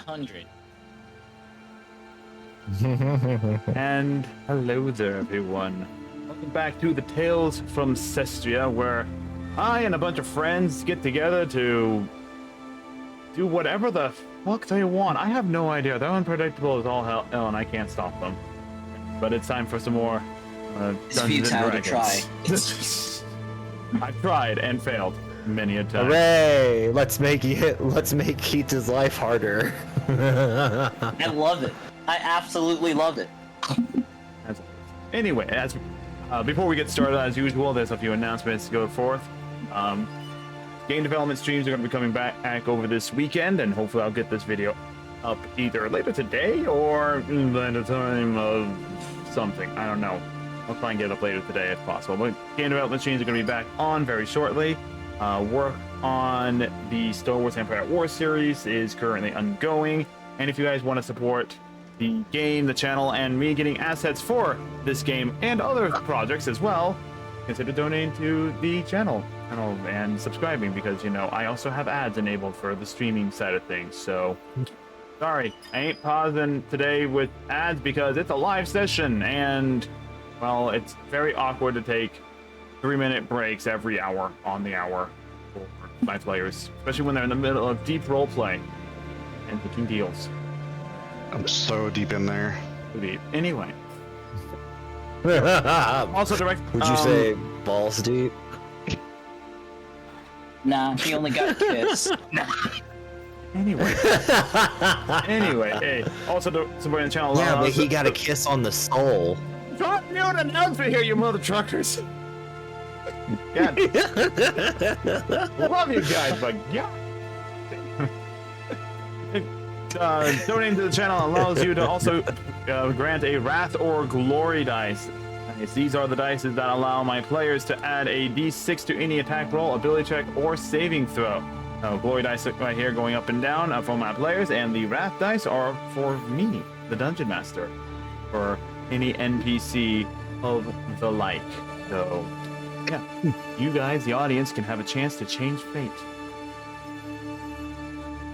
100. And hello there, everyone. Welcome back to the Tales from Cestria, where I and a bunch of friends get together to do whatever the fuck they want. I have no idea. They're unpredictable as all hell, and I can't stop them. But it's time for some more It's Dungeons and futile to Dragons. I've tried and failed many a time. Hooray! Let's make Keith's life harder. I love it. I absolutely love it. Anyway, before we get started, as usual, there's a few announcements to go forth. Game development streams are going to be coming back over this weekend, and hopefully I'll get this video up either later today or by the time of something. I don't know. I'll try and get it up later today if possible. But game development streams are going to be back on very shortly. Work on the Star Wars Empire at War series is currently ongoing, and if you guys want to support the game, the channel, and me getting assets for this game and other projects as well, consider donating to the channel and subscribing, because, you know, I also have ads enabled for the streaming side of things. So, sorry, I ain't pausing today with ads because it's a live session, and, well, it's very awkward to take 3-minute breaks every hour on the hour for my players, especially when they're in the middle of deep roleplay and making deals. I'm so deep in there. Anyway. Also direct. Would you say balls deep? Nah, he only got a kiss. Anyway, hey. Also supporting the channel. Yeah, but he got a kiss on the soul. Don't do an announcement here, you mother truckers. Yeah. Love you guys, but yeah. Donating to the channel allows you to also grant a Wrath or Glory dice. These are the dice that allow my players to add a d6 to any attack roll, ability check, or saving throw. Glory dice right here going up and down for my players, and the Wrath dice are for me, the Dungeon Master, for any NPC of the like. So, yeah, you guys, the audience, can have a chance to change fate.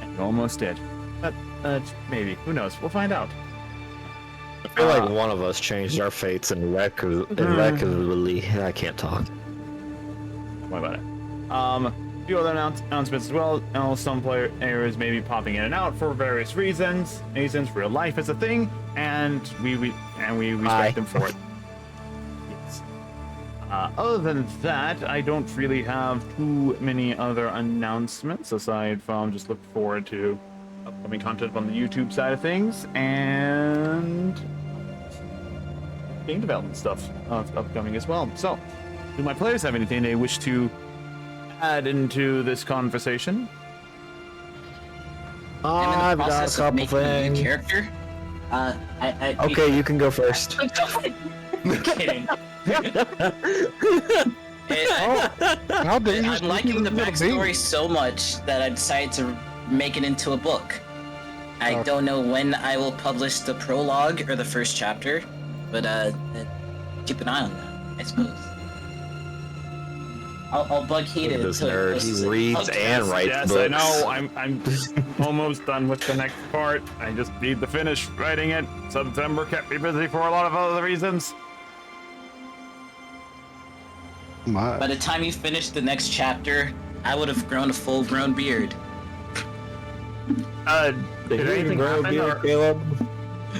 And you almost did. But, maybe. Who knows? We'll find out. I feel like one of us changed our fates irrecoverably. I can't talk. What about it? A few other announcements as well. Some player areas may be popping in and out for various reasons. Real life is a thing, and we respect them for it. Yes. Other than that, I don't really have too many other announcements aside from just look forward to upcoming content on the YouTube side of things and game development stuff upcoming as well. So, do my players have anything they wish to add into this conversation? I've got a couple things. Character. Okay, you can go first. I'm kidding. How dangerous? I'm liking the backstory so much that I decided to make it into a book. I don't know when I will publish the prologue or the first chapter, but keep an eye on that, I suppose. I'll bug Heated Look at this to nerd. He reads and writes Yes, books. I know. I'm almost done with the next part. I just need to finish writing it. September kept me busy for a lot of other reasons. My. By the time you finish the next chapter, I would have grown a full-grown beard. Did you anything grow a happen, beard, or- Caleb?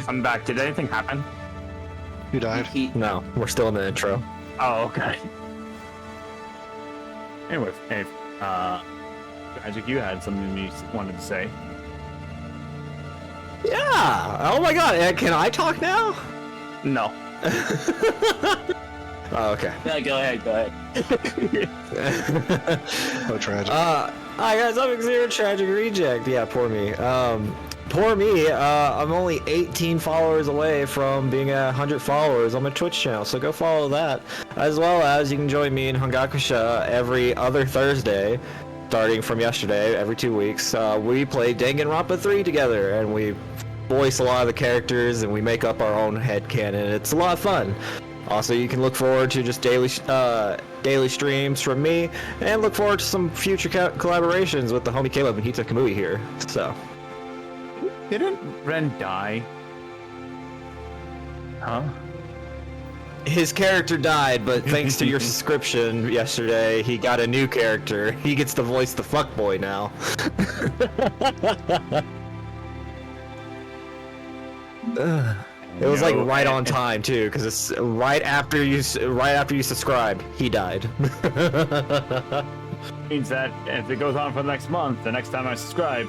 I'm back. Did anything happen? You died. No, we're still in the intro. Oh, okay. Anyway, hey, Magic, you had something you wanted to say. Yeah! Oh my god, can I talk now? No. Oh, okay. Yeah, go ahead. So tragic. Hi guys, I'm Xero Tragic Reject. Yeah, poor me. Poor me, I'm only 18 followers away from being at 100 followers on my Twitch channel, so go follow that. As well as you can join me in Hangakusha every other Thursday, starting from yesterday, every 2 weeks. We play Danganronpa 3 together, and we voice a lot of the characters, and we make up our own headcanon. It's a lot of fun. Also, you can look forward to just daily streams from me, and look forward to some future collaborations with the homie Caleb and Hita Kamui here. So, Didn't Ren die? Huh? His character died, but thanks to your subscription yesterday, he got a new character. He gets to voice the fuckboy now. It was like right on time too, because it's right after you subscribed, he died. Means that if it goes on for the next month, the next time I subscribe,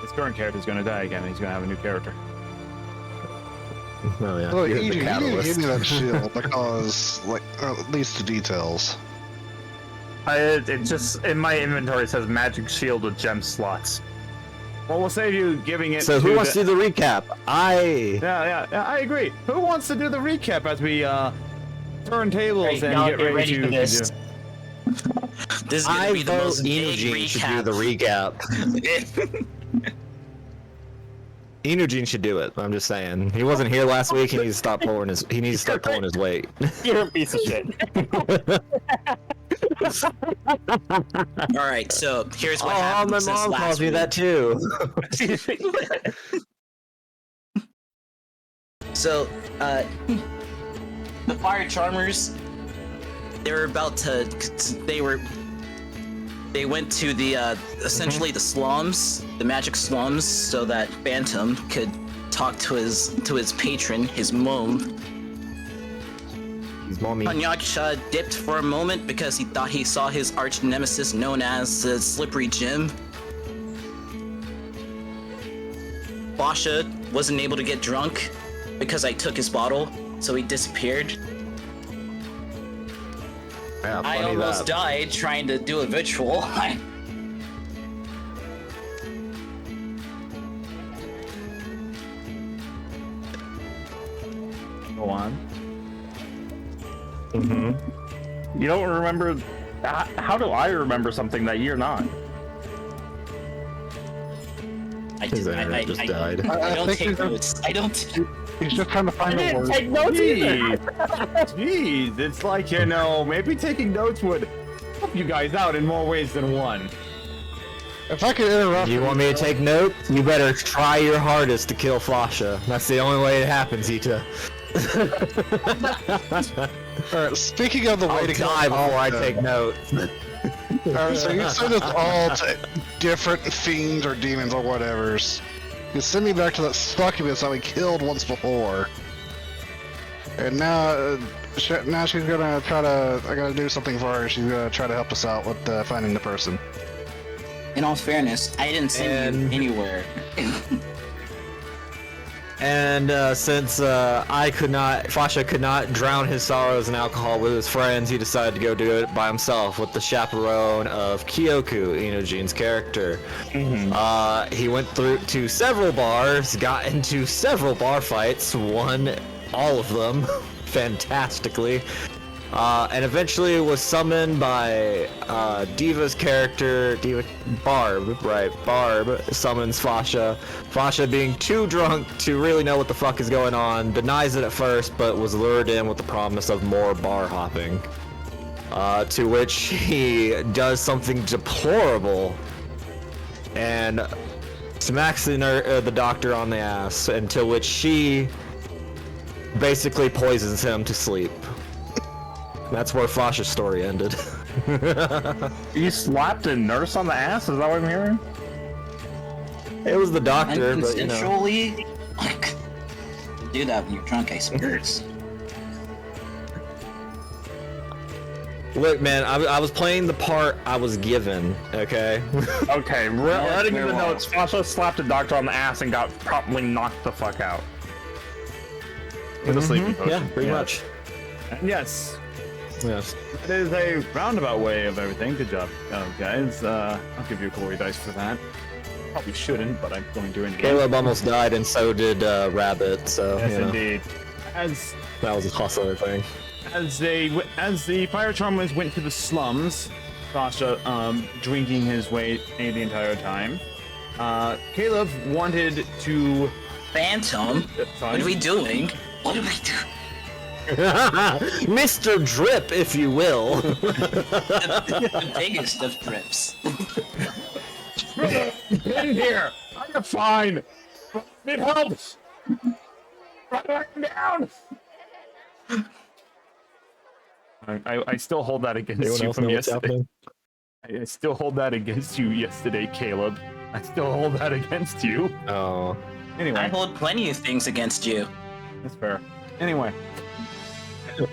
his current character's gonna die again, and he's gonna have a new character. Oh yeah, Look, you're you the need to catalyst. give me that shield because, like, at least the details. It just in my inventory it says magic shield with gem slots. Well, we'll save you giving it. So to who wants to do the recap? Yeah, I agree. Who wants to do the recap as we turn tables Right, and y'all get get ready ready to? for this. This is gonna I be the vote most big Enogene should do recap. the recap. Enogene should do it. I'm just saying. He wasn't here last week. He needs to stop pulling his. He needs to start pulling his weight. You're a piece of shit. All right, so here's what Oh, happened my since mom last calls me week. that too. So, the fire charmers, they were about to. They went to the essentially the slums, the magic slums, so that Phantom could talk to his patron, his mom. He's mommy. Panyaksha dipped for a moment because he thought he saw his arch nemesis known as the Slippery Jim. Basha wasn't able to get drunk because I took his bottle, so he disappeared. Yeah, I funny almost that. died trying to do a ritual. Go on. You don't remember? How do I remember something that you're not? His internet just died. I don't think take he's- notes. I don't. He's just trying to find a word. take notes either. Jeez, it's like, maybe taking notes would help you guys out in more ways than one. If I could interrupt You want me to take notes? You better try your hardest to kill Fasha. That's the only way it happens, Ita. Alright, speaking of the way I'll to kill die before I Fasha, take notes. Alright, so you send us all to different fiends or demons or whatevers. You send me back to that succubus that we killed once before. And now, now she's gonna try to. I gotta do something for her. She's gonna try to help us out with finding the person. In all fairness, I didn't send you And- anywhere. And since Fasha could not drown his sorrows in alcohol with his friends, he decided to go do it by himself with the chaperone of Kyoku, Enogene's character. He went through to several bars, got into several bar fights, won all of them fantastically, and eventually was summoned by Diva's character, Barb, right? Barb summons Fasha. Fasha, being too drunk to really know what the fuck is going on, denies it at first, but was lured in with the promise of more bar hopping. To which he does something deplorable and smacks the doctor on the ass, until which she basically poisons him to sleep. That's where Fasha's story ended. You slapped a nurse on the ass? Is that what I'm hearing? It was the doctor, but you know. Unconsensually? Like, you do that when you're drunk, I suppose. Look, man, I was playing the part I was given, okay? Okay, letting you very well. know, it's Fasha slapped a doctor on the ass and got promptly knocked the fuck out. With a sleeping potion. Yeah, pretty much. And yes, Yes. that is a roundabout way of everything. Good job, guys. I'll give you a glory dice for that. Probably shouldn't, but I'm going to anyway. Caleb almost died, and so did Rabbit, so, Yes, you know, indeed. As that was also a thing. as the fire charmers went to the slums, Sasha drinking his way the entire time. Caleb wanted to. Phantom? What are we doing? What are we doing? Mr. Drip, if you will. The biggest of drips. In here. I'm fine. Need help! Run down! I still hold that against Anyone you else from know what's yesterday. happening? I still hold that against you yesterday, Caleb. I still hold that against you. Oh. Anyway, I hold plenty of things against you. that's fair. Anyway,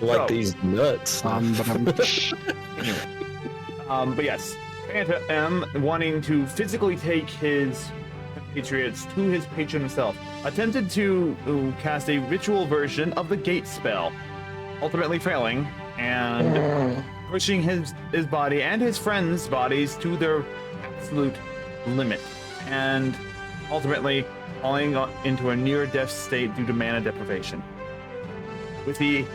Like So- these nuts. but yes, Fanta M wanting to physically take his compatriots to his patron himself, attempted to cast a ritual version of the gate spell, ultimately failing and pushing his body and his friends' bodies to their absolute limit, and ultimately falling into a near-death state due to mana deprivation. With the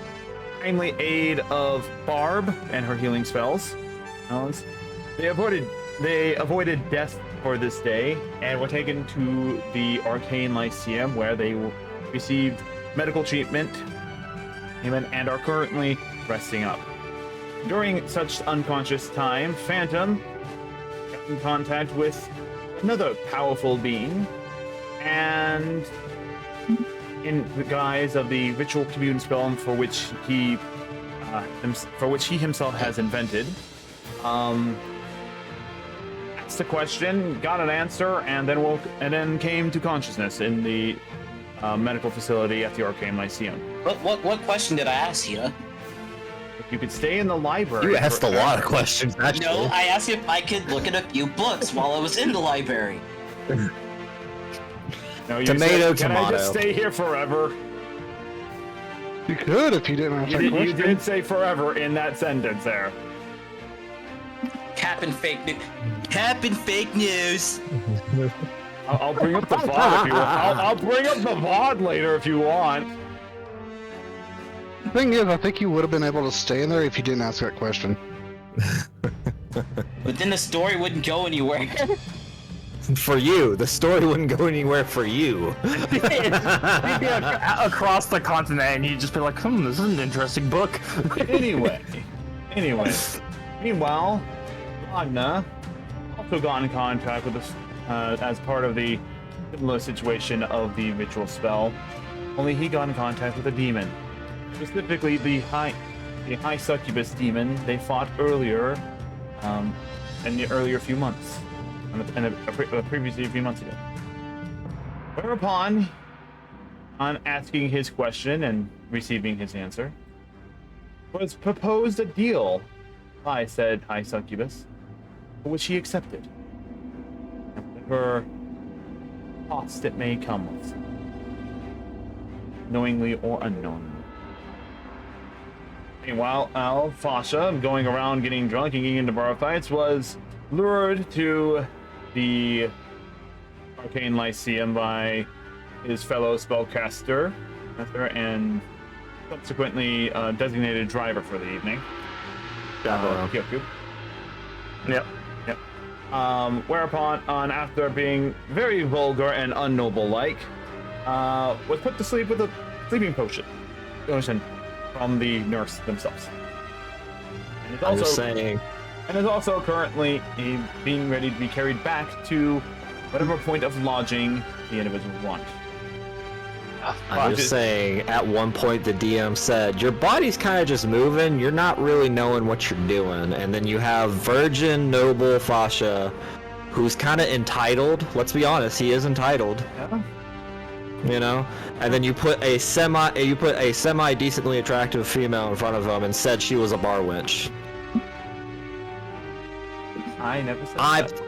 timely aid of Barb and her healing spells, they avoided death for this day and were taken to the Arcane Lyceum, where they received medical treatment and are currently resting up. During such unconscious time, Phantom got in contact with another powerful being, and in the guise of the ritual commune spell for which he himself has invented, asked a question, got an answer, and then came to consciousness in the medical facility at the Arcane Lyceum. What question did I ask, Hita? If you could stay in the library. You asked a forever- lot of questions, actually. No, I asked if I could look at a few books while I was in the library. No, you Tomato, said, Can I just tomato." stay here forever? You could if you didn't ask that You question. did say forever in that sentence there. Cap and fake news. Cap and fake news. I'll bring up the VOD if you want. I'll bring up the VOD later if you want. The thing is, I think you would have been able to stay in there if you didn't ask that question. But then the story wouldn't go anywhere. For you, the story wouldn't go anywhere for you. He'd be across the continent, and you'd just be like, this is an interesting book. Anyway. Meanwhile, Ragna also got in contact with us as part of the similar situation of the ritual spell. Only he got in contact with a demon. Specifically, the high succubus demon they fought earlier, in the earlier few months, previously a few months ago. Whereupon, on asking his question and receiving his answer, was proposed a deal by said high succubus, which he accepted, and whatever cost it may come with, knowingly or unknowingly. Meanwhile, Fasha, going around getting drunk and getting into bar fights, was lured to the Arcane Lyceum by his fellow spellcaster and subsequently designated driver for the evening. Kyoku. Yep. Whereupon, after being very vulgar and unnoble-like, was put to sleep with a sleeping potion from the nurse themselves. And is I'm also, just saying. and is also currently being ready to be carried back to whatever point of lodging the individuals want. I'm just saying, at one point the DM said, your body's kind of just moving, you're not really knowing what you're doing. And then you have Virgin Noble Fasha, who's kind of entitled. Let's be honest, he is entitled. Yeah. You know? And then you put a semi decently attractive female in front of him and said she was a bar wench. I never said that.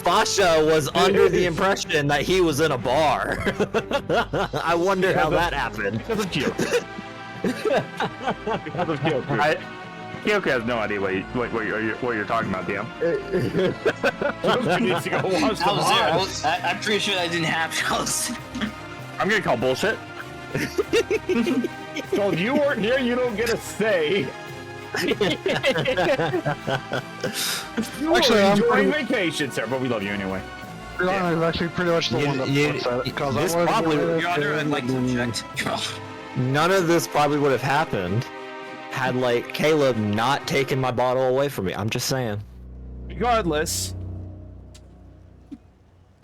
Fasha was under the impression that he was in a bar. I wonder how that happened. Because of Kyoku. Because of Kyoku. Kyoku has no idea what you're talking about, DM. Kyoku needs to go watch the I was there. VOD. I'm pretty sure that didn't happen. I'm gonna call bullshit. So if you weren't here, you don't get a say. You Actually, were I'm enjoying pretty- vacation, sir, but we love you anyway. Rihanna is actually pretty much the one that looks at it. Because this I probably- Your Honor, I'd like to object. None of this probably would have happened had, like, Caleb not taken my bottle away from me. I'm just saying. Regardless,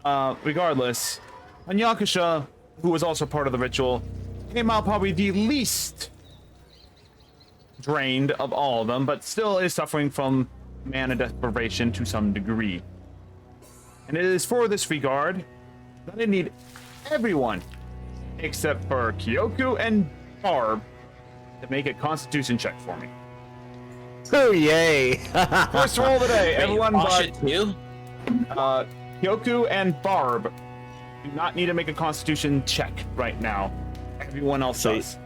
Regardless, Anyakusha, who was also part of the ritual, came out probably the least drained of all of them, but still is suffering from mana deprivation to some degree. And it is for this regard that I need everyone, except for Kyoku and Barb, to make a constitution check for me. Oh, yay. First roll of the day, everyone Wash but it too? Kyoku and Barb do not need to make a constitution check right now. Everyone else does.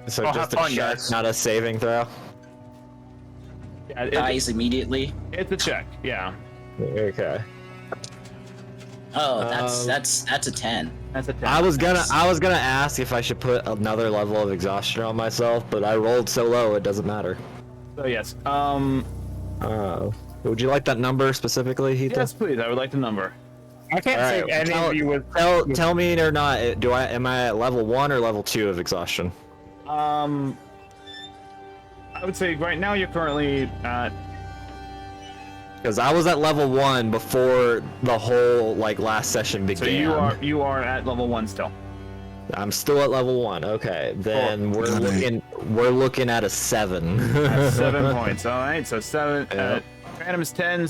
So Oh, just a have fun, check, guys. not a saving throw? Yeah, Dies immediately. it's a check, yeah. Okay. Oh, that's a 10. That's a 10. I was gonna ask if I should put another level of exhaustion on myself, but I rolled so low it doesn't matter. So yes, Would you like that number specifically, Heath? yes, please. I would like the number. I can't All save right, any of you with. Tell me or not. Am I at level 1 or level 2 of exhaustion? I would say right now you're currently at. Because I was at level 1 before the whole last session began. So you are at level 1 still. I'm still at level 1. Okay, then we're looking at a 7. At 7 points. All right, so 7. Yep. Phantom is 10.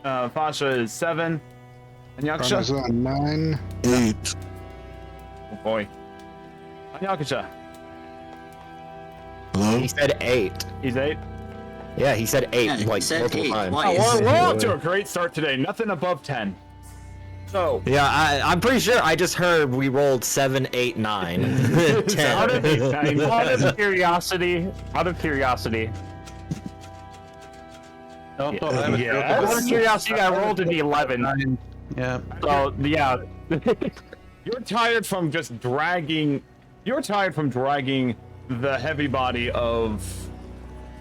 Fasha is 7. And Chrono's Yakusha. on 9. 8. Oh boy. And Yakusha. Hello? He said 8. He's 8. Yeah, he said 8 Yeah, he said multiple 8 times. twice. Oh, we're off to a great start today. Nothing above 10. So. Yeah, I'm pretty sure I just heard we rolled 7, 8, 9, 10. Out of curiosity. Out of curiosity, I rolled an 11. Yeah. So yeah. You're tired from just dragging. You're tired from dragging the heavy body of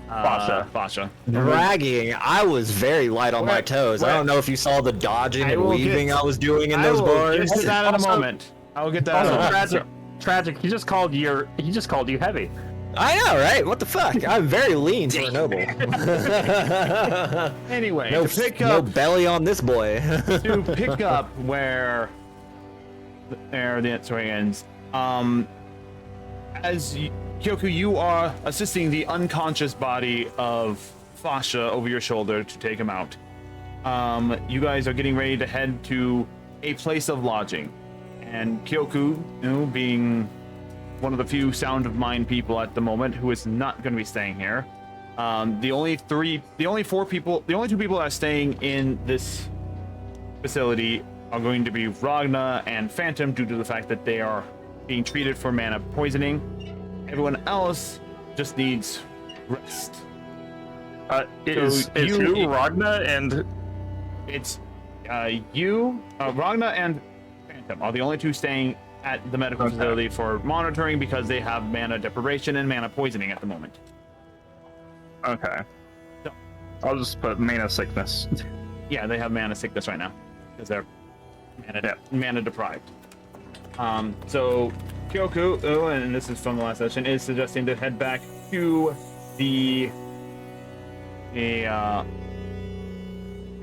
Fasha. Dragging. I was very light on my Wait, toes. I wait. don't know if you saw the dodging I and will weaving get- I was doing in I those will bars. get to that in a Also- moment. I will get that. in a Also moment. tragic. He just called you heavy. I know, right? What the fuck? I'm very lean for a noble. Anyway, no, to pick no up belly on this boy. to pick up where the story ends. Kyoku, you are assisting the unconscious body of Fasha over your shoulder to take him out. You guys are getting ready to head to a place of lodging, and Kyoku, being one of the few sound of mind people at the moment who is not going to be staying here. The only two people that are staying in this facility are going to be Ragna and Phantom due to the fact that they are being treated for mana poisoning. Everyone else just needs rest. Is you Ragna and It's you, Ragna and Phantom are the only two staying at the medical facility for monitoring because they have mana deprivation and mana poisoning at the moment. okay. So- I'll just put mana sickness. Yeah, they have mana sickness right now because they're mana deprived. So Kyoku, and this is from the last session, is suggesting to head back to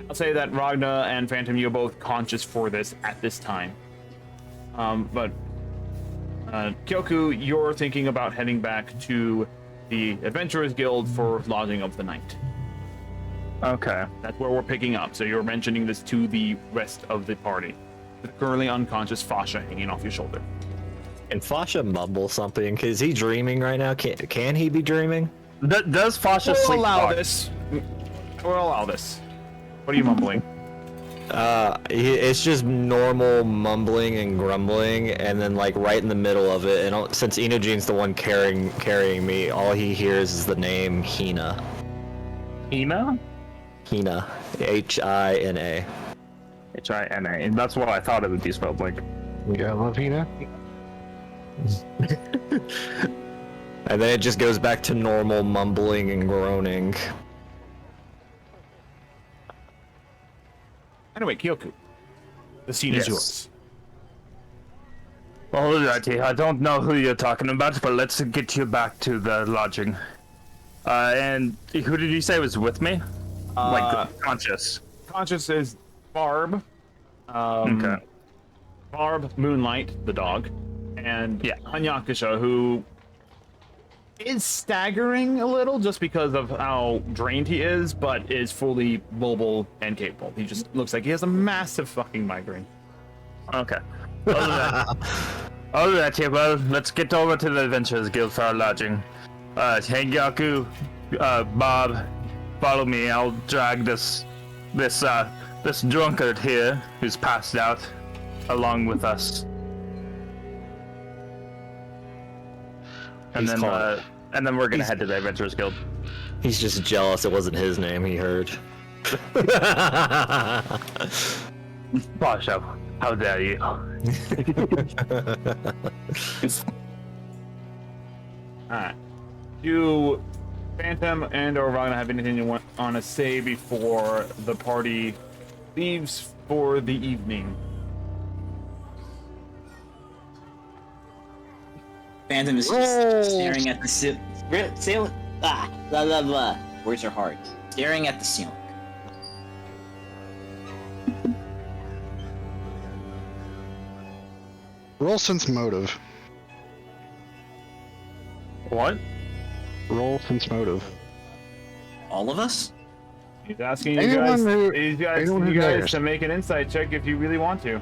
I'll say that Ragna and Phantom, you're both conscious for this at this time. But Kyoku, you're thinking about heading back to the Adventurers Guild for lodging of the night. Okay. That's where we're picking up. So you're mentioning this to the rest of the party. The currently unconscious Fasha hanging off your shoulder. Can Fasha mumble something? Is he dreaming right now? Can he be dreaming? Does Fasha We'll sleep? allow this. We'll allow this. What are you mumbling? It's just normal mumbling and grumbling, and then right in the middle of it, and since Inogene's the one carrying me, all he hears is the name Hina. Hina? Hina. H-I-N-A. Hina. And that's what I thought it would be spelled like. Yeah, love Hina. And then it just goes back to normal mumbling and groaning. Anyway, Kyoku, the scene is Yes. yours. Alrighty, I don't know who you're talking about, but let's get you back to the lodging. And who did you say was with me? Uh, Conscious. Conscious is Barb, Okay. Barb, Moonlight, the dog, and Hanyakisha, who is staggering a little just because of how drained he is, but is fully mobile and capable. He just looks like he has a massive fucking migraine. Okay. Other than that, yeah, well, let's get over to the Adventurers Guild for our lodging. Hengyaku, Bob, follow me. I'll drag this drunkard here who's passed out along with us. And then we're gonna head to the Adventurers Guild. He's just jealous it wasn't his name he heard. Basho, how dare you? Alright. Do Phantom and or Ragnar have anything you want to say before the party leaves for the evening? Phantom is just staring at the ceiling. Blah, blah, blah. Words are hard. Staring at the ceiling. Roll sense motive. What? Roll sense motive. All of us? He's asking you Anyone guys to make an insight check if you really want to.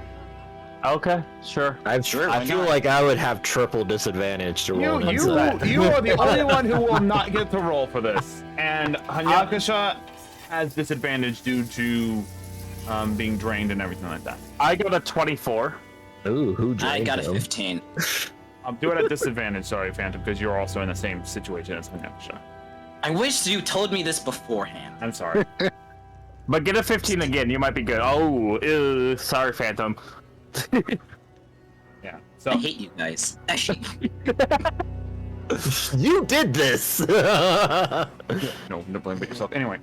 Okay, sure. I feel like I would have triple disadvantage to roll. You are the only one who will not get to roll for this. And Hanyakisha has disadvantage due to being drained and everything like that. I got a 24. Ooh, who drained I got a him? 15. I'll do it at disadvantage, sorry, Phantom, because you're also in the same situation as Hanyakisha. I wish you told me this beforehand. I'm sorry. But get a 15 again, you might be good. Oh, ew, sorry, Phantom. Yeah. So I hate you guys. I hate you. You did this! no blame but yourself. Anyway.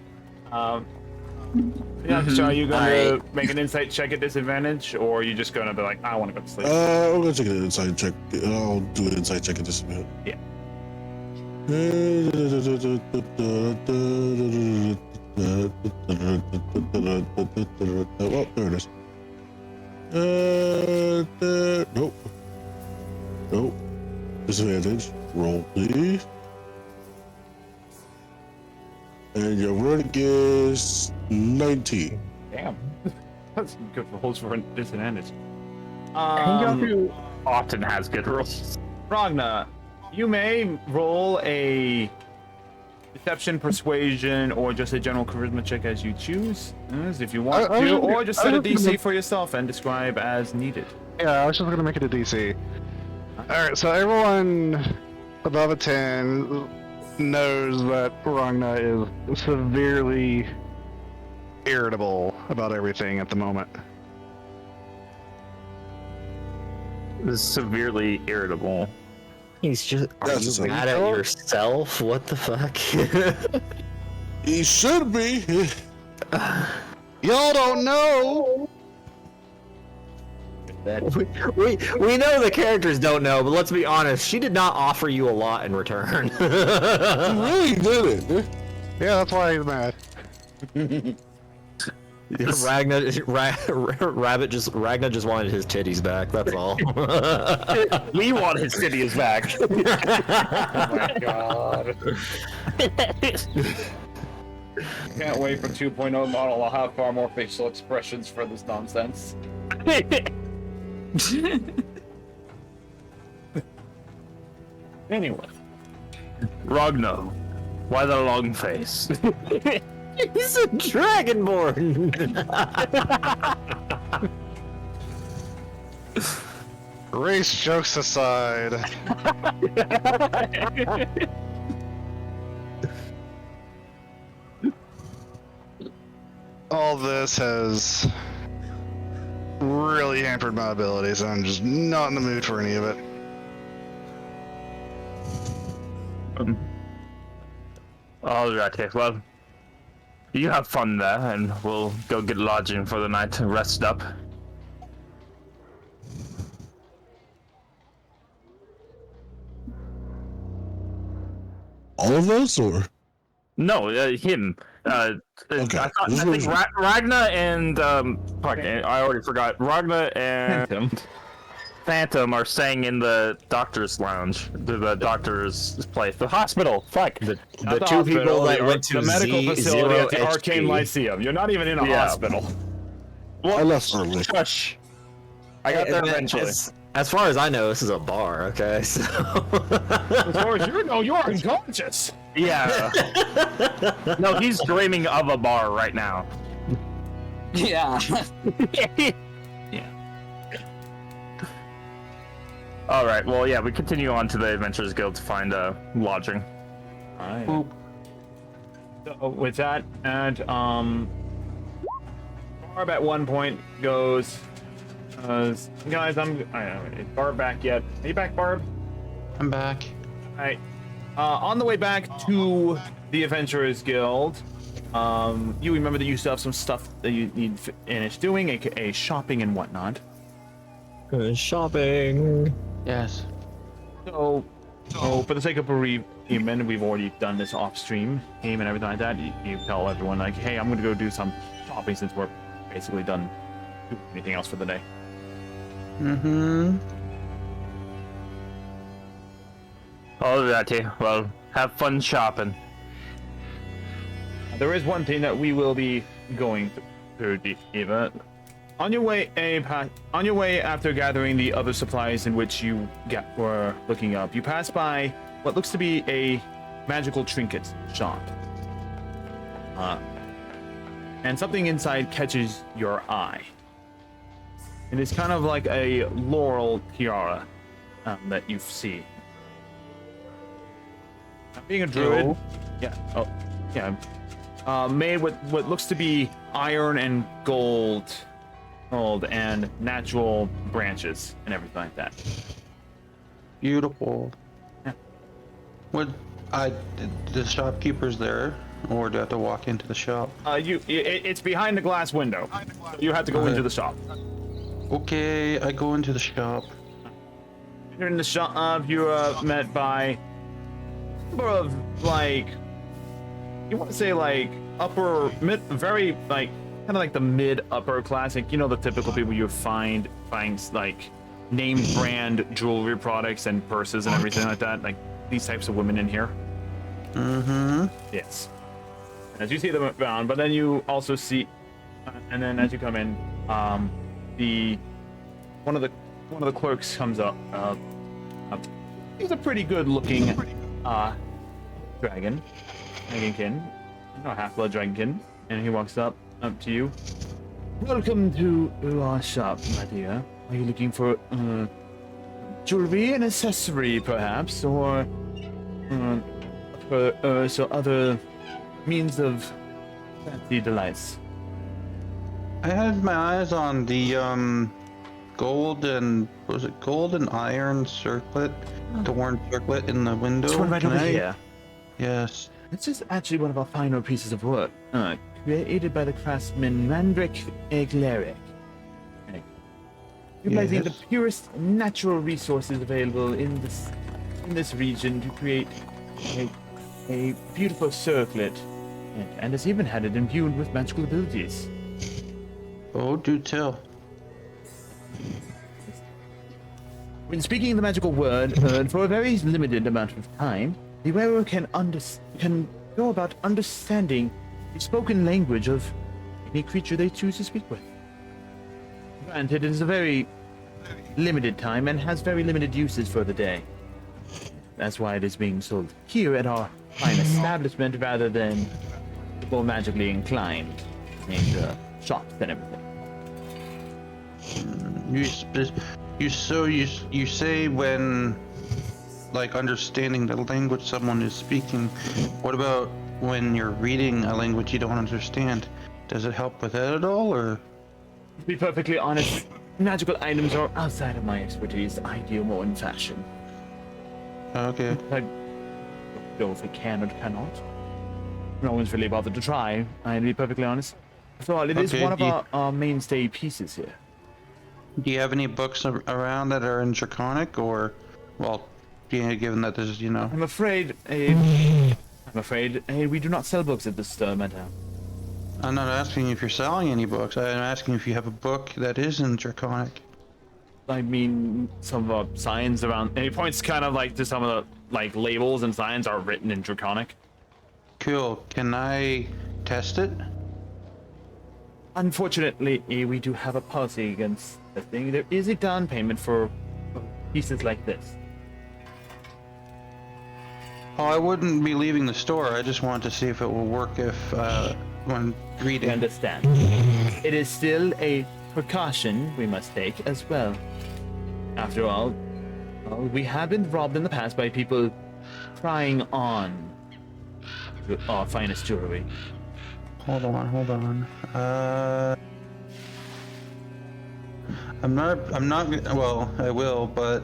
Hanyakisha, are you going to make an insight check at disadvantage, or are you just going to be like, I want to go to sleep? I'm gonna take an insight check. I'll do an insight check in just a minute. Yeah. Well, there it is. Nope. Nope. Disadvantage. Roll, please. And your running is 19. Damn. That's good rolls for disadvantage. Hengyaku often has good rolls. Ragnar, you may roll a deception, persuasion, or just a general charisma check as you choose, if you want to, or just set a DC for yourself and describe as needed. Yeah, I was just gonna make it a DC. Alright, so everyone above a 10 knows that Ragnar is severely irritable about everything at the moment. Severely irritable. He's just. Are That's you the mad at yourself? What the fuck? He should be. Y'all don't know! we know the characters don't know, but let's be honest. She did not offer you a lot in return. He really did it. Yeah, that's why he's mad. Ragnar just wanted his titties back. That's all. We want his titties back. Oh my god. Can't wait for 2.0 model. I'll have far more facial expressions for this nonsense. Anyway. Ragnar, why the long face? He's a dragonborn. Race jokes aside. All this has really hampered my abilities. I'm just not in the mood for any of it. Alrighty, well, you have fun there, and we'll go get lodging for the night and rest up. All of us, or? No, him. Okay. I think Ragna and fuck, I already forgot. Ragna and Phantom are staying in the doctor's lounge, the doctor's place, the hospital. Fuck. The Not two hospital, people that went to the medical facility at the Z0 Arcane HG. Lyceum. You're not even in a Yeah. hospital. I left early. Shush. I got there eventually. As far as I know, this is a bar. Okay, so As far as you know, you're unconscious. Yeah. No, he's dreaming of a bar right now. Yeah. All right. Well, yeah, we continue on to the Adventurers Guild to find lodging. Alright. So with that, and Barb at one point goes, guys, is Barb back yet? Are you back, Barb? I'm back. Alright. On the way back to the Adventurers Guild, you remember that you still have some stuff that you need to finish doing, aka shopping and whatnot. shopping. Yes. So for the sake of bereavement, we've already done this off-stream game and everything like that. You tell everyone, like, hey, I'm gonna go do some shopping since we're basically done doing anything else for the day. Mm-hmm. Alrighty. Well, have fun shopping. There is one thing that we will be going through, Eva. On your way after gathering the other supplies in which you were looking up, you pass by what looks to be a magical trinket shop. And something inside catches your eye. It is kind of like a laurel tiara that you see. Being a druid, made with what looks to be iron and gold and natural branches and everything like that. Beautiful. Yeah. The shopkeeper's there, or do I have to walk into the shop? It's behind the glass window. You have to go into the shop. Okay, I go into the shop. You're in the shop. You are met by number of you want to say upper mid, very kind of like the mid upper class, you know, the typical people you find name brand jewelry products and purses and everything like that, like these types of women in here. Mm-hmm. Yes. As you see them around, but then you also see, and then as you come in, one of the clerks comes up. He's a pretty good looking dragonkin, half-blood dragonkin, and he walks up to you. Welcome to our shop, my dear. Are you looking for jewelry and accessory, perhaps, or other means of fancy delights? I had my eyes on the gold and iron circlet, the worn circlet in the window. This one right over here. Yes. This is actually one of our finer pieces of work, created by the craftsman Mandrick Egleric. Utilizing the purest natural resources available in this region to create a beautiful circlet, and has even had it imbued with magical abilities. Oh, do tell. When speaking the magical word for a very limited amount of time, the wearer can go about understanding the spoken language of any creature they choose to speak with. Granted, it is a very limited time and has very limited uses for the day. That's why it is being sold here at our fine establishment rather than more magically inclined in shops and everything. You say when understanding the language someone is speaking. What about when you're reading a language you don't understand? Does it help with that at all, or? To be perfectly honest, magical items are outside of my expertise. I deal more in fashion. Okay. I don't know if I can or cannot. No one's really bothered to try, I'll be perfectly honest. After all, it is one of our mainstay pieces here. Do you have any books around that are in Draconic, or, well, given that there's, I'm afraid I'm afraid we do not sell books at this store, madame. I'm not asking if you're selling any books. I'm asking if you have a book that isn't Draconic. I mean, some signs around. And he points kind of like to some of the like labels and signs are written in Draconic. Cool. Can I test it? Unfortunately, we do have a policy against testing. There is a down payment for pieces like this. Oh, I wouldn't be leaving the store. I just wanted to see if it will work if when I reading. understand. It is still a precaution we must take as well. After all, we have been robbed in the past by people trying on our finest jewelry. Hold on. I'm not. Well, I will, but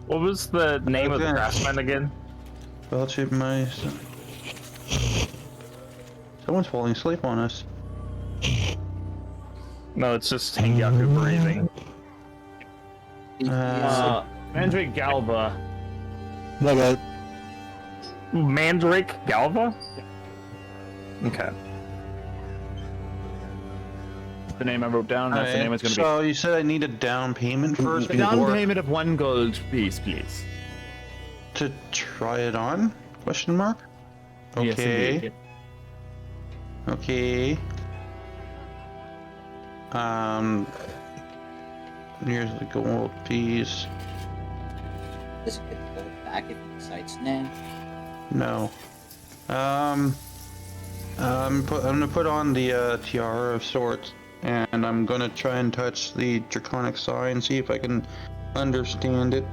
What was the name of the Okay. craftsman again? I'll check my. Someone's falling asleep on us. No, it's just Hangyaku breathing. Mandrake Galva. My bad. Mandrake Galva? Okay. The name I wrote down. That's the name it's going to be. So you said I need a down payment first A down before payment of 1 gold piece, please. to try it on? Question mark. Yes, Okay. indeed. Okay. Here's the gold piece. Does it get pulled back if he decides nah? No. I'm gonna put on the tiara of sorts, and I'm gonna try and touch the draconic sign, see if I can understand it.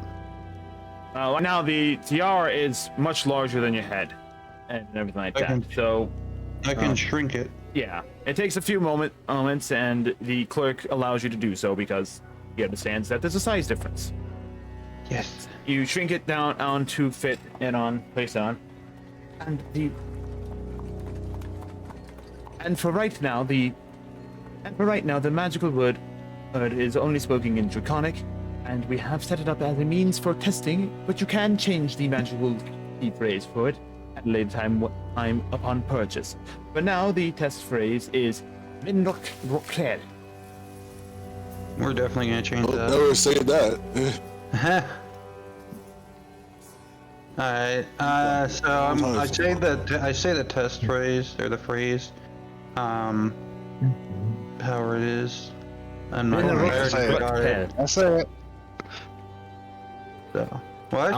Now the tiara is much larger than your head, and everything like that. So I can shrink it. yeah, it takes a few moments, and the clerk allows you to do so because he understands that there's a size difference. Yes. You shrink it down on to fit it on, place on, and for right now the magical word is only spoken in Draconic, and we have set it up as a means for testing. But you can change the magical key phrase for it at a later time upon purchase. But now the test phrase is Minrok Rokler. We're definitely gonna change that. Never say that. Alright, so I say the test phrase or the phrase, however it is. I'm not Minrok gonna say it. Rokler. I'll say it. So, what?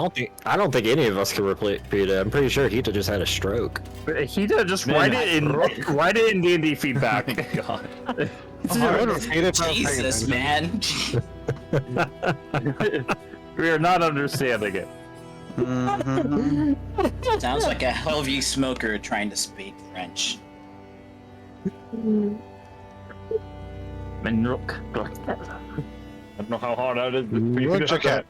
I don't think any of us can repeat it. I'm pretty sure Hita just had a stroke. He did just write it in D&D feedback. God. Jesus, man. We are not understanding it. Sounds like a heavy smoker trying to speak French. Minrok. I don't know how hard that is for you to Look at that.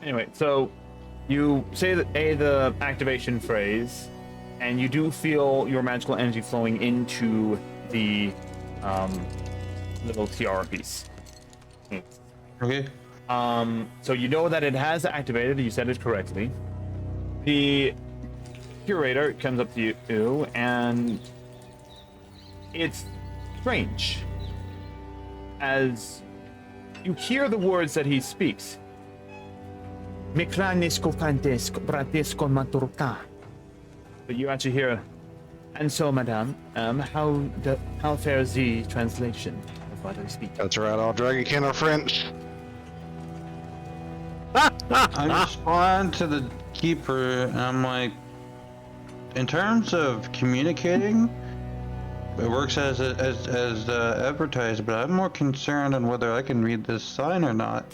Anyway, so you say the activation phrase, and you do feel your magical energy flowing into the little tiara piece. Okay. So you know that it has activated. You said it correctly. The curator comes up to you, and it's strange as you hear the words that he speaks. But you actually hear, and so, madame, how fares the translation of what I speak? That's right, I'll drag a can of French. I respond to the keeper, and I'm like, in terms of communicating, it works as advertised, but I'm more concerned on whether I can read this sign or not.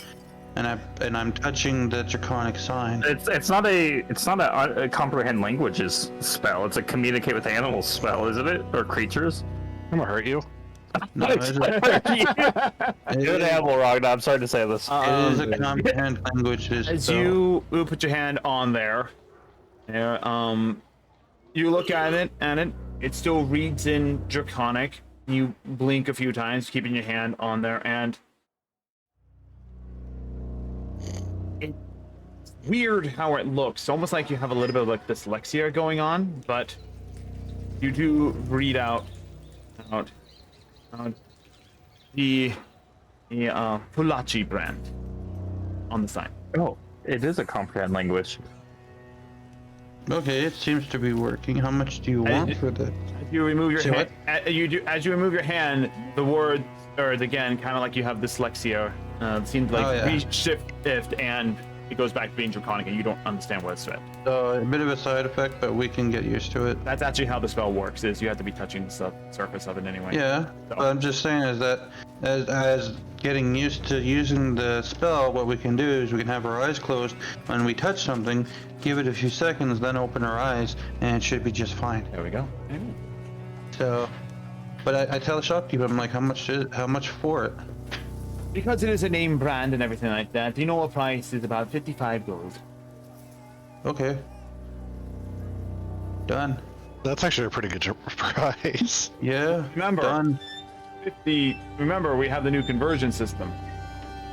And I'm touching the draconic sign. It's not a comprehend languages spell. It's a communicate with animals spell, isn't it? Or creatures. I'm gonna hurt you. No, it Good animal, Ragnar. I'm sorry to say this. is a comprehend languages As spell. you put your hand on there, you look at it, and it still reads in Draconic, you blink a few times, keeping your hand on there, and it's weird how it looks. Almost like you have a little bit of like dyslexia going on, but you do read out the Pulachi brand on the sign. Oh, it is a comprehend language. Okay, it seems to be working. How much do you want for the? As you remove your Say hand, as you remove your hand, the word, or again, kind of like you have dyslexia. It seems like reshift, and it goes back to being draconic, and you don't understand what it said. A bit of a side effect, but we can get used to it. That's actually how the spell works. Is you have to be touching the surface of it anyway. Yeah, but I'm just saying is that as getting used to using the spell, what we can do is we can have our eyes closed when we touch something, give it a few seconds, then open our eyes, and it should be just fine. There we go. So, but I tell the shopkeeper, I'm like, how much for it? Because it is a name brand and everything like that, the normal price is about 55 gold. Okay. Done. That's actually a pretty good price. Yeah. Remember, Done. Remember, we have the new conversion system.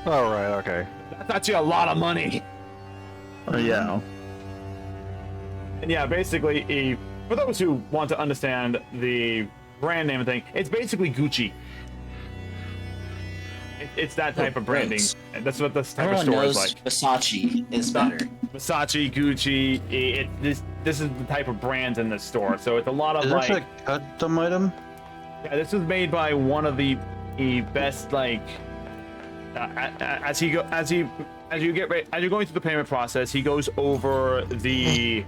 Oh, right, okay. That's actually a lot of money. Yeah. And yeah, basically, for those who want to understand the brand name thing, it's basically Gucci. It's that type of branding. gross. That's what this type of Everyone store is knows like. Versace is better. Versace, Gucci. This is the type of brands in this store. So it's a lot of Is like. this a custom item? Yeah, this was made by one of the best like. As you're going through the payment process, he goes over the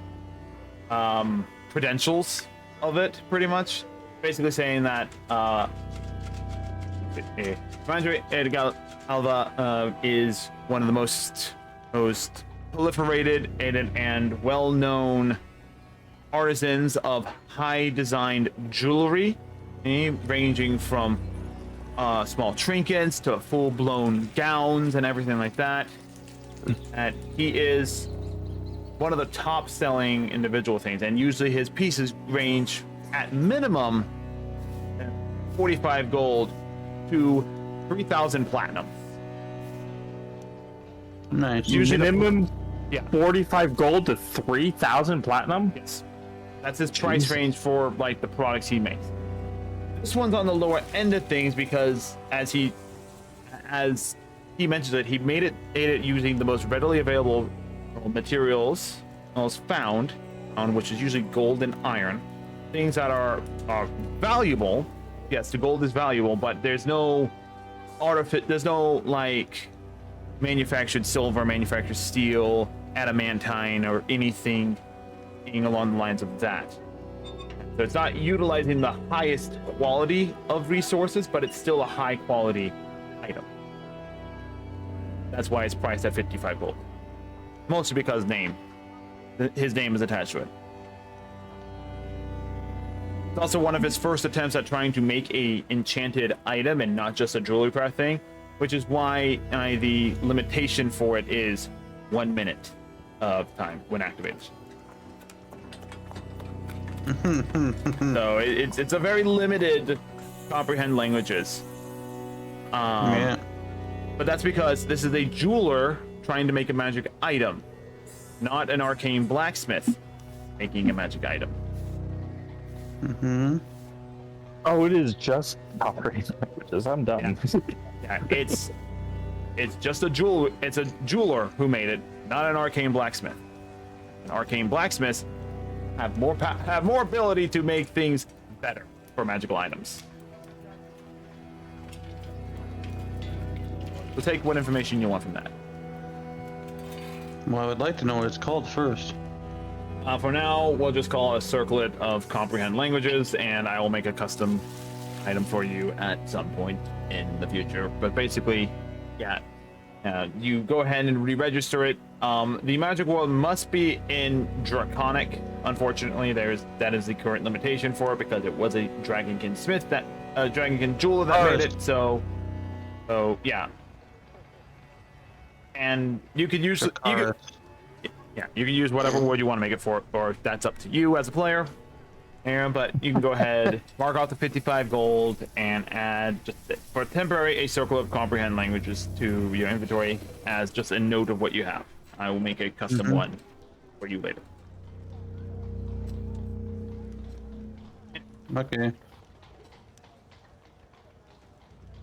credentials of it, pretty much, basically saying that Edgar Alva is one of the most proliferated and well-known artisans of high designed jewelry, ranging from small trinkets to full-blown gowns and everything like that. And he is one of the top-selling individual things, and usually his pieces range at minimum 45 gold to 3,000 platinum. Nice. Usually Minimum Yeah. 45 gold to 3,000 platinum? Yes. That's his price range for like the products he makes. This one's on the lower end of things because as he mentions it, he made it using the most readily available materials found, which is usually gold and iron. Things that are valuable. Yes, the gold is valuable, but there's no like manufactured silver, manufactured steel, adamantine, or anything along the lines of that. So it's not utilizing the highest quality of resources, but it's still a high quality item. That's why it's priced at 55 gold. Mostly because his name is attached to it. It's also one of his first attempts at trying to make a enchanted item and not just a jewelry craft thing, which is why the limitation for it is 1 minute of time when activated. So it's a very limited comprehend languages. Yeah. But that's because this is a jeweler trying to make a magic item, not an arcane blacksmith making a magic item. Oh, it is just operating languages. I'm done. Yeah, it's just a jeweler. It's a jeweler who made it, not an arcane blacksmith. An arcane blacksmith have more ability to make things better for magical items. So take what information you want from that. Well, I would like to know what it's called first. For now, we'll just call it a circlet of comprehend languages, and I will make a custom item for you at some point in the future. But basically, yeah, you go ahead and re-register it. The magic world must be in Draconic. Unfortunately, that is the current limitation for it because it was a Dragonkin Smith Dragonkin jeweler that made it. So yeah. And you could use you can use whatever word you want to make it for, or that's up to you as a player. Aaron, but you can go ahead, mark off the 55 gold, and add just for temporary a circle of comprehend languages to your inventory as just a note of what you have. I will make a custom one for you later. Okay.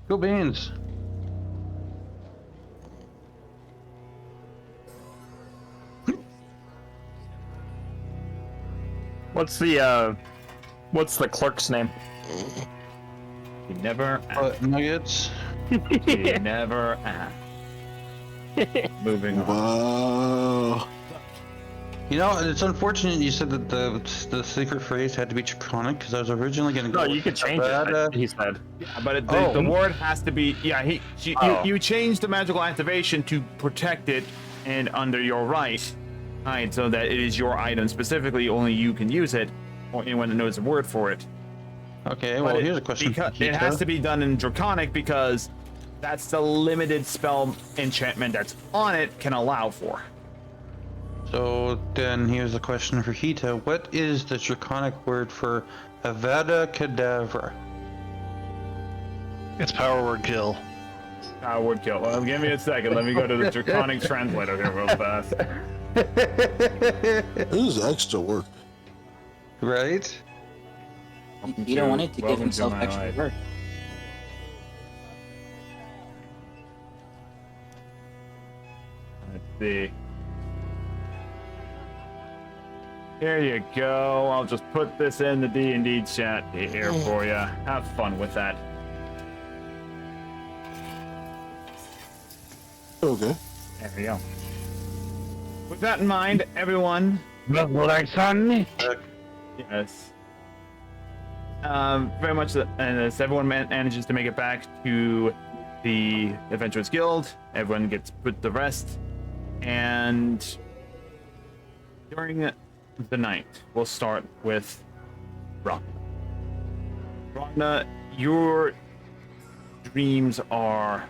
Cool beans. What's the clerk's name? You never ask. Nuggets. You never ask. Moving on. Wow. You know, it's unfortunate you said that the secret phrase had to be draconic because I was originally going to go. No, you could change it. He said. Yeah, but the word has to be. Yeah, you changed the magical activation to protect it and under your right, so that it is your item specifically. Only you can use it, or anyone that knows the word for it. Okay, well, here's a question. It has to be done in draconic because that's the limited spell enchantment that's on it can allow for. So then here's a question for Hita. What is the draconic word for Avada Kedavra? It's power word kill. Would kill. Well, give me a second. Let me go to the draconic translator here real fast. This is extra work. Right? You don't want it to give Welcome himself my extra life. work. Let's see. Here you go. I'll just put this in the D&D chat here for you. Have fun with that. Okay. There we go. With that in mind, everyone. Yes. Very much, and as everyone manages to make it back to the Adventurers Guild, everyone gets put to rest, and during the night, we'll start with Ragna. Ragna, your dreams are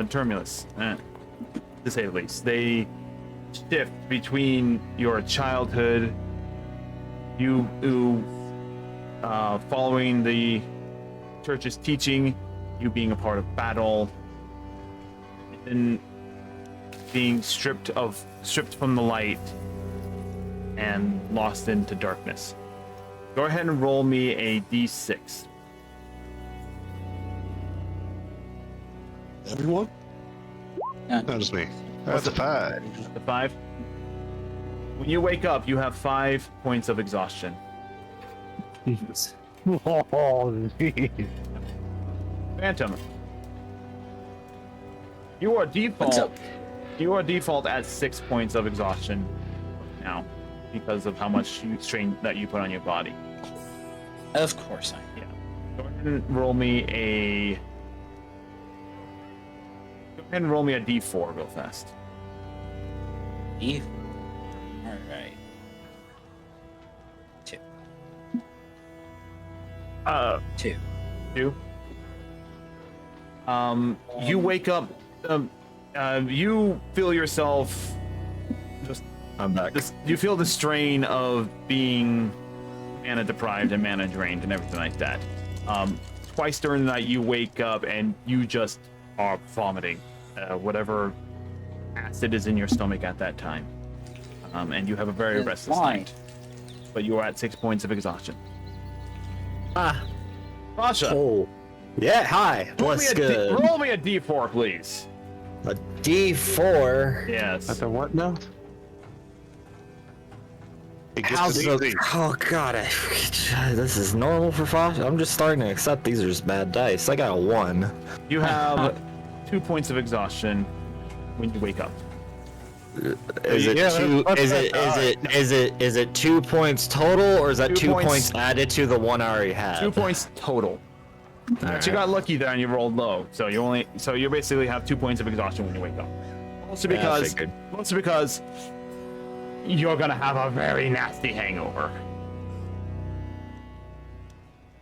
tumultuous, to say the least. They shift between your childhood, you following the church's teaching, you being a part of battle, and being stripped from the light and lost into darkness. Go ahead and roll me a d6. Everyone? That was me. That's a 5. The 5. When you wake up, you have 5 points of exhaustion. Jesus. Phantom, you are default at 6 points of exhaustion now because of how much strain that you put on your body. Of course I am. Yeah. Go ahead and roll me a d4 real fast. Eve. Alright. 2. 2. 2. You wake up. You feel yourself. I'm back. You feel the strain of being mana deprived and mana drained and everything like that. Twice during the night, you wake up and you just are vomiting whatever acid is in your stomach at that time. And you have a very restless night. But you are at 6 points of exhaustion. Sasha, Oh. Yeah, hi. What's good? roll me a d4, please. A D4. Yes. At the what now? It How's gets it the... easy. Oh god, this is normal for Fosh. I'm just starting to accept these are just bad dice. I got a 1. You have 2 points of exhaustion when you wake up. Is it Yeah, two? Is it 2 points total, or is that 2 2 points. points added to the one I already had? 2 points total. But you got lucky there and you rolled low, so you basically have 2 points of exhaustion when you wake up. Also because you're gonna have a very nasty hangover.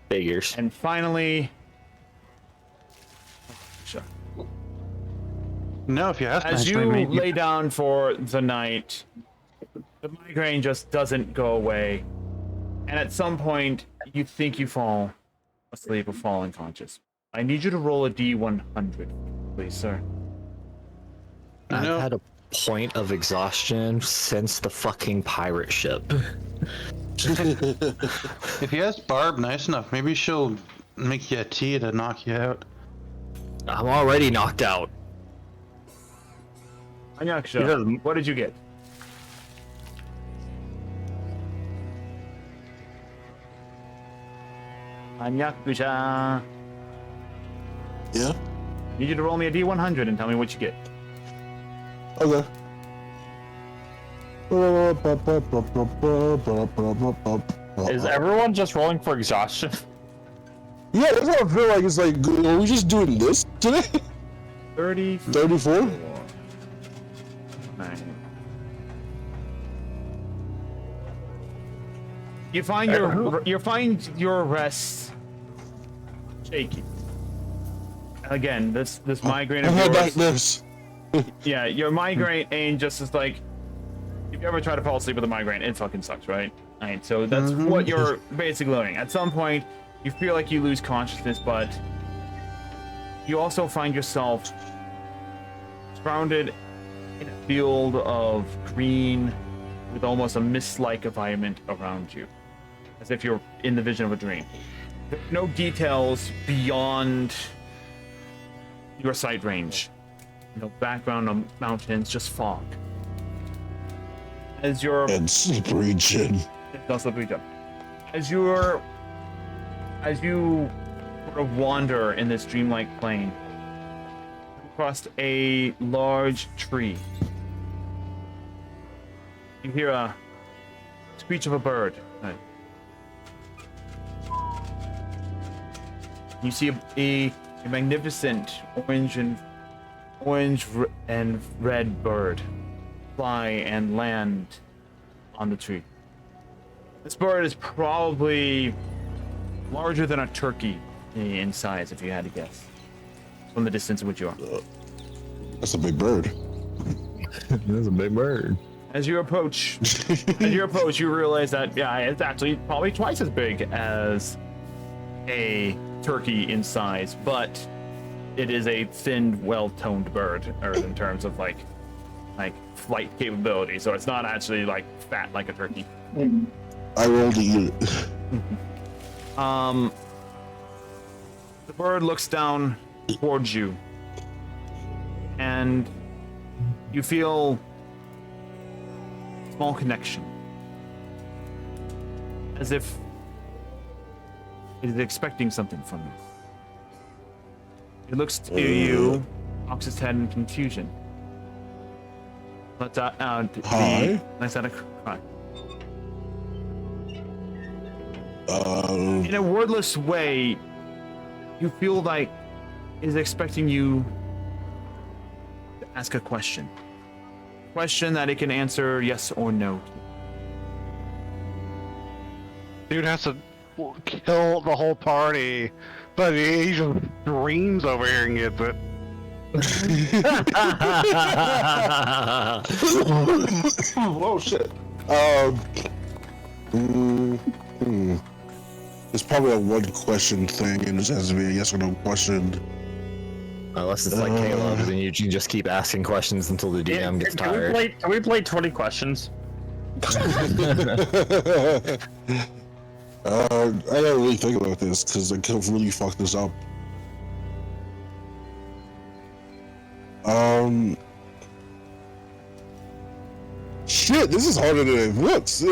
Figures. And finally, No, if you ask as nicely, you maybe. lay down for the night, The migraine just doesn't go away. And at some point, you think you fall asleep or fall unconscious. I need you to roll a D100, please, sir. I've know- had a point of exhaustion since the fucking pirate ship. If you ask Barb nice enough, maybe she'll make you a tea to knock you out. I'm already knocked out. Anyaksha, what did you get? Anyaksha. Yeah? Need you to roll me a D100 and tell me what you get. Okay. Is everyone just rolling for exhaustion? Yeah, that's what I feel like. It's like, are we just doing this today? 34. 34? 9. You find your rest shaky. Again, this migraine I of had yours. nightmares. Yeah, your migraine ain't just as like. If you ever try to fall asleep with a migraine, it fucking sucks, right? Alright, so that's what you're basically learning. At some point, you feel like you lose consciousness, but you also find yourself surrounded in a field of green with almost a mist-like environment around you, as if you're in the vision of a dream. There's no details beyond your sight range. No background, no mountains, just fog. As you're And slippery chin. As you sort of wander in this dreamlike plain, across a large tree, you hear a screech of a bird. You see a magnificent orange and red bird fly and land on the tree. This bird is probably larger than a turkey in size, if you had to guess, from the distance in which you are. That's a big bird. That's a big bird. As you approach, you realize that it's actually probably twice as big as a turkey in size, but it is a thin, well-toned bird, or in terms of like flight capability. So it's not actually like fat like a turkey. I rolled to eat it. The bird looks down towards you, and you feel a small connection, as if it is expecting something from you. It looks to you, cocks its head in confusion. Lets out Hi? lets out a cry. Um, In a wordless way, you feel like it is expecting you to ask a question. Question that it can answer yes or no. Dude has to kill the whole party, but he just dreams over here and gets it. oh shit. It's probably a one question thing, and it has to be a yes or no question. Unless it's like Caleb, then you can just keep asking questions until the DM gets tired. Can we play 20 questions? I gotta really think about this because I could really fuck this up. Shit, this is harder than it looks.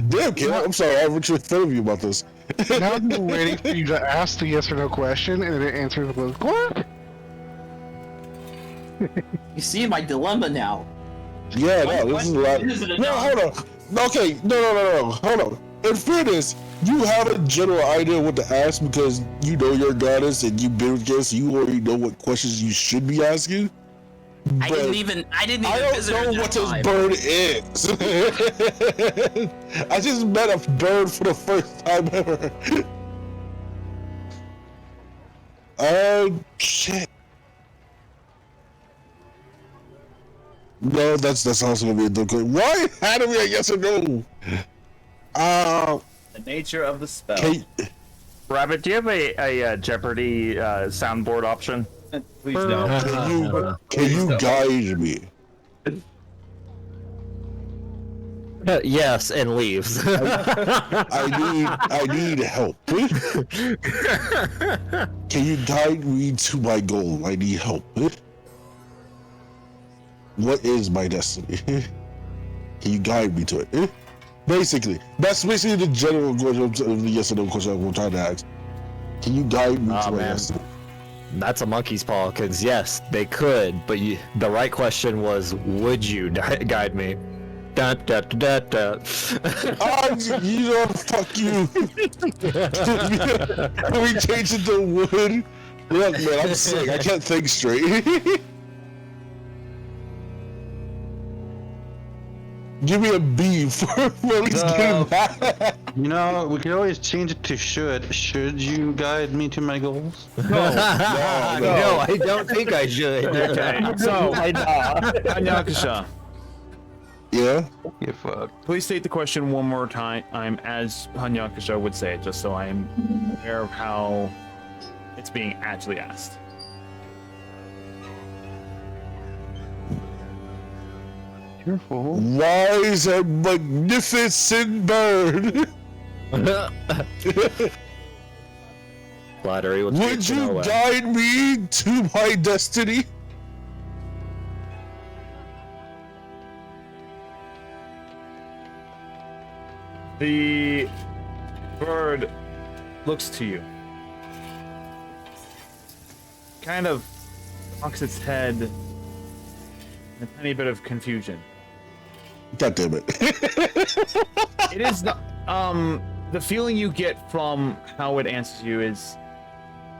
Damn, Caleb, I'm sorry, I was offended you about this. Now I'm waiting for you to ask the yes or no question, and then it answers with what? You see my dilemma now. Yeah, no, this is a lot. Is it a No, no? hold on. Okay, no, hold on. In fairness, you have a general idea what to ask because you know your goddess and you've been with guests, you already know what questions you should be asking. I didn't even I visit her don't know that what this time. bird is. I just met a bird for the first time ever. Shit. No, that's also gonna be a dumb question. Why had to be a yes or no? The nature of the spell. Rabbit, do you have a Jeopardy soundboard option? Please no. Can you guide me? Yes, and leaves. I need help. Can you guide me to my goal? I need help. What is my destiny? Can you guide me to it? Basically, that's basically the general question of the yes or no question I'm trying to ask. Can you guide me to my destiny? That's a monkey's paw, because yes, they could, but the right question was, would you guide me? Da, da, da, da, da. You know, fuck you. Can we change it to wood? Look, man, I'm sick. I can't think straight. Give me a B for at least getting that. You know, we could always change it to should. Should you guide me to my goals? No, I don't think I should. Okay, so, Anyakasha, Yeah? Get fucked. please state the question one more time. I'm as Anyakasha would say it, just so I am aware of how it's being actually asked. Careful. Wise and magnificent bird. Flattery. What's Would you guide me to my destiny? The bird looks to you. Kind of cocks its head in a tiny bit of confusion. God damn it. It is not, the feeling you get from how it answers you is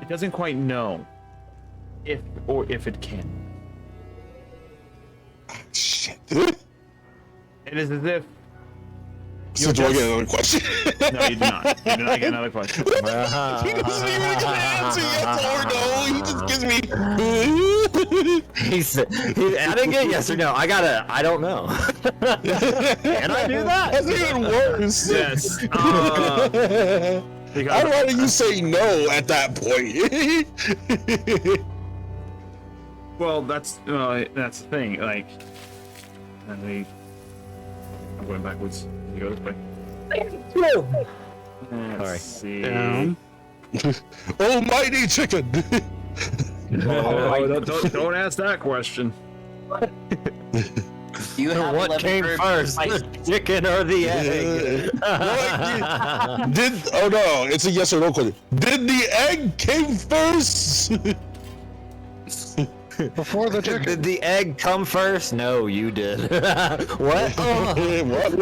it doesn't quite know if it can. Shit. It is as if So do I get another question? no, you do not. You do not get another question. He doesn't even get an answer yes or no. He just gives me. I didn't get yes or no. I don't know. Can I do that? That's even worse. Yes. I'd rather you say no at that point. Well, that's the thing. Like, I'm going backwards. You go this way. Let's see. Down. Almighty chicken. Don't ask that question. You have What 11 came birds. first, the chicken or the egg? Oh no, it's a yes or no question. Did the egg came first? Before the chicken. Did the egg come first? No, you did. What? What?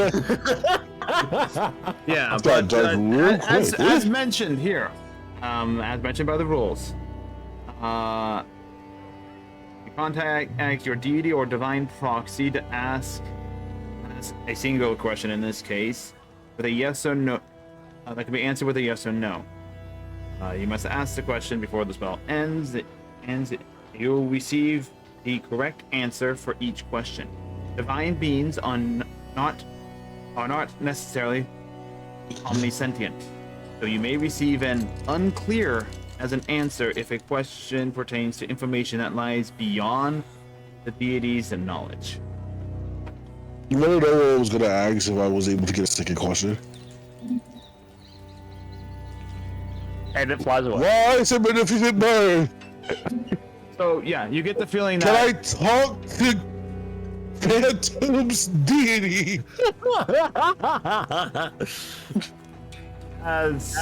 Yeah, got but done real quick. as mentioned here, as mentioned by the rules, you contact your deity or divine proxy to ask a single question in this case with a yes or no. That can be answered with a yes or no. You must ask the question before the spell ends. You will receive the correct answer for each question. Divine beings are not necessarily omniscient, so you may receive an unclear as an answer if a question pertains to information that lies beyond the deities and knowledge. You wanna know what I was gonna ask if I was able to get a second question? And it flies away. Why is a magnificent bird? So yeah, you get the feeling Can I that talk to Phantom's deity? as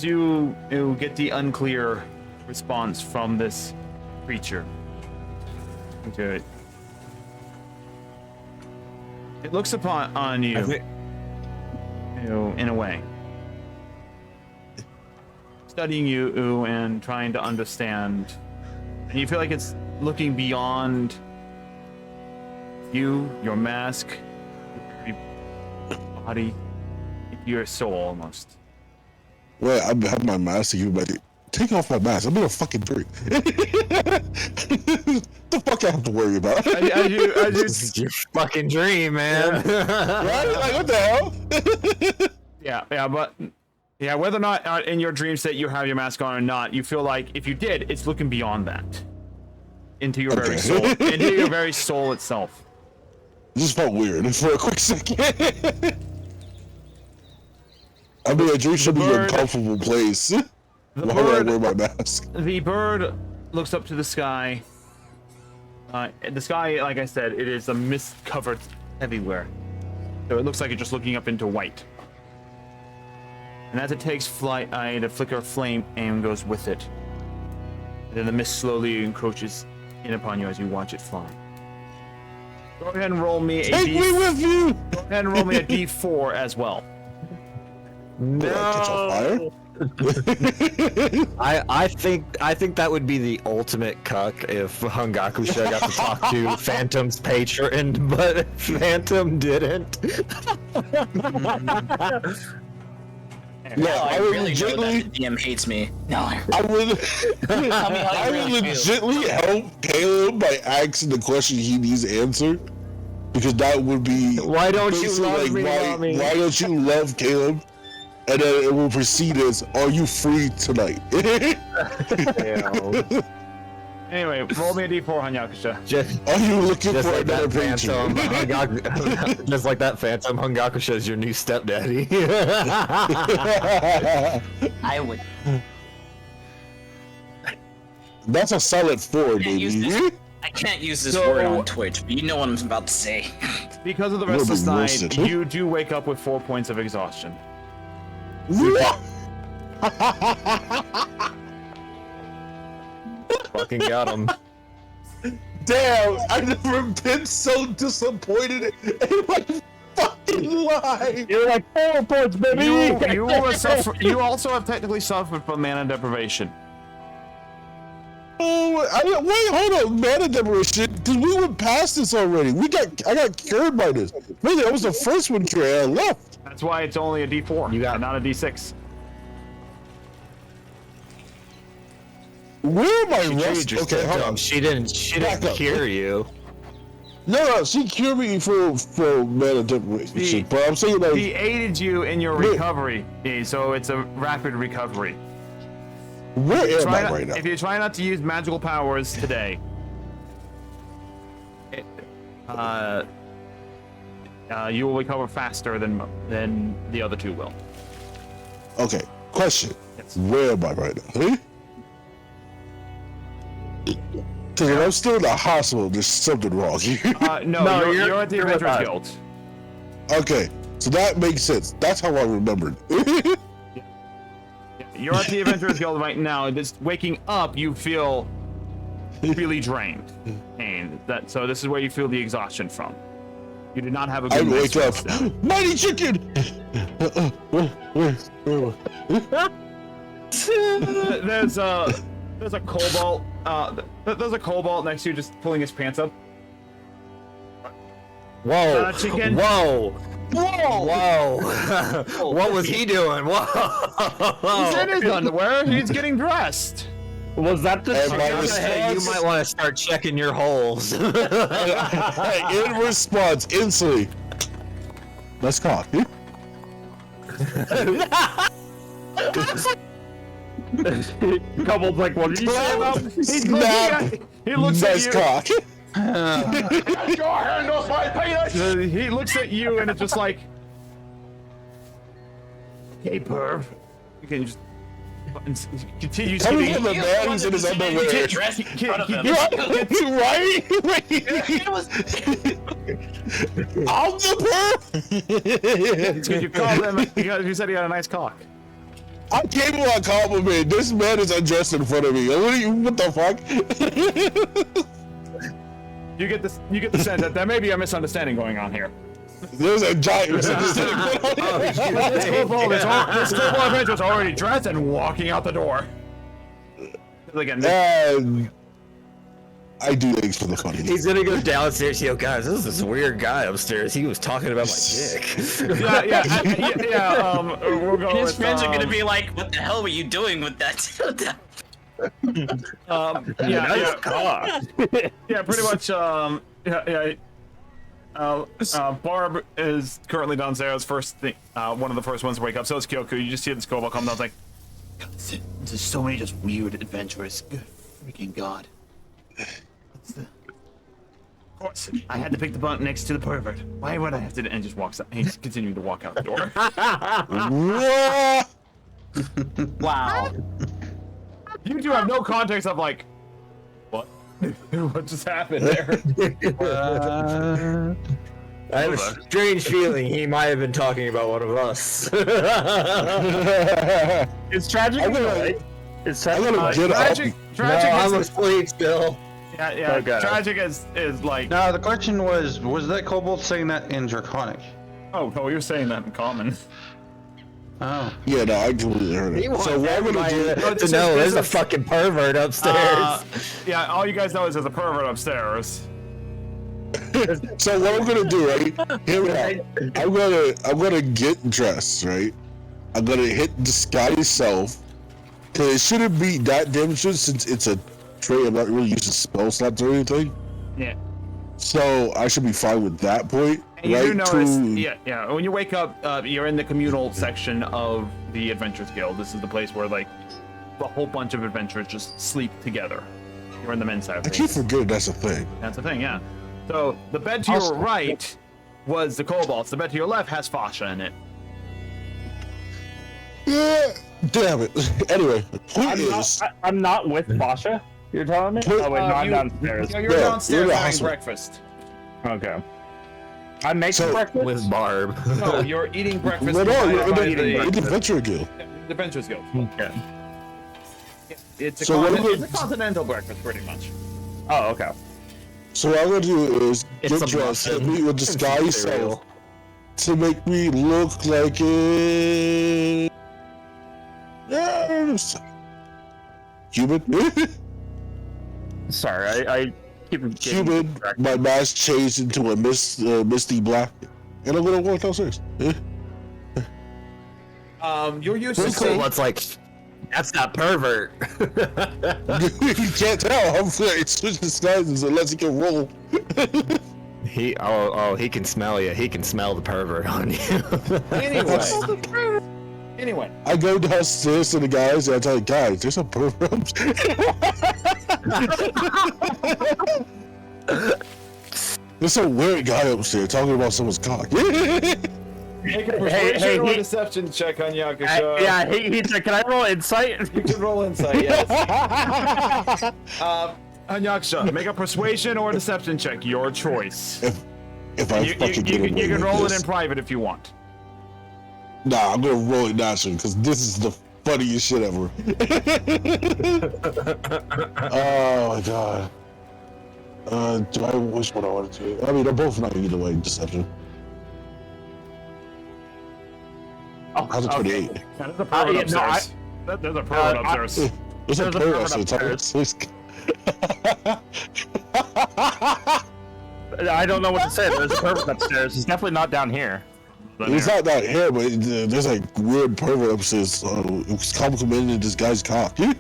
you get the unclear response from this creature. Okay. It looks on you, in a way, studying you and trying to understand, and you feel like it's looking beyond you, your mask, your body, your soul almost. Well, I have my mask to give back take off my mask. I'm in a fucking dream. The fuck I have to worry about? This is your fucking dream, man. Right? Like, what the hell? but whether or not in your dream state you have your mask on or not, you feel like if you did, it's looking beyond that. Into your very soul. Into your very soul itself. This just felt weird for a quick second. I mean, a dream should be a comfortable place. Why would I wear my mask? The bird looks up to the sky. The sky, like I said, it is a mist covered everywhere. So it looks like it's just looking up into white. And as it takes flight, the flicker of flame and goes with it. And then the mist slowly encroaches in upon you as you watch it fly. Go ahead and roll me a Take me with you! Go ahead and roll me a D4 as well. No. Catch on fire? I think that would be the ultimate cuck if Hungakusha got to talk to Phantom's patron, but Phantom didn't. I really know that the DM hates me. No, I would legitimately help Caleb by asking the question he needs answered, because that would be why don't you love like, me, mommy? why don't you love Caleb? And then it will proceed as, are you free tonight? Anyway, roll me a D4, Hanyakusha. Are you looking just for like another that Phantom? Just like that Phantom, Hungakusha is your new stepdaddy. I would. That's a solid 4, baby. I can't use this word on Twitch, but you know what I'm about to say. Because of the rest of the night, you do wake up with 4 points of exhaustion. Fucking got him. Damn, I've never been so disappointed in my fucking life. You're like 4 points, baby. You also have technically suffered from mana deprivation. Oh, wait, hold on, mana deprivation, because we went past this already. I got cured by this. Maybe that was the first one cured. I left. That's why it's only a D4. You got not a D6. Where am I rest? Okay, hold on. She didn't cure you. No, she cured me for mana deprivation. But I'm saying like he aided you in your recovery, so it's a rapid recovery. Where am I right now? If you try not to use magical powers today, you will recover faster than the other two will. Okay, question. Yes. Where am I right now? Huh? Because if I'm still in the hospital, there's something wrong here. No, you're at the Adventurers Guild. Okay, so that makes sense. That's how I remembered. You're at the Adventurers Guild right now. Just waking up, you feel really drained. So this is where you feel the exhaustion from. You did not have a good night's rest. I wake up. Mighty chicken! There's a kobold. There's a kobold next to you, just pulling his pants up. Whoa! Chicken. Whoa! What was he doing? Whoa! He's in his underwear. He's getting dressed. Was that the hey, you might want to start checking your holes. In response, instantly. Let's talk. Kobold's like, what did you say about? He looks nice at you. cock. Your hand off my penis! He looks at you and it's just like, hey, perv. You can just continue coming from a man who's in his underwear. Right? I'm the perv. You called him because you said he had a nice cock. I'm capable of compliment. This man is undressed in front of me. What the fuck? You get the sense that there may be a misunderstanding going on here. There's a giant misunderstanding going on. This kobold adventure is already dressed and walking out the door. Again, I do things for the funny. He's gonna go downstairs. Yo, guys, this is this weird guy upstairs. He was talking about my dick. We'll go. His friends are gonna be like, "What the hell were you doing with that Nice car. Yeah, pretty much. Barb is currently downstairs. First thing, one of the first ones to wake up. So is Kyoku. You just see this kobold come down. It's like, There's so many just weird adventures. Good freaking god. Of course, I had to pick the bunk next to the pervert. Why would I have to? and just walks out. He's continuing to walk out the door. Wow. You two have no context of like, what? What just happened there? I have a strange feeling he might have been talking about one of us. It's tragic. It's tragic. Tragic No, I'm is asleep still. yeah. Okay. Tragic is like. Now the question was that kobold saying that in Draconic? Oh no, you're saying that in common. Oh. Yeah, no, I completely heard He it. wants So what I'm gonna everybody do? to know there's a fucking pervert upstairs. Yeah, all you guys know is there's a pervert upstairs. So what I'm gonna do, right? Hear me out. I'm gonna get dressed, right? I'm gonna hit disguise self, cause it shouldn't be that damaging since it's a trait. I'm not really using spell slots or anything. Yeah. So I should be fine with that point, And you right? do notice, yeah. When you wake up, you're in the communal section of the Adventurers Guild. This is the place where like a whole bunch of adventurers just sleep together. You're in the men's side of I keep things. forgetting that's a thing. That's the thing, yeah. So the bed to your right was the kobolds. The bed to your left has Fasha in it. Yeah, damn it. Anyway, I'm not with Basha. You're telling me? Oh wait, no, I'm downstairs. You're Yeah, downstairs you're the having husband. breakfast. Okay. I make So- breakfast. With Barb. No, you're eating breakfast. No, you're in by the Adventure Guild. the Adventurers Guild. Okay. It's a, So what it's are a continental breakfast, pretty much. Oh, okay. So what I'm gonna do is It's get a dressed, hit muffin. me with disguise Cereal. self to make me look like a human. Sorry, I keep getting Human. distracted. My mask changed into a misty black, and I'm gonna walk downstairs. You're used to So seeing. what's like, that's not pervert. You can't tell. I'm it's switch disguises unless he can roll. He he can smell you. He can smell the pervert on you. Anyway, I go downstairs to the guys and I tell you, guys, there's a pervert upstairs. There's some weird guy upstairs talking about someone's cock. make a hey, or he- deception check on Yakusha. Yeah, he said, can I roll insight? You can roll insight, yes. On Yakusha, make a persuasion or deception check, your choice. If I You fucking get away can with roll this. it in private if you want. Nah, I'm gonna roll it naturally because this is the funniest shit ever. Oh my god. Do I wish what I wanted to? I mean, they're both not either way. Deception. How's a 28? There's a pervert yeah, no, upstairs. There's a pervert upstairs. There's a There's a pervert pervert upstairs. I don't know what to say. There's a pervert upstairs. It's definitely not down here. It's not down here, but there's like weird pervert upstairs. It was complimenting this guy's cock. And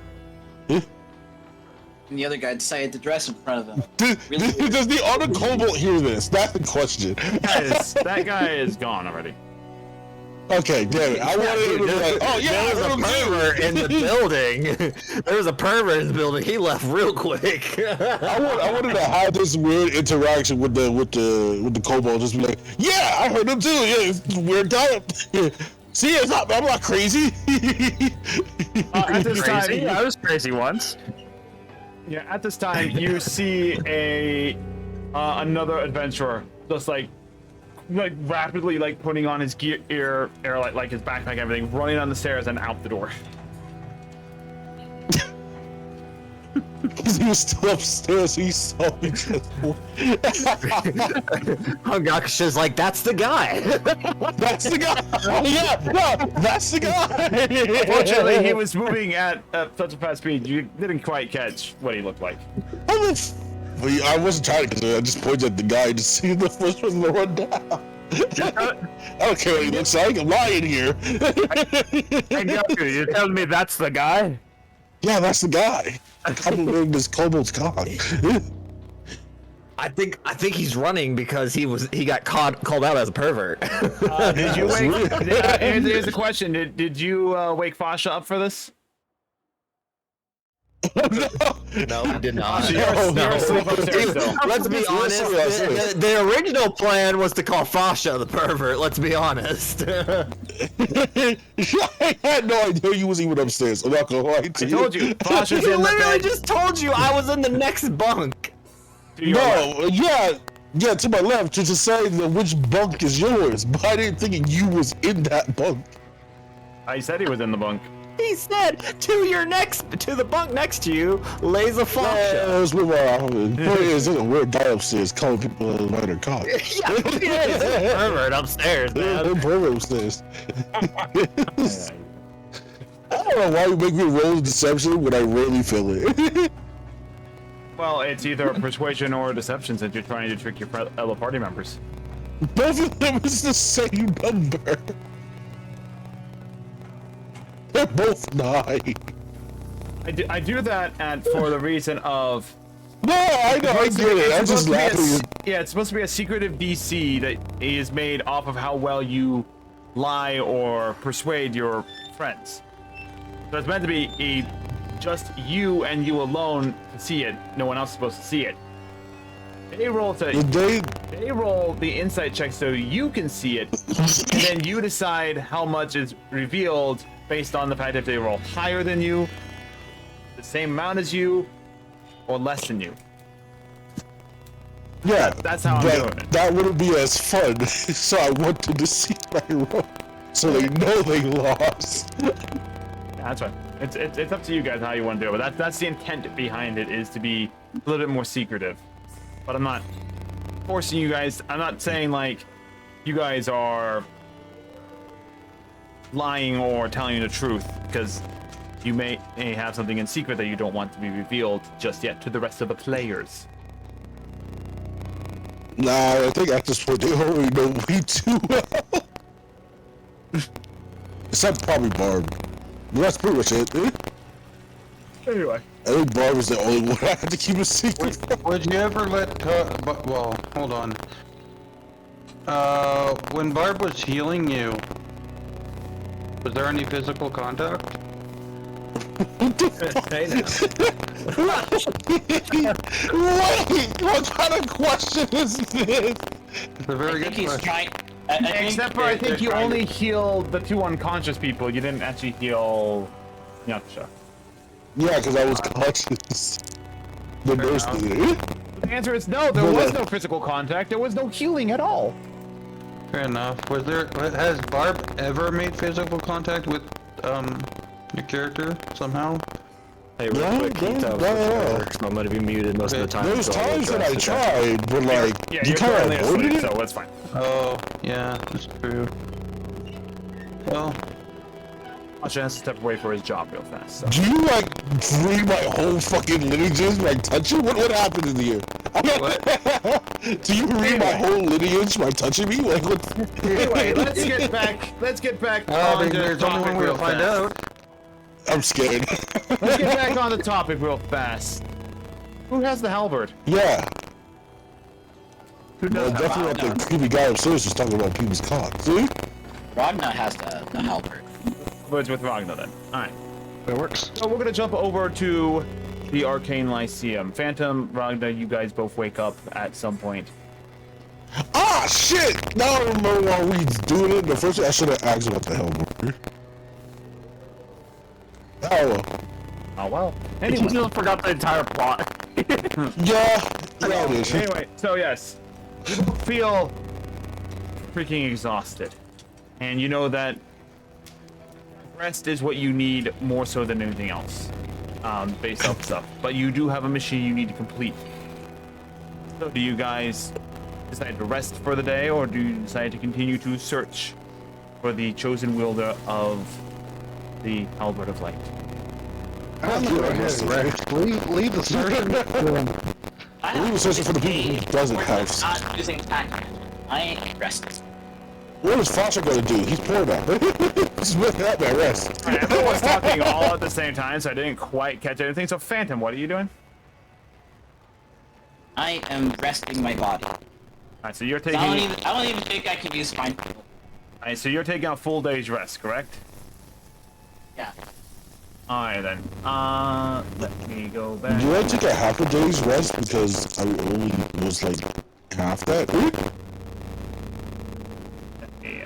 the other guy decided to dress in front of him. Does the other kobold hear this? That's the question. That guy is gone already. Okay, damn it. I wanted him to be like, oh yeah, There was a pervert in the building. There was a pervert in the building. He left real quick. I wanted to have this weird interaction with the kobold. Just be like, yeah, I heard him too. Yeah, it's a weird guy. See, it's not. I'm not crazy. At this Crazy? time, I was crazy once. yeah, at this time, you see another adventurer just like rapidly putting on his gear, like his backpack, everything, running down the stairs and out the door. He was still upstairs. He saw me just. Hungakusha's like, that's the guy. That's the guy. Oh, yeah, no, that's the guy. Unfortunately, he was moving at such a fast speed, you didn't quite catch what he looked like. I wasn't trying to. I just pointed at the guy to see the first person to run down. I don't care what he looks like. I'm lying here. Hey, Goku, you're telling me that's the guy? Yeah, that's the guy. Complimenting this kobold's cock. I think he's running because he got called out as a pervert. Did you wake? Here's the question: Did you wake Fasha up for this? No, he did not. You're asleep upstairs still. Let's be honest. The original plan was to call Fasha the pervert. Let's be honest. I had no idea you was even upstairs. I'm not gonna lie to you. I told you, Fasha's He in the literally bed. just told you I was in the next bunk. To your left. No, yeah, to my left to decide which bunk is yours, but I didn't think you was in that bunk. I said he was in the bunk. He said to the bunk next to you lays a Fasha. Let's move on. Point is, there's a weird guy upstairs calling people by their cock. Yeah, he is a pervert upstairs, man. They're pervert upstairs. I don't know why you make me roll a deception when I rarely feel it. Well, it's either a persuasion or a deception since you're trying to trick your fellow party members. Both of them is the same number. They're both 9. I do that for the reason of. No, I know, I get it. I'm just laughing. It's supposed to be a secretive DC that is made off of how well you lie or persuade your friends. So it's meant to be just you and you alone to see it. No one else is supposed to see it. They roll the insight check so you can see it, and then you decide how much is revealed based on the fact if they roll higher than you, the same amount as you, or less than you. Yeah, that's how I'm doing it. That wouldn't be as fun, so I wanted to see my roll, so they know they lost. Yeah, that's fine. It's up to you guys how you want to do it, but that's the intent behind it, is to be a little bit more secretive. But I'm not forcing you guys. I'm not saying like you guys are lying or telling you the truth, because you may have something in secret that you don't want to be revealed just yet to the rest of the players. Nah, I think at this point they already know me too well. Except probably Barb. But that's pretty much it. Anyway. I think Barb was the only one I had to keep a secret from. Would you ever let well, hold on. When Barb was healing you, was there any physical contact? Hey now. Wait, what kind of question is this? It's a very good question. Except for I think you only healed the 2 unconscious people. You didn't actually heal Yaksha. Yeah, because I was conscious. The nurse did it. The answer is no. There was no physical contact. There was no healing at all. Fair enough. Has Barb ever made physical contact with your character somehow? Hey, real quick, can you tell us I'm gonna be muted most of the time. There's times that I tried, but like, Yeah, you you're kind currently of avoided asleep, it. so that's fine. Oh, yeah, that's true. Well, Asha has to step away for his job real fast. So. Do you like read my whole fucking lineages by touching? What happened in here? Do you read my whole lineage by touching me? Like what? Anyway, let's get back on the there's only topic one way real to find fast. out. I'm scared. Let's get back on the topic real fast. Who has the halberd? Yeah. Who does have Definitely not the creepy guy upstairs just talking about people's cock. See? Ragnar has the halberd. Words with Ragnar then. Alright. That works. So we're gonna jump over to the Arcane Lyceum. Phantom, Ragnar, you guys both wake up at some point. Ah, shit! Now I remember while we doing it. The first thing I should have asked about the hell. Oh well. Oh well. You Anyway. just forgot the entire plot. Yeah. Yeah, it is. Anyway, so yes. You both feel freaking exhausted. And you know that rest is what you need more so than anything else. Based off stuff. But you do have a mission you need to complete. So do you guys decide to rest for the day, or do you decide to continue to search for the chosen wielder of the Halberd of Light? Leave the surgeon. I We were have searching for the people who doesn't have. not using pantheon. I ain't resting. What is Foster gonna do? He's poor now. He's looking at my rest. Alright, everyone's talking all at the same time, so I didn't quite catch anything. So, Phantom, what are you doing? I am resting my body. Alright, so you're I taking. don't even think I can use fine. Alright, so you're taking a full day's rest, correct? Yeah. Alright then. Let me go back. Do I take a half a day's rest because I only was like half that? Let me,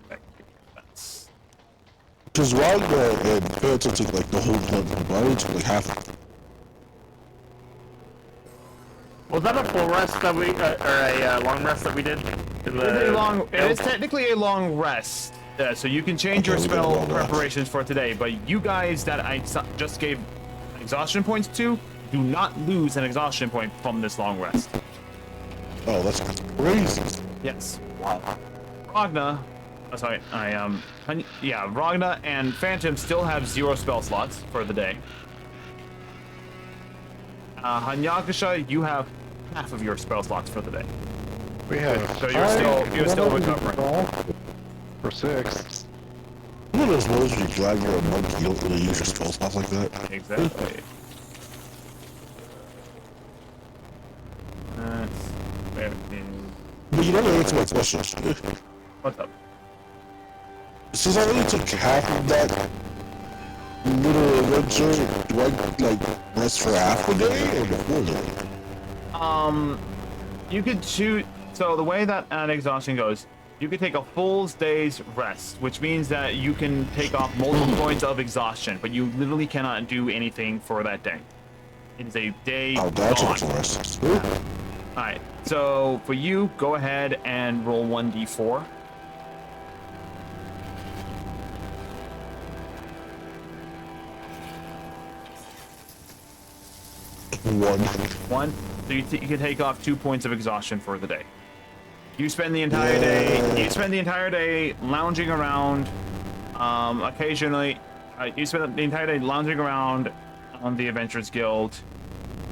back to defense. Because Ragnar and Phantom took like the whole month. I only took like half. Was that a full rest that we, or a long rest that we did? It is technically a long rest. So you can change your Okay, we got a spell long rest. preparations for today, but you guys that I just gave exhaustion points to do not lose an exhaustion point from this long rest. Oh, that's crazy. Yes. Ragna, Ragna and Phantom still have 0 spell slots for the day. Hanyakasha, you have half of your spell slots for the day. We had So you're still recovering. for 6. One of those modes where you're glad you're a monk, you don't really use your spell slots like that. Exactly. That's everything. But you never answer my question. What's up? Since I only took half of that little adventure, do I like rest for half the day or the full day? You could choose. So the way that an exhaustion goes, you could take a full day's rest, which means that you can take off multiple points of exhaustion, but you literally cannot do anything for that day. It is a day Oh, that's gone. what's rest. Alright, so for you, go ahead and roll 1d4. One. So you can take off 2 points of exhaustion for the day. You spend the entire day. You spend the entire day lounging around. Occasionally, you spend the entire day lounging around on the Adventurers Guild.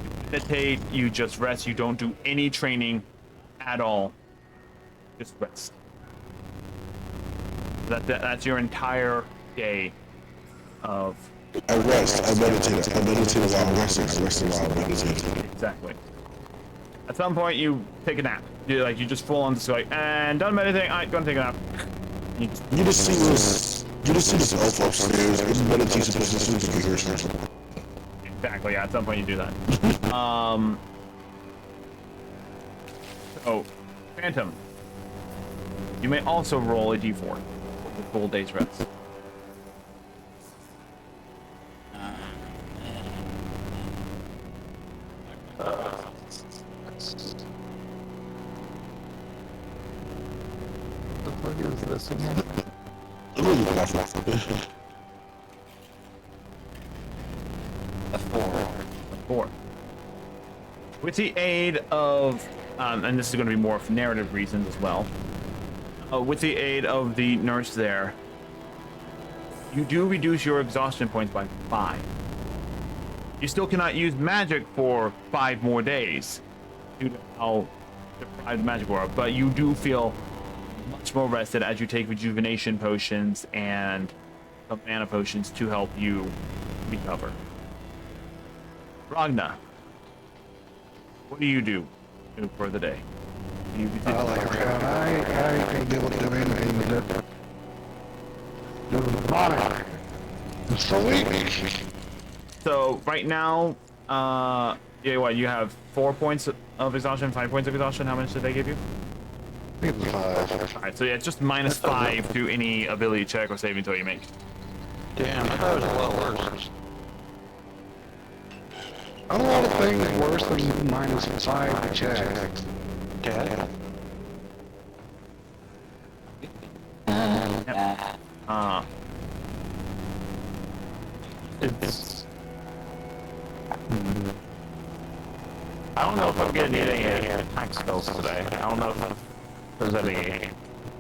You meditate. You just rest. You don't do any training at all. Just rest. That's your entire day of. I rest. I meditate. I meditate while resting. I rest while meditating. Exactly. At some point, you take a nap. You just full on just like, and done meditating. Alright, gonna take a nap. You just- You just see this. You just see this elf upstairs. It's meditation position to hear something. Exactly. Yeah. At some point, you do that. So, Phantom. You may also roll a d4 for the full day's rest. What is this again? I'm really laughing. A 4. 4. With the aid of, and this is going to be more for narrative reasons as well. With the aid of the nurse there, you do reduce your exhaustion points by 5. You still cannot use magic for 5 more days due to how deprived magic are, but you do feel much more rested as you take rejuvenation potions and some mana potions to help you recover. Ragna, what do you do for the day? Do you I ain't able to do anything with it. Do the body. I'm so weak. So right now, yeah, what you have 4 points of exhaustion, 5 points of exhaustion. How much did they give you? I think it's 5. All right, so yeah, it's just -5 to any ability check or saving throw you make. Damn, I thought it was a lot worse. A lot of things worse than -5 checks. Dad? It's. I don't know if I'm getting any attack spells today. I don't know if there's any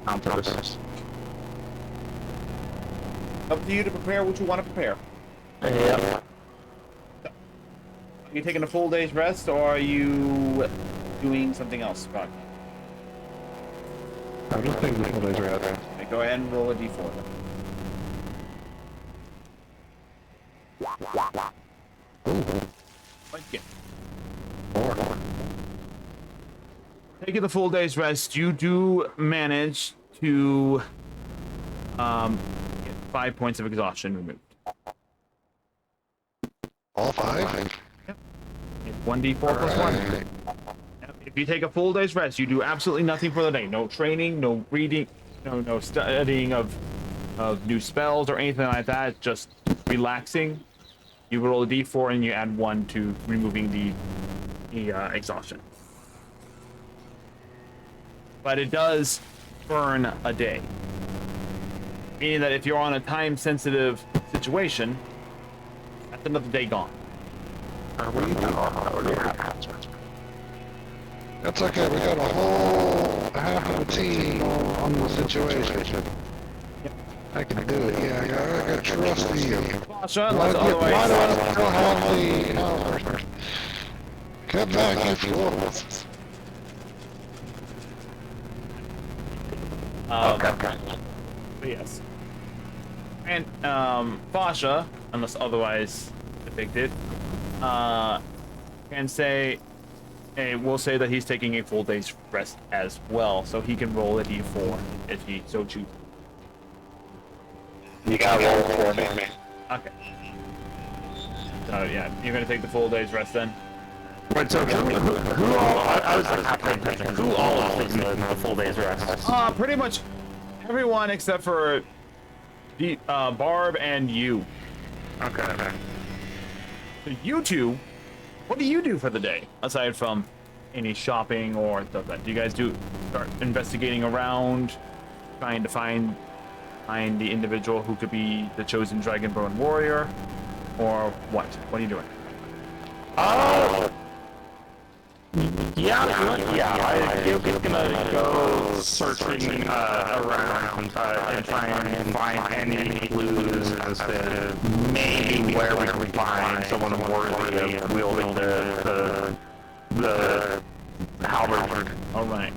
counters. Up to you to prepare what you want to prepare. Yeah. Are you taking a full day's rest, or are you doing something else, Ragna? I'm just taking the full day's rest. Okay, go ahead and roll a d4. Okay. Taking the full day's rest, you do manage to get 5 points of exhaustion removed. All 5? It's 1d4 plus 1. If you take a full day's rest, you do absolutely nothing for the day. No training, no reading, no studying of new spells or anything like that. Just relaxing. You roll a d4 and you add 1 to removing the exhaustion. But it does burn a day. Meaning that if you're on a time-sensitive situation, that's another day gone. That's okay, we got a whole half of a team on the situation. I can do it, yeah, I got trust in you. Pasha, Why unless do otherwise... I still have the... Come back if you want. But yes. And, Fasha, unless otherwise depicted, can say... we'll say that he's taking a full day's rest as well, so he can roll a d4 if he so chooses. You got roll for me. Okay. So yeah, you're gonna take the full day's rest then? Wait, so who all, I was like half paying attention, who all is taking the full day's rest? Pretty much everyone except for the, Barb and you. Okay. So you two, what do you do for the day, aside from any shopping or stuff like that? Do you guys start investigating around, trying to find the individual who could be the chosen Dragonborn warrior, or what? What are you doing? I feel he's gonna go searching around and try and find any clues as to maybe where we can find someone worthy of wielding the halberd. All right.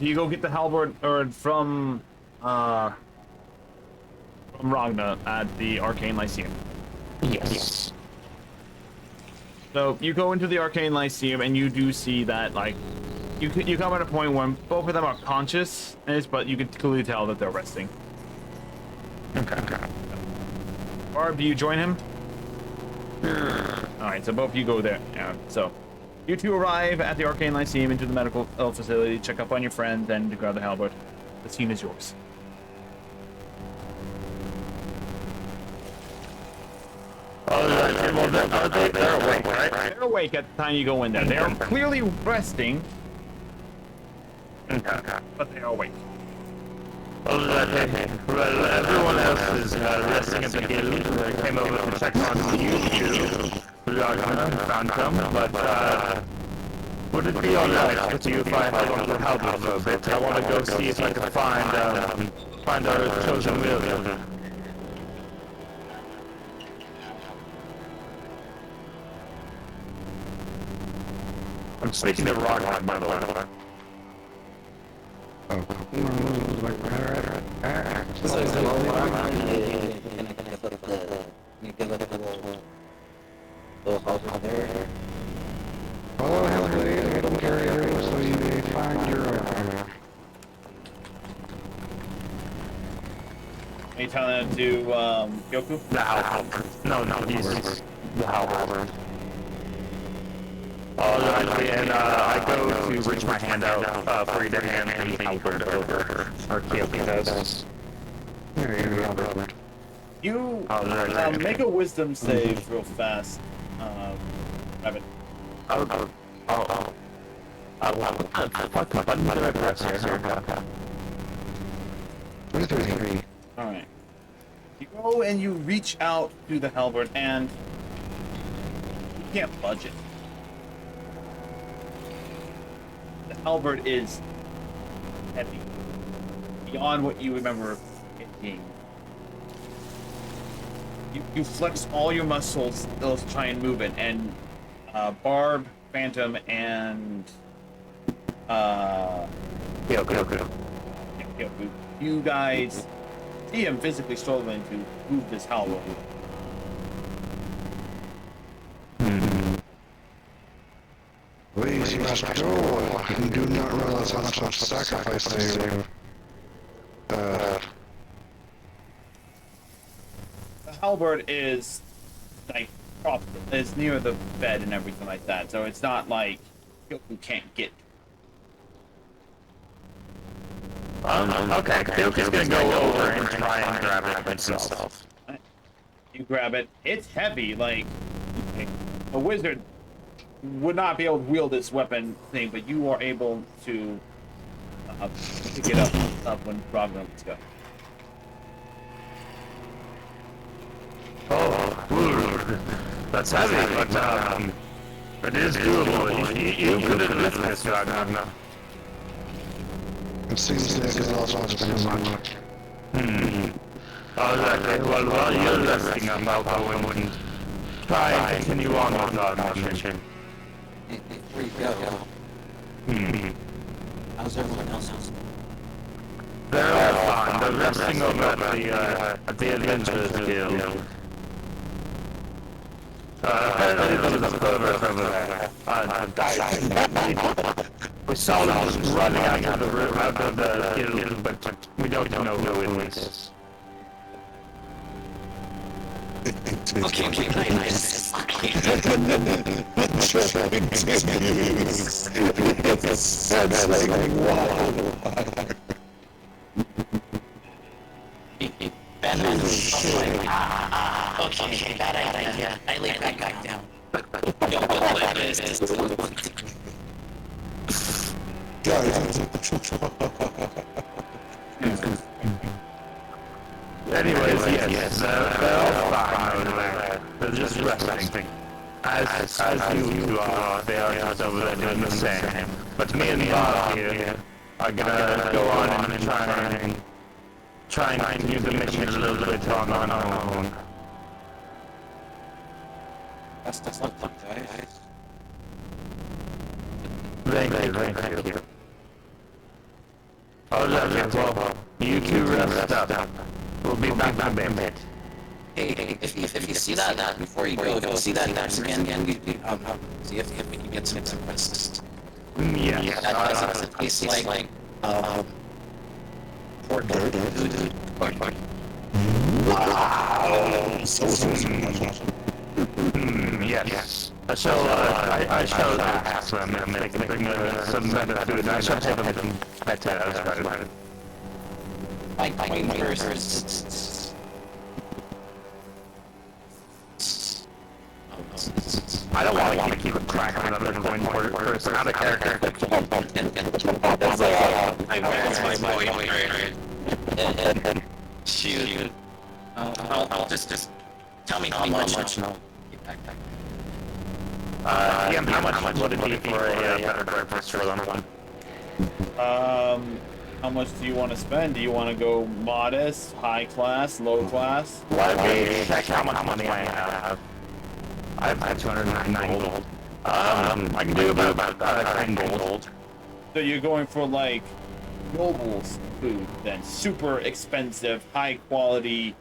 Do you go get the halberd or from Ragna at the Arcane Lyceum? Yes. So you go into the Arcane Lyceum and you do see that, like, you come at a point where both of them are conscious, but you can clearly tell that they're resting. Okay. Barb, do you join him? All right, so both of you go there. Yeah. So you two arrive at the Arcane Lyceum into the medical facility, check up on your friend, then to grab the halberd. The scene is yours. They're awake, right? They're awake at the time you go in there. They are clearly resting, but they are awake. Well, everyone else is resting at the guild. I came over to check on you two. Found them, but would it be alright with you if I held on to Halberd for a bit? I want to go see if I can find our chosen wielder. I'm speaking to Ragnar, by the way. Follow him to the middle area so you may find your own. Are you telling that to Yoku? The halberd. No, he's the halberd. Alright, and I go to reach my hand out for you to hand the halberd over. Or Kyoki does. There you go, Robert. You make a wisdom save real fast, Rabbit. What button do I press here? 23. All right. You go and you reach out to the halberd, and you can't budge it. The halberd is heavy, beyond what you remember it being. You flex all your muscles to try and move it, and Barb, Phantom, and Yoko. You guys see him physically struggling to move this halberd. Please, you must go. You do not realize how much sacrifice they The halberd is like is near the bed and everything like that, so it's not like you can't get. Okay, Kyoko's gonna go over and try and grab it himself. You grab it. It's heavy. Like a wizard would not be able to wield this weapon thing, but you are able to pick it up when Ragnar lets go. Oh, that's heavy, but it is doable. You could have lift this, Ragnar. It seems like it's also too much. Okay, well, while you're lifting up, I'll go and try and continue on with our mission. Before you go, how's everyone else? They're all fine. They're resting over at the Adventurers Guild. Apparently there's a pervert over there. We saw them just running out of the guild, but we don't know who it is. Okay, nice. Sounds like wow. Okay, bad idea. I lay that guy down. Anyways, yes, they're all fine over there. They're just resting. As you two are, they are just over there doing the same. But me and Bob here are gonna go on and try and continue the mission a little bit on our own. That's not guys. Thank you. Oh, well, you two rest up. We'll be back in a bit. Hey, if you see that before you go see that again, see if we can get some rest. Yes. That tastes like pork food. Wow. So Yes. So I shall ask them if they can bring some better food. I shall take them better. Point first. I don't want to keep track of another coin first. Out of character. That's my point. Shoot. I'll just tell me how much and I'll get back. How much would it be for a better breakfast for them? How much do you want to spend? Do you want to go modest, high class, low class? Let me check how much money I have. I have 209 gold. I can do about 10 gold. So you're going for like nobles food then, super expensive, high quality,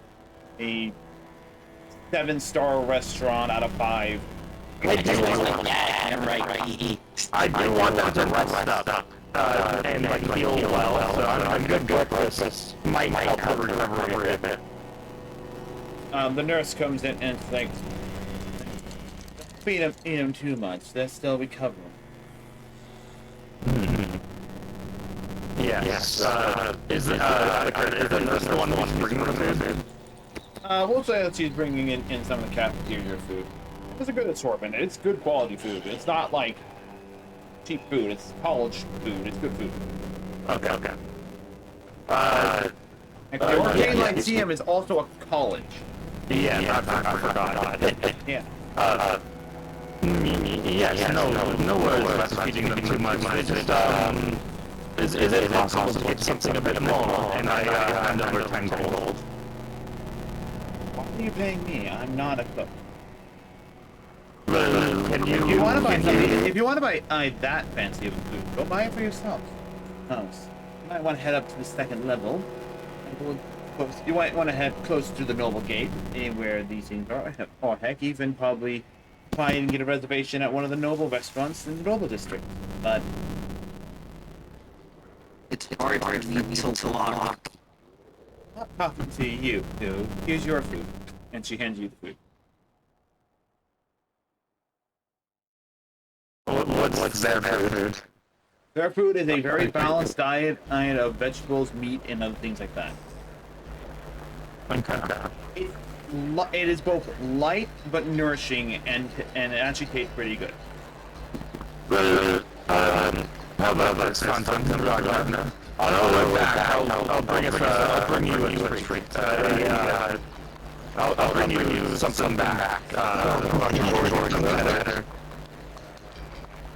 a 7-star restaurant out of 5. I do want them to rest up and like heal well, so I'm good breakfast might help the recovery a bit. The nurse comes in and thinks, don't feed him too much, they're still recovering. Yes. Is the nurse the one who's bringing the food? We'll say that she's bringing in some of the cafeteria food. It's a good assortment. It's good quality food. It's not like cheap food. It's college food. It's good food. Okay. The Arcane Lyceum is also a college. Yeah, I forgot. Yeah. Yes, no worries about feeding them too much. It's just, is it possible to get something a bit more? And I hand over 10 gold. Why are you paying me? I'm not a cook. Can If you want to buy that fancy of food, go buy it for yourself. you might want to head up to the second level. You might want to head closer to the noble gate, where these things are. Or heck, even probably try and get a reservation at one of the noble restaurants in the noble district. But It's hard for me to walk. not talking to you, dude. Here's your food. And she hands you the food. What's their food? Their food is a very balanced diet of vegetables, meat, and other things like that. It is both light but nourishing, and it actually tastes pretty good. How about this content of Ragnar? I'll bring you a treat. I'll bring you something back. No,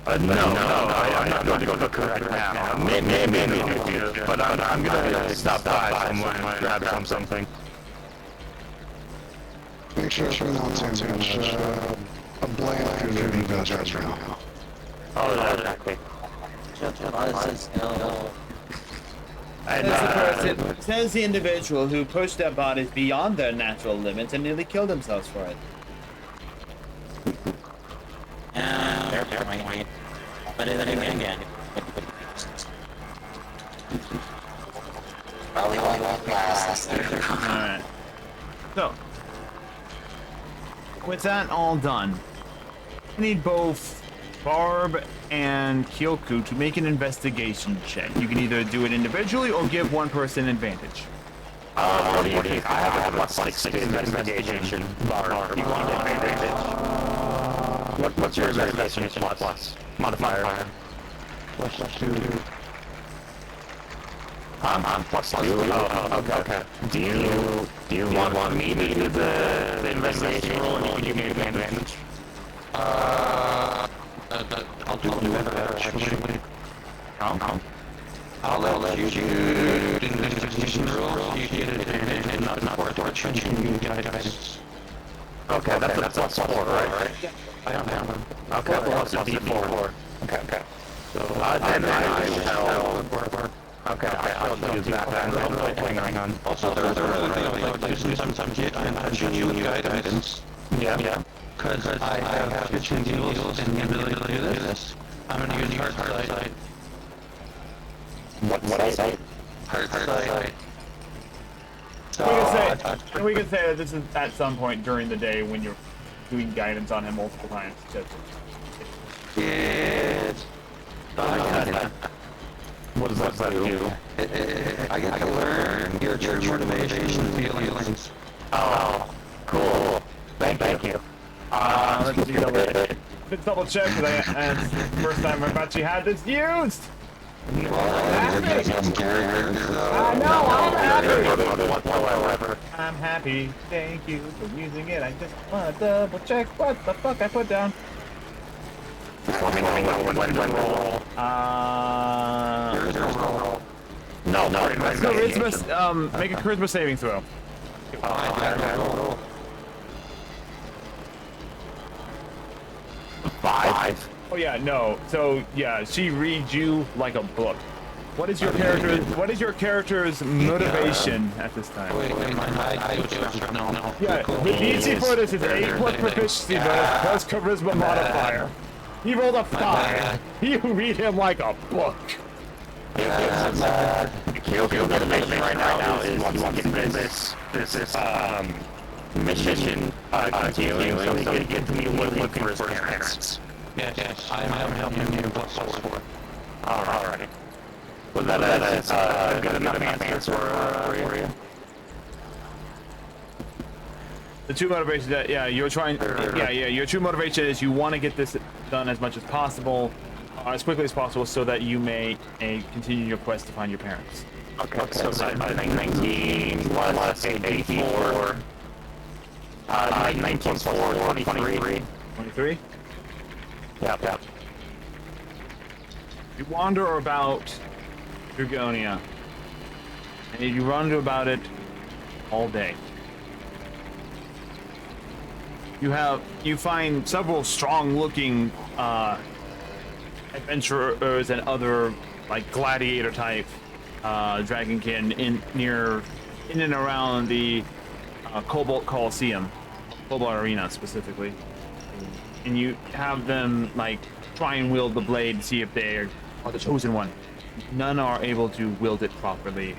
I'm not going to go look right now. Maybe but I'm gonna stop by somewhere and grab something. Make sure it's not too much a bland moving veggies right now. Oh, exactly. Says the individual who pushed their bodies beyond their natural limits and nearly killed themselves for it. Fair point. But then again, probably won't last. Alright. So, with that all done, I need both Barb and Kyoku to make an investigation check. You can either do it individually or give one person advantage. What do you think? I have a +6 to investigation. Barb, you want advantage? What's your investigation plus? Modifier. +2. I'm +2. Oh, okay. Do you want me to do the investigation roll, and you can give me advantage? I'll do that actually. I'll let you do the investigation roll. You get advantage, and not for attention. You guys. Okay, that's a +4, right? I don't have them. Okay, plus a D4. Okay. So then I shall work. Okay, I'll do that. Hang on. Also, the other thing I like to do sometimes, I show you guidance. Yeah. Because I have kitchen deals and the ability to do this. I'm going to use hard sight. What sight? Hard sight. We can say that this is at some point during the day when you're doing guidance on him multiple times. Yes. What does that do? I get to learn your motivation feelings. Oh, cool. Thank you. Let's double check that it's the first time I've actually had this used. I'm happy. Thank you for using it. I just want to double check what the fuck I put down. When roll. No. Make a charisma saving throw. 5. Oh yeah, no. So yeah, she reads you like a book. What is your character's motivation at this time? Wait, no. Yeah, the DC for this is 8+ proficiency bonus plus charisma modifier. He rolled a 5. You read him like a book. Kyoku motivation right now is he wants to get this mission continuing so he can get to meet looking for his parents. Yes, I am helping you +4. Alright. Was that a good enough answer for you? The true motivation that your true motivation is you want to get this done as much as possible, as quickly as possible, so that you may continue your quest to find your parents. Okay, so 19 plus 84. 19 plus 4, 23. 23? Yep. You wander about Dragonia, and you wander about it all day. You find several strong-looking adventurers and other like gladiator type Dragonkin in and around the Cobalt Coliseum, Cobalt Arena specifically, and you have them like try and wield the blade, see if they are the chosen one. None are able to wield it properly,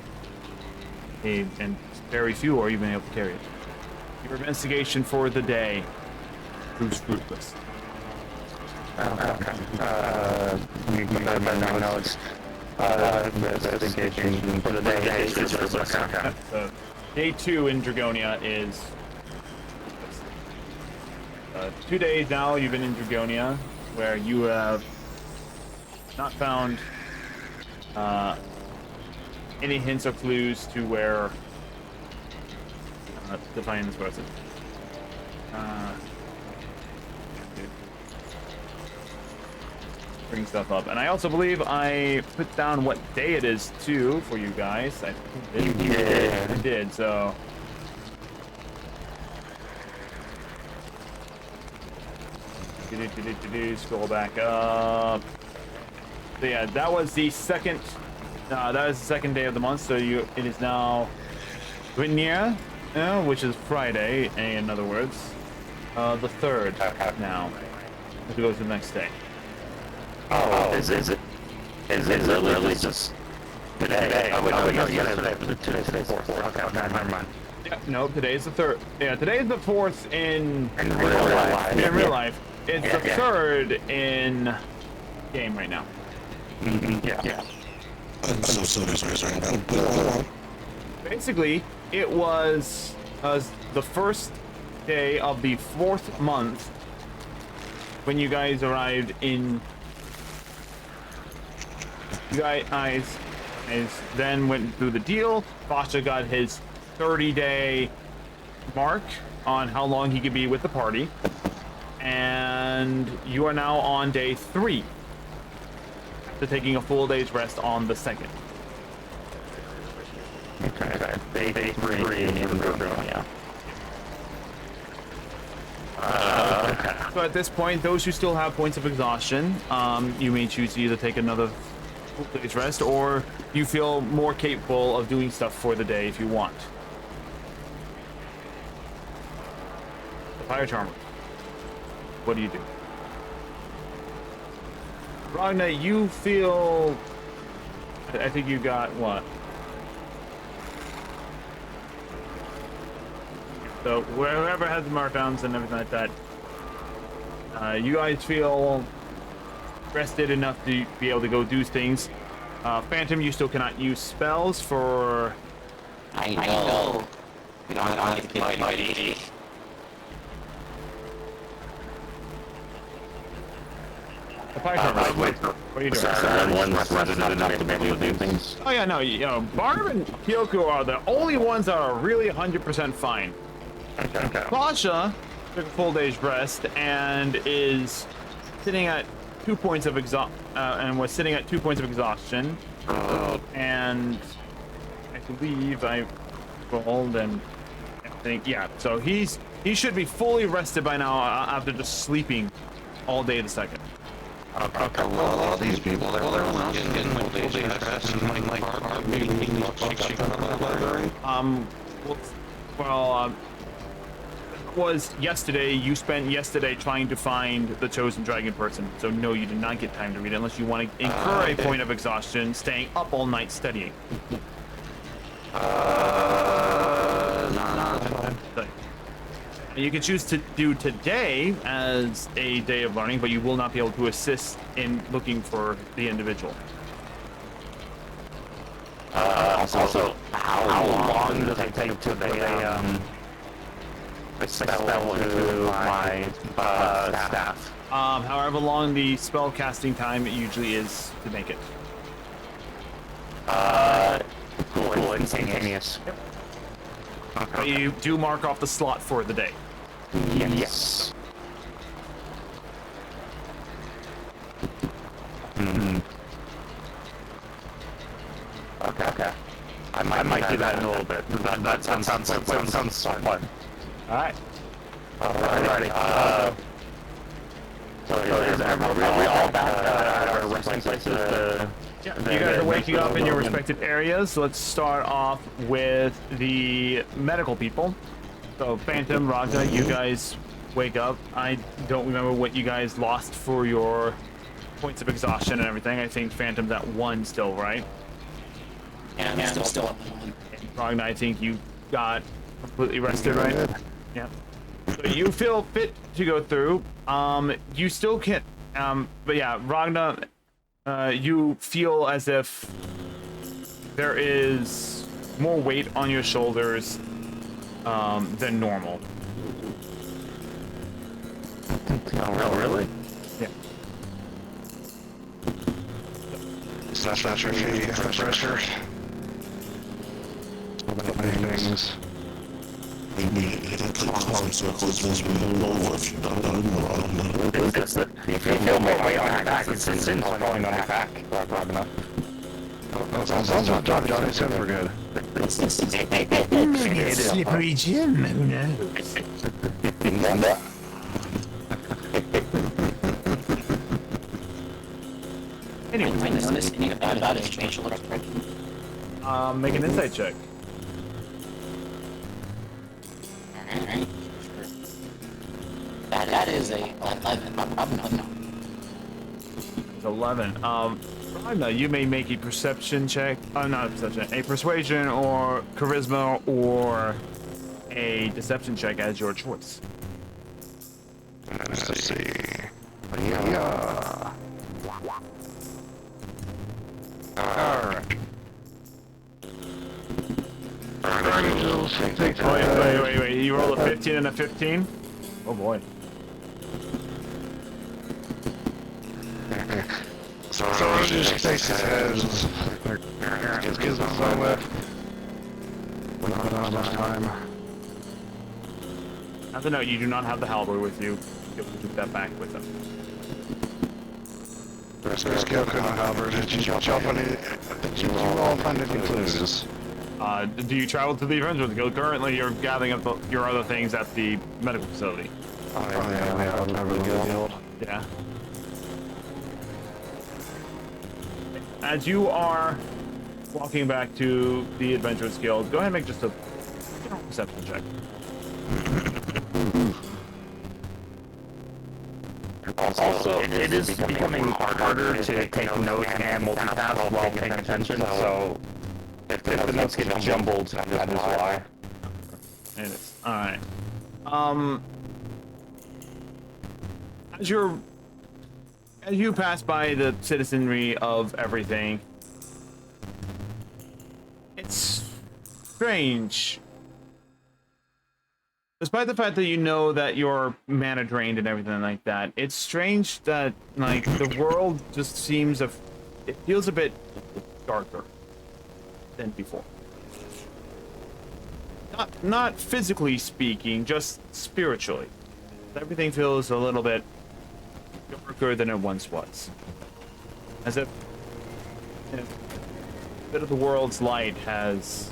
and very few are even able to carry it. Your investigation for the day proves fruitless. Investigation for the day is fruitless. So, day 2 in Dragonia is 2 days now. You've been in Dragonia, where you have not found any hints or clues to where to find this person. Bring stuff up, and I also believe I put down what day it is too for you guys. I did. So scroll back up. So yeah, that was the second. That is the second day of the month. So it is now Vinnya, which is Friday. In other words, the 3rd now. As we go to the next day. Oh, is it literally just today? Oh, no, yesterday was today's the 4th. Okay, never mind. Yeah, no, today's the 3rd. Yeah, today's the 4th in real life. In real life. It's the 3rd in game right now. Yeah. I'm so serious right now. Basically, it was the first day of the 4th month when you guys arrived in. You guys then went through the deal. Basha got his 30-day mark on how long he could be with the party. And you are now on day 3. So taking a full day's rest on the 2nd. Okay. Day 3 in Virginia. Okay. So at this point, those who still have points of exhaustion, you may choose to either take another full day's rest, or you feel more capable of doing stuff for the day if you want. The Fire Charmer. What do you do? Ragna, you feel... I think you got what? So whoever has the markdowns and everything like that, you guys feel rested enough to be able to go do things. Phantom, you still cannot use spells for... I know. We don't have to get mighty. The Fire Charmer. What are you doing? One's rested enough to be able to do things. Oh yeah, no, you know, Barb and Kyoko are the only ones that are really 100% fine. Okay. Basha took a full day's rest and is sitting at 2 points of was sitting at 2 points of exhaustion. And I believe I rolled and I think, yeah, so he should be fully rested by now after just sleeping all day the 2nd. Okay, well, all these people, they're all getting full days rest and like was yesterday. You spent yesterday trying to find the chosen dragon person, so no, you did not get time to read it unless you want to incur a point of exhaustion staying up all night studying. You can choose to do today as a day of learning, but you will not be able to assist in looking for the individual. Also, how long does it take to spell to my staff? However long the spell casting time it usually is to make it. Cool, instantaneous. Yep. But you do mark off the slot for the day. Yes. Okay. I might do that in a little bit. That sounds fun. Alright. Alrighty. So is we all back at our resting places? You guys are waking up in your respective areas. Let's start off with the medical people. So Phantom, Ragna, you guys wake up. I don't remember what you guys lost for your points of exhaustion and everything. I think Phantom's at 1 still, right? Yeah, I'm still up. Ragna, I think you got completely rested, right? Yeah. So you feel fit to go through. You still can't. But yeah, Ragna, you feel as if there is more weight on your shoulders than normal. Oh, really? Yeah. Slash your feet, pressure. So many things. If you feel more weight on your back, it's falling on your back. Sounds like Johnny said we're good. Maybe it's slippery Jim, who knows? Anyway, Anything about his facial expression? make an insight check. Alright. That is a 11. No. It's 11. Ragna, you may make a perception check. Not a perception, a persuasion or charisma or a deception check as your choice. Let's see. Yeah. Alright. Wait. You rolled a 15 and a 15? Oh boy. So just takes his head. Just gives him some left. We're not on much time. As a note, you do not have the halberd with you. You'll keep that back with them. Let's go, Halberd. Did you all find any clues? Do you travel to the Avengers Guild? Currently, you're gathering up your other things at the medical facility. Oh yeah, I'll never the guild. Yeah. As you are walking back to the Adventurers Guild, go ahead and make just a perception check. Also, it is becoming harder to take notes and multitask while paying attention, so if the notes get jumbled, that is why. It is. Alright. As you pass by the citizenry of everything, it's strange. Despite the fact that you know that you're mana drained and everything like that, it's strange that, like, the world just seems it feels a bit darker than before. Not physically speaking, just spiritually. Everything feels a little bit darker than it once was. As if a bit of the world's light has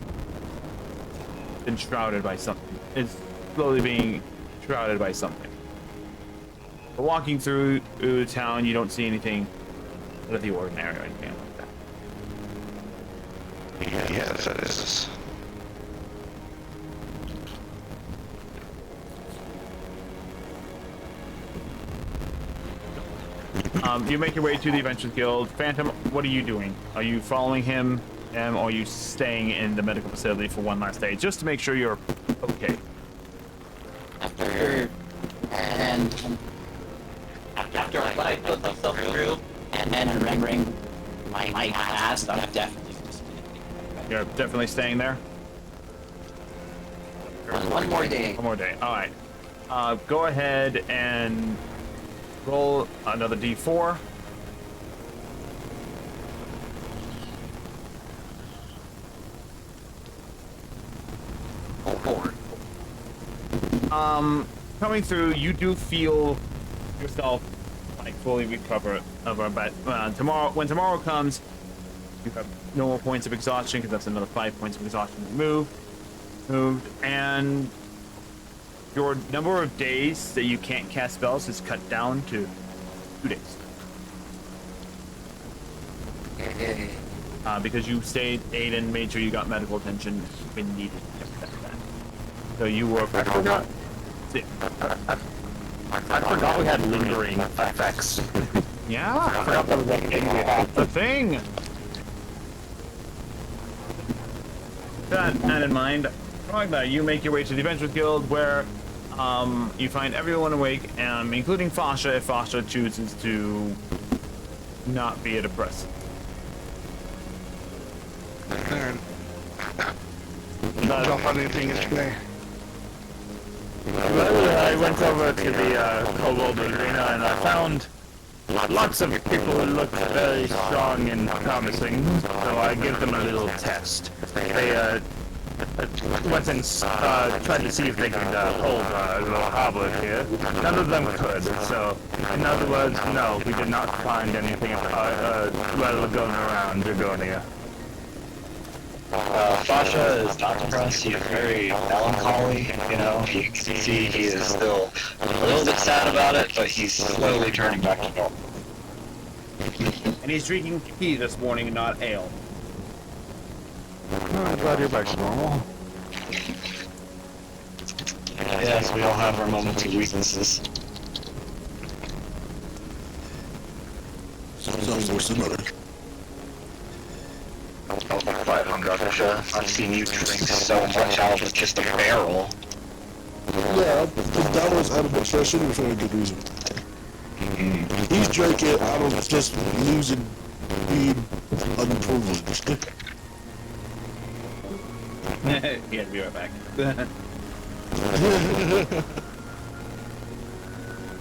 been shrouded by something. It's slowly being shrouded by something. But walking through town, you don't see anything out of the ordinary or anything like that. Yes, that is. You make your way to the Adventurers Guild. Phantom, what are you doing? Are you following him, or are you staying in the medical facility for one last day, just to make sure you're okay? After what I put myself through, and then remembering my past, I'm definitely. You're definitely staying there? One more day. One more day. All right. Go ahead and roll another d4. Coming through, you do feel yourself like fully recover, but when tomorrow comes, you have no more points of exhaustion because that's another 5 points of exhaustion moved, and your number of days that you can't cast spells is cut down to 2 days. Because you stayed, ate, and made sure you got medical attention when needed. So you were. I forgot we had lingering effects. Yeah. I forgot that was like The thing. That in mind, Ragnar, you make your way to the Adventurers Guild, where you find everyone awake, including Fasha, if Fasha chooses to not be a depressant. I don't find anything yesterday. I went over to the Kobold Arena and I found lots of people who looked very strong and promising, so I give them a little test. They went and tried to see if they could hold a little hoblet here. None of them could, so in other words, no, we did not find anything well going around Dragonia. Fasha is not depressed, he is very melancholy, you know, you can see he is still a little bit sad about it, but he's slowly turning back to normal. And he's drinking tea this morning and not ale. I'm glad you're back to normal. Yes, we all have our moments of weaknesses. Sounds worse than others. Oh, but Fasha, I've seen you drink so much out of just a barrel. Yeah, that was out of frustration for a good reason. He's drinking out of just losing, being unprivileged. He had to be right back.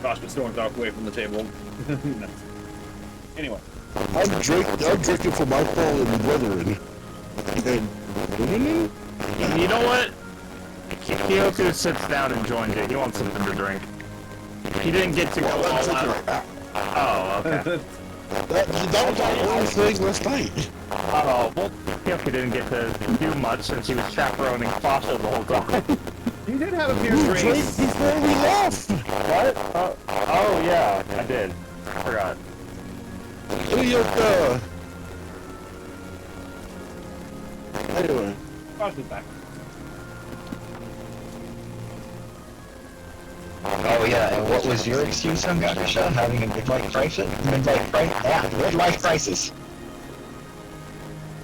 Fasha storms off away from the table. Anyway. I'm drinking for my fallen brethren. And You know what? Kyoku sits down and joins it. He wants something to drink. He didn't get to go all out. Oh, okay. that was our only thing last night. Oh, well, Kyoku didn't get to do much since he was chaperoning Fasha the whole time. You did have a few You drank drinks. before we left. What? Oh, yeah, I did. I forgot. Anyway. Fasha's back. Oh yeah, and what was your excuse on Ganesha? Having a midlife crisis? Midlife crisis.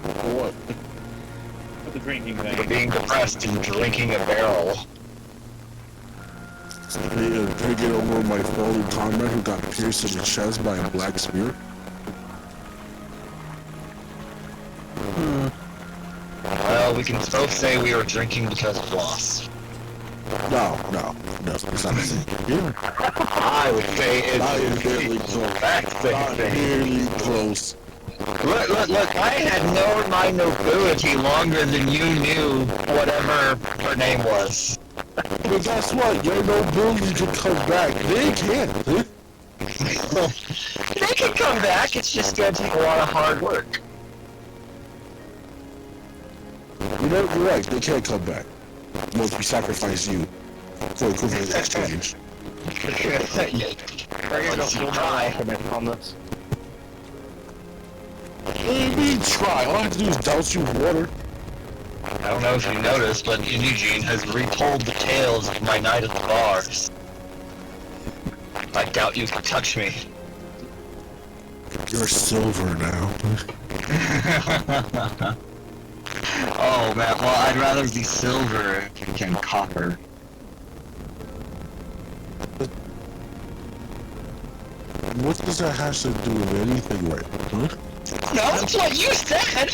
What? With the drinking For thing. being depressed and drinking a barrel. Drinking over my fallen comrade who got pierced in the chest by a black spear. Well, we can both say we were drinking because of loss. No, it's not the same. Yeah. I would say it's Not nearly close. That's Not nearly close. Look, I had known my nobility longer than you knew whatever her name was. But guess what? Your nobility can come back. They can't. They can come back, it's just gonna take a lot of hard work. You know, you're right. They can't come back. Once we sacrifice you for equivalent exchange. Once you try. On this. What do you mean try? All I have to do is douse you with water. I don't know if you noticed, but Eugene has retold the tales of my night at the bars. I doubt you can touch me. You're silver now. Oh man, well I'd rather be silver than copper. What does that have to do with anything right now? Huh? No, that's what you said!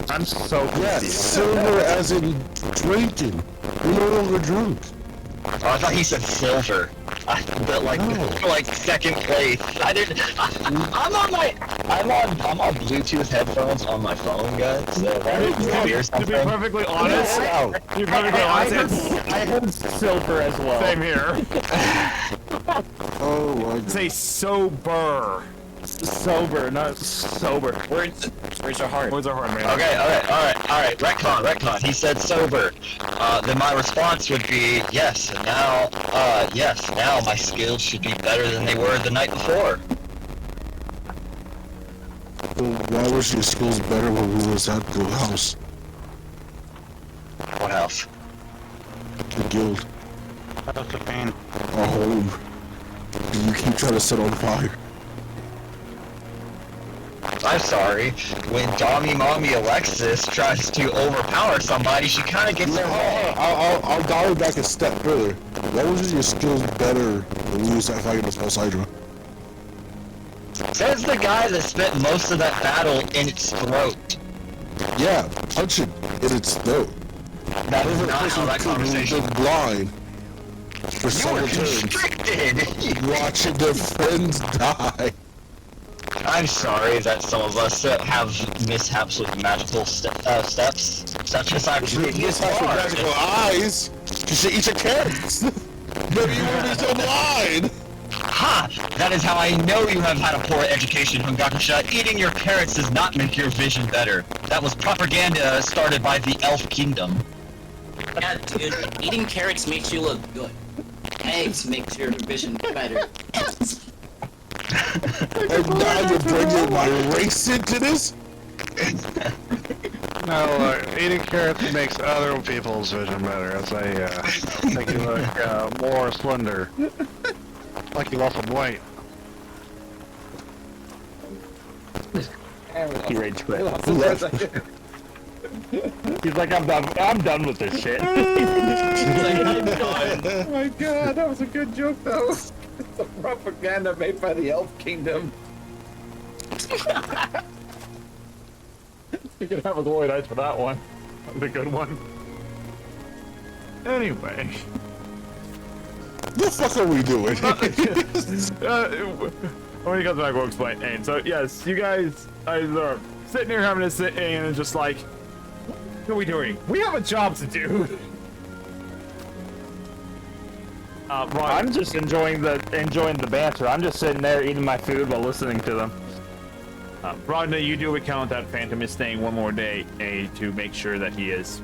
I'm so Yes, confused. silver as in drinking. You're no longer drunk. Oh, I thought he said silver. But like, for like second place. I'm on Bluetooth headphones on my phone, guys. So that is hear To be something. perfectly honest, I heard silver as well. Same here. Oh my god. Say sober. Sober, not sober. Words are hard. Words are hard, man. Okay, alright. Retcon. He said sober. Then my response would be, yes, now my skills should be better than they were the night before. Why was your skills better when we was at the house? What house? The guild. That's the pain. Our home. You keep trying to set on fire. I'm sorry. When Dommy Mommy Alexis tries to overpower somebody, she kind of gets it wrong. I'll dial back a step further. Why was your skills better when we was fighting the False Hydra? Says the guy that spent most of that battle in its throat. Yeah, punch it in its throat. That is not how that conversation. You're blind. For You're several turns. constricted! Watching their friends die. I'm sorry that some of us have mishaps with magical steps, such as our previous Mishaps with bard. magical eyes. You should eat your carrots. Maybe you wouldn't be so blind. Ha! That is how I know you have had a poor education, Hungakusha. Eating your carrots does not make your vision better. That was propaganda started by the Elf Kingdom. Yeah, dude, eating carrots makes you look good. Eggs makes your vision better. And now you're bringing my race into this? No, eating carrots makes other people's vision better as they make you look more slender. Like you lost some weight. He rage quit. He's like, I'm done with this shit. Oh my god, that was a good joke though. It's a propaganda made by the Elf Kingdom. You can have a glory dice for that one. That was a good one. Anyway. What the fuck are we doing? When he comes back, we'll explain. And so, yes, you guys are sitting here having a sit and just like, what are we doing? We have a job to do. I'm just enjoying the banter. I'm just sitting there eating my food while listening to them. Ragna, you do account that Phantom is staying one more day to make sure that he is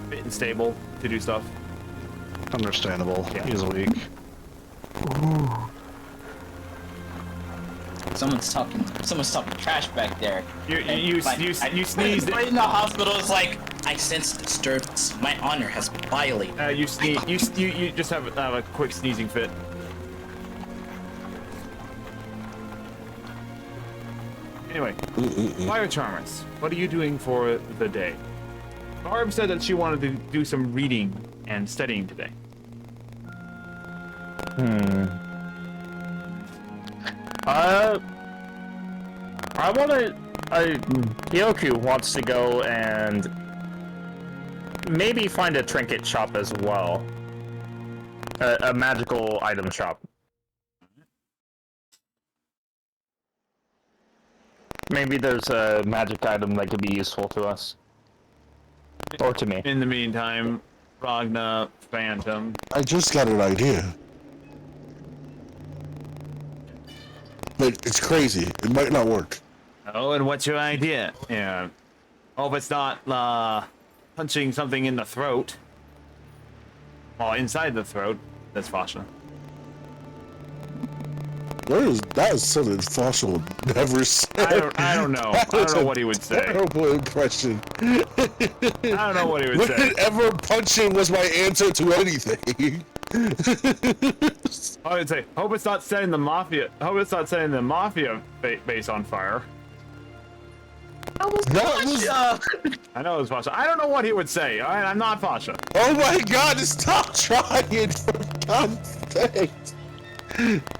fit and stable to do stuff. Understandable. Yeah. He's weak. Someone's talking trash back there. You sneezed. Right in the hospital is like, I sense disturbance. My honor has been violated. You sneeze. You just have a quick sneezing fit. Anyway, Fire Charmers, what are you doing for the day? Barb said that she wanted to do some reading and studying today. Hyoku wants to go and maybe find a trinket shop as well. A magical item shop. Maybe there's a magic item that could be useful to us. Or to me. In the meantime, Ragna, Phantom. I just got an idea. But it's crazy. It might not work. Oh, and what's your idea? Yeah. Hope it's not punching something in the throat. Well, inside the throat. That's Fasha. That is something Fasha would never say. I don't know. I don't know what he would say. Terrible impression. I don't know what he would say. Whenever punching was my answer to anything. I would say, hope it's not setting the mafia. Hope it's not setting the mafia base on fire. That was... I know it was Fasha. I don't know what he would say. All right, I'm not Fasha. Oh my God! Stop trying, for God's sake!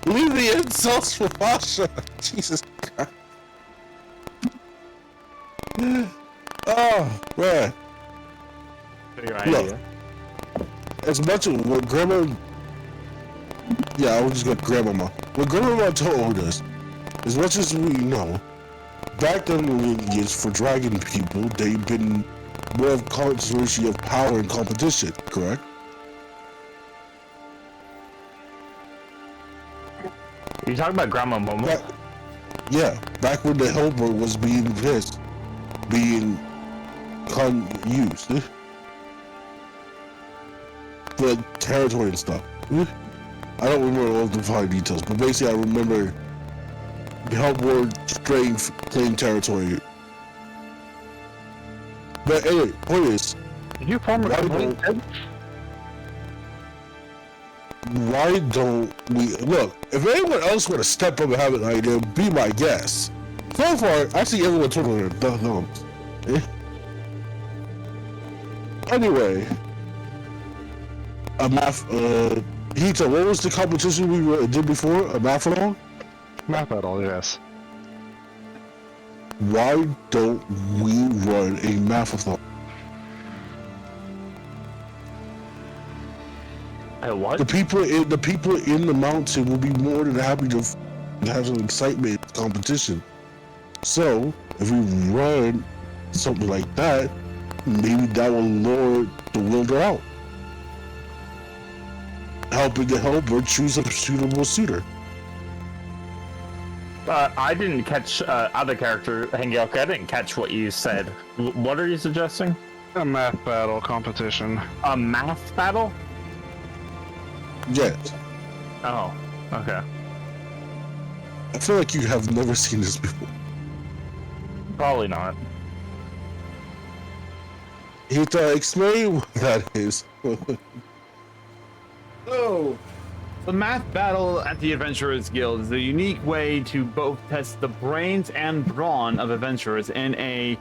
Leave the insults for Fasha. Jesus Christ. Oh man. Your idea. Look, as much as what Grandma, yeah, I was just gonna Grandmama. What Grandmama told us, as much as we know, back then for dragon people, they've been more of concentration of power and competition, correct? You talking about Grandma Momo? Back when the helper was being used for territory and stuff. I don't remember all the fine details, but basically I remember help more strength claim territory. But anyway, point is, Did you form a company? why don't we look? If anyone else would have stepped up and have an idea, be my guest. So far, I see everyone twiddling their thumbs. Anyway, a math. Hita, what was the competition we did before? A math along? Math battle, yes. Why don't we run a mathathon? What? The people in the mountain will be more than happy to have some excitement competition. So if we run something like that, maybe that will lure the wielder out, helping the helper choose a suitable suitor. I didn't catch other character Hengyoka. I didn't catch what you said. What are you suggesting? A math battle competition. A math battle? Yes. Oh, okay. I feel like you have never seen this before. Probably not. Hita, explain what that is. So, the math battle at the Adventurers Guild is a unique way to both test the brains and brawn of adventurers in a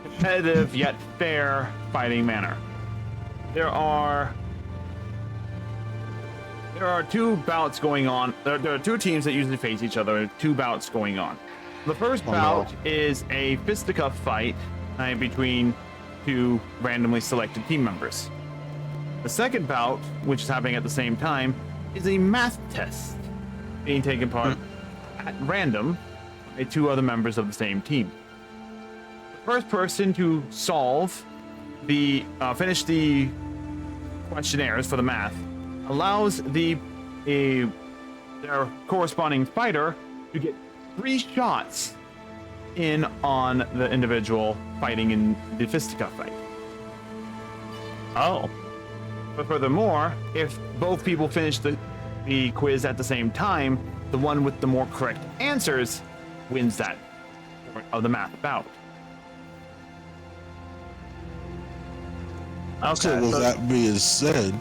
competitive yet fair fighting manner. There are two bouts going on. There are two teams that usually face each other. Two bouts going on. The first bout is a fisticuff fight between two randomly selected team members. The second bout, which is happening at the same time, is a math test being taken part at random by two other members of the same team. The first person to finish the questionnaires for the math allows their corresponding fighter to get 3 shots in on the individual fighting in the fisticuff fight. Oh. But furthermore, if both people finish the quiz at the same time, the one with the more correct answers wins that of the math bout. Okay, so with that being said,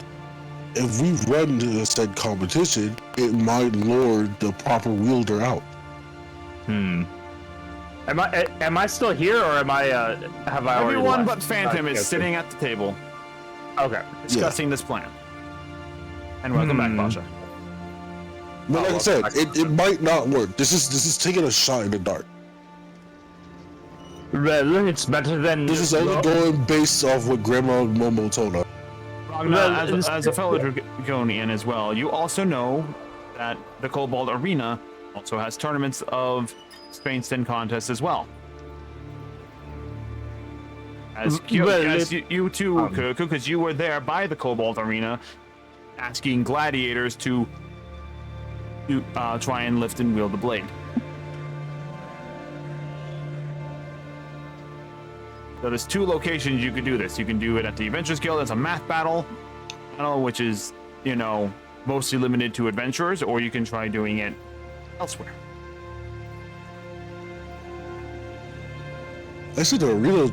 if we run to said competition, it might lure the proper wielder out. Am I still here, or have I already Everyone left? but Phantom is sitting at the table. Okay. Discussing this plan. And welcome back, Pasha. But like I said, it might not work. This is taking a shot in the dark. Well, it's better than... This is only going based off what Grandma Momo told us. Ragnar, as a fellow Dragonian as well, you also know that the Cobalt Arena also has tournaments of Spain Sin contests as well. As you too, because you were there by the Cobalt Arena, asking gladiators to try and lift and wield the blade. So there's 2 locations you can do this. You can do it at the Adventurers Guild as a math battle, which is, mostly limited to adventurers, or you can try doing it elsewhere. I see the arena,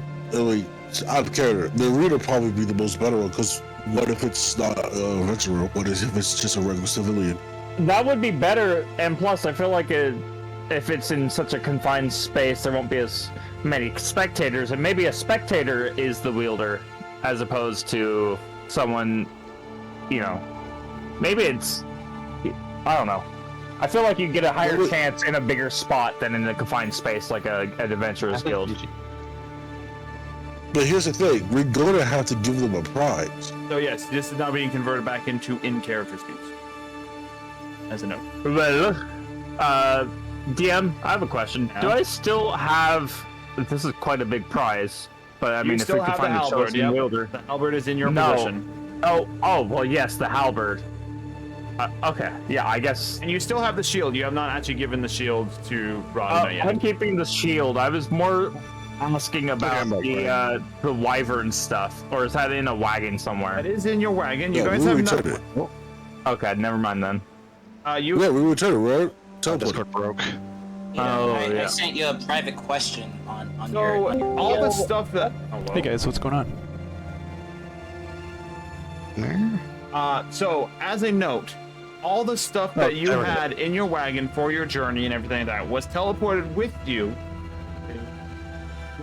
out of character, the arena probably be the most better one, because what if it's not an adventurer? What if it's just a regular civilian? That would be better, and plus I feel like if it's in such a confined space, there won't be as many spectators, and maybe a spectator is the wielder, as opposed to someone, maybe it's, I don't know. I feel like you get a higher chance in a bigger spot than in a confined space like an Adventurers Guild. But here's the thing, we're going to have to give them a prize. So yes, this is now being converted back into in-character speech. As a note. Well, DM, I have a question. Yeah. Do I still have... This is quite a big prize, but I mean, if we can find the chosen wielder... The halberd is in your position. Oh, well, yes, the halberd. Okay, yeah, I guess... And you still have the shield. You have not actually given the shield to Ragnar yet. I'm keeping the shield. I was more asking about the wyvern stuff. Or is that in a wagon somewhere? It is in your wagon. You guys have it. Okay, never mind then. we returned it, right? Discord broke. I sent you a private question on your. All the stuff that. Hey guys, what's going on? So as a note, all the stuff that you had in your wagon for your journey and everything like that was teleported with you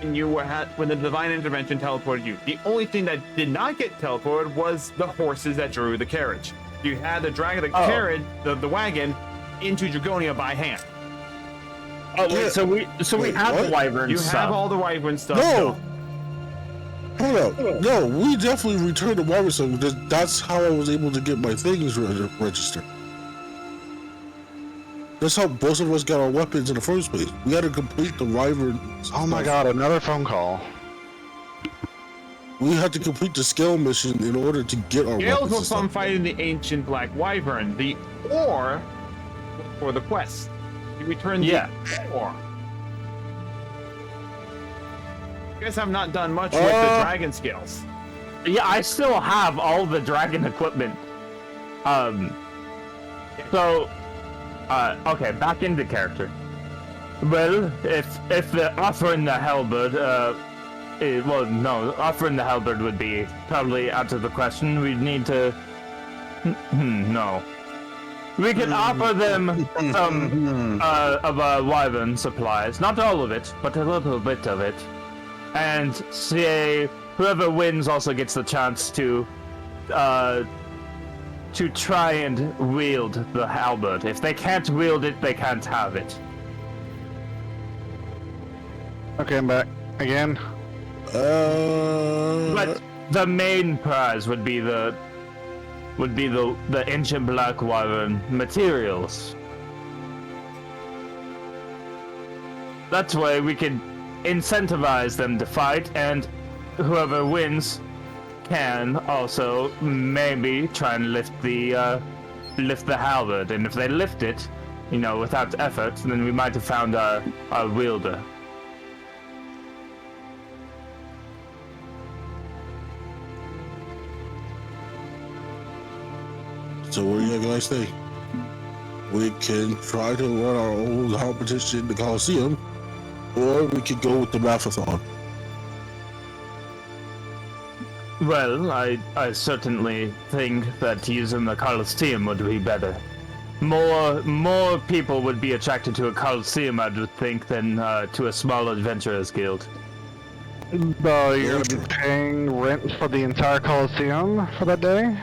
when the divine intervention teleported you. The only thing that did not get teleported was the horses that drew the carriage. You had to drag the carriage, the wagon, into Dragonia by hand. Oh wait, so we have the wyvern stuff. You have all the wyvern stuff. No. Hold up. No, we definitely returned the wyvern stuff. That's how I was able to get my things registered. That's how both of us got our weapons in the first place. We had to complete the wyvern. Oh my god, another phone call. We had to complete the scale mission in order to get our Scales weapons. was from fighting the ancient black wyvern. The ore for the quest. You returned the ore. I guess I've not done much with the dragon scales. Yeah, I still have all the dragon equipment. Okay, back into character. Well, if the offering the halberd, offering the halberd would be probably out of the question. We'd need to. No. We can offer them some of wyvern supplies, not all of it, but a little bit of it, and say whoever wins also gets the chance to try and wield the halberd. If they can't wield it, they can't have it. Okay, I'm back again. But the main prize would be the ancient black wyvern materials. That way we can incentivize them to fight, and whoever wins can also maybe try and lift the halberd. And if they lift it, without effort, then we might have found our wielder. So what do you guys think? We can try to run our own competition in the Coliseum, or we could go with the Mathathon. Well, I certainly think that using the Coliseum would be better. More people would be attracted to a Coliseum, I would think, than to a small adventurers guild. So you're gonna be paying rent for the entire Coliseum for that day?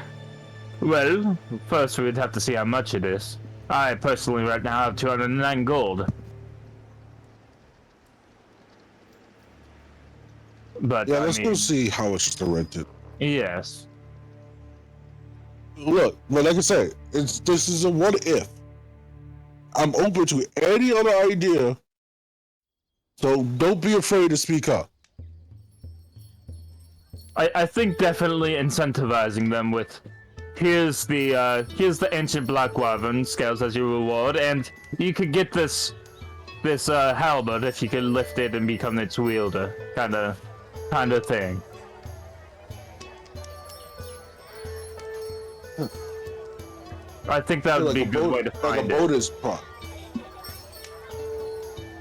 Well, first we'd have to see how much it is. I personally right now have 209 gold. But yeah, let's go see how much to rent it. Yes. Look, but like I said, this is a what if. I'm open to any other idea, so don't be afraid to speak up. I think definitely incentivizing them with here's the ancient black wyvern scales as your reward, and you could get this halberd if you can lift it and become its wielder, kind of thing. I think that would be a good way to find it. Like a bonus prize.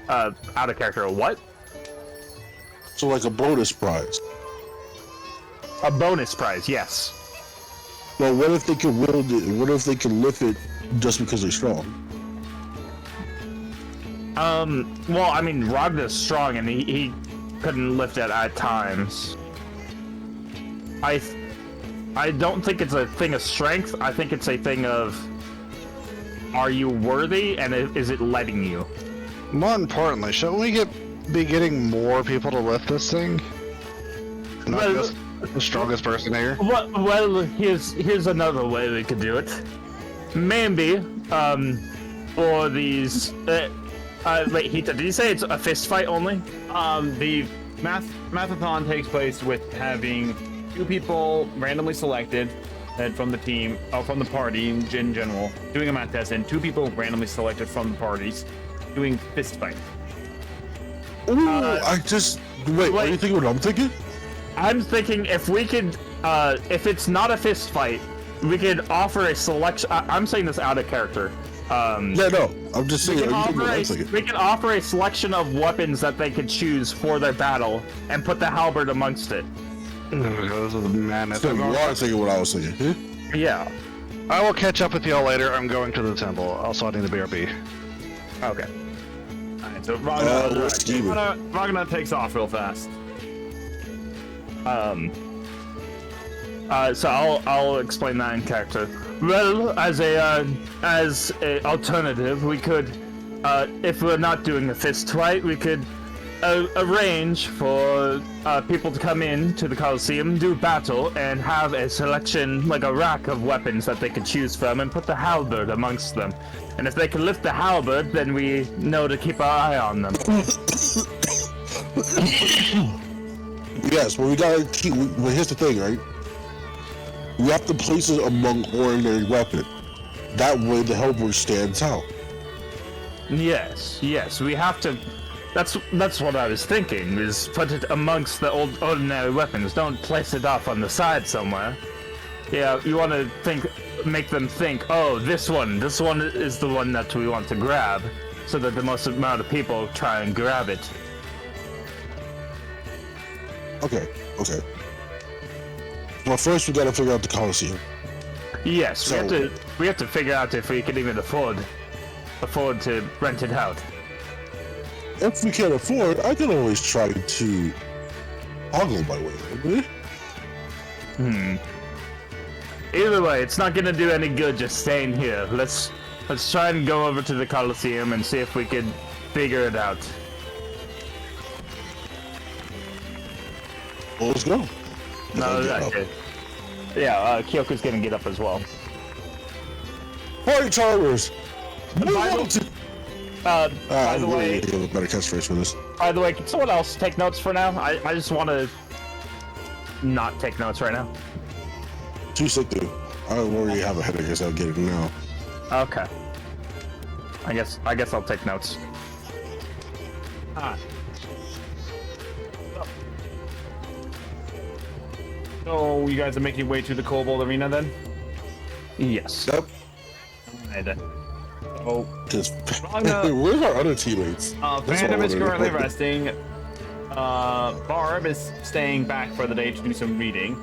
Out of character, what? So like a bonus prize. A bonus prize, yes. Well, what if they can wield it? What if they can lift it just because they're strong? Well, I mean, Ragna's strong, and he couldn't lift it at times. I don't think it's a thing of strength. I think it's a thing of, are you worthy, and is it letting you? More importantly, shouldn't we be getting more people to lift this thing? Not just the strongest person here. Well, here's another way we could do it. Maybe, for these. Wait, Hita, did you say it's a fist fight only? The Mathathon takes place with having 2 people randomly selected from the team, or from the party in general, doing a math test, and 2 people randomly selected from the parties doing fist fight. Ooh, wait, what are you thinking what I'm thinking? I'm thinking if we could, if it's not a fist fight, we could offer a selection. I'm saying this out of character. Yeah, no, I'm just saying. We can offer a selection of weapons that they could choose for their battle, and put the halberd amongst it. Those are the madness. So you are thinking what I was thinking. Yeah. I will catch up with y'all later. I'm going to the temple. Also, I need the BRB. Okay. Alright, so Ragnar takes off real fast. So I'll explain that in character. Well, as a alternative, we could, if we're not doing a fist fight, we could arrange for people to come in to the Colosseum, do battle, and have a selection, like a rack of weapons that they could choose from, and put the halberd amongst them. And if they can lift the halberd, then we know to keep our eye on them. Yes, well, we gotta keep. Well, here's the thing, right? We have to place it among ordinary weapon. That way, the halberd stands out. Yes, we have to. That's what I was thinking. Is put it amongst the ordinary weapons. Don't place it off on the side somewhere. Yeah, you want to make them think. Oh, this one is the one that we want to grab, so that the most amount of people try and grab it. Okay. Well, first we gotta figure out the Colosseum. Yes, So- we have to figure out if we can even afford to rent it out. If we can't afford, I can always try to hoggle my way over. Either way, it's not gonna do any good just staying here. Let's try and go over to the Colosseum and see if we can figure it out. Well, let's go. No, that's it. Yeah, Kyoko's gonna get up as well. Party charmers! By the way, a better catchphrase for this. By the way, can someone else take notes for now? I just want to not take notes right now. Too sick to. I already have a headache as I'll get it now. Okay. I guess I'll take notes. So you guys are making your way to the Kobold Arena then? Yes. Yep. Alright then. So, Just Ragnar- where's our other teammates? That's Phantom what is I wanted currently to know. resting. Barb is staying back for the day to do some reading.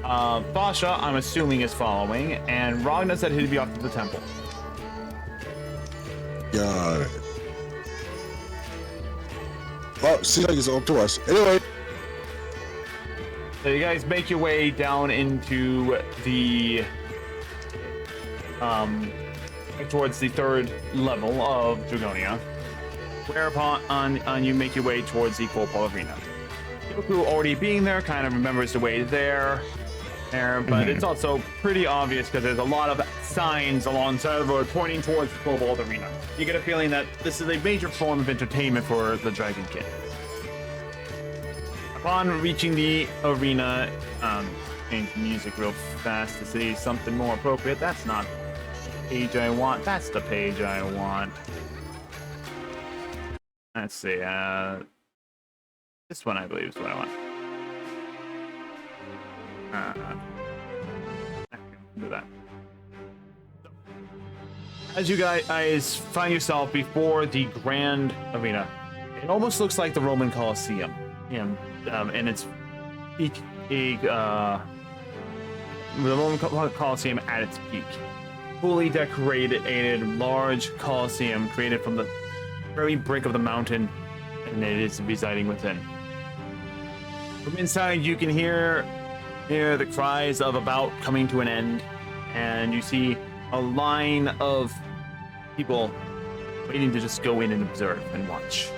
Basha, I'm assuming, is following, and Ragnar said he'd be off to the temple. Got it. Well, seems like it's up to us. Anyway, So you guys make your way down into the towards the third level of Dragonia, whereupon you make your way towards the Kobold Arena. Yoku, already being there, kind of remembers the way there, but it's also pretty obvious because there's a lot of signs alongside the road pointing towards the Kobold Arena. You get a feeling that this is a major form of entertainment for the Dragon King. Upon reaching the arena, change the music real fast to see something more appropriate. That's not the page I want. That's the page I want. Let's see. This one I believe is what I want. Do that. As you guys find yourself before the grand arena, it almost looks like the Roman Colosseum. And it's the Roman Colosseum at its peak. Fully decorated, large Colosseum created from the very brink of the mountain, and it is residing within. From inside, you can hear the cries of about coming to an end, and you see a line of people waiting to just go in and observe and watch.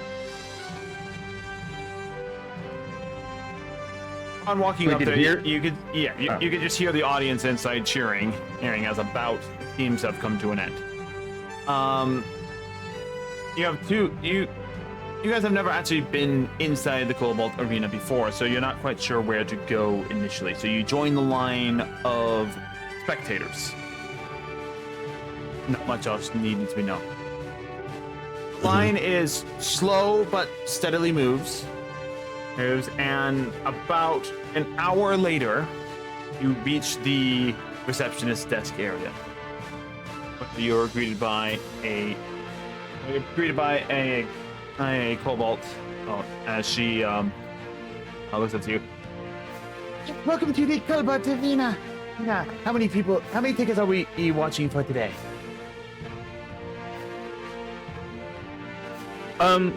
On walking up there, you could just hear the audience inside cheering as about teams have come to an end. You guys have never actually been inside the Kobold Arena before, so you're not quite sure where to go initially. So you join the line of spectators. Not much else needed to be known. The line is slow but steadily moves, and about an hour later, you reach the receptionist desk area. you're greeted by a cobalt as she looks at you. Welcome to the Cobalt Arena. How many tickets are we watching for today? Out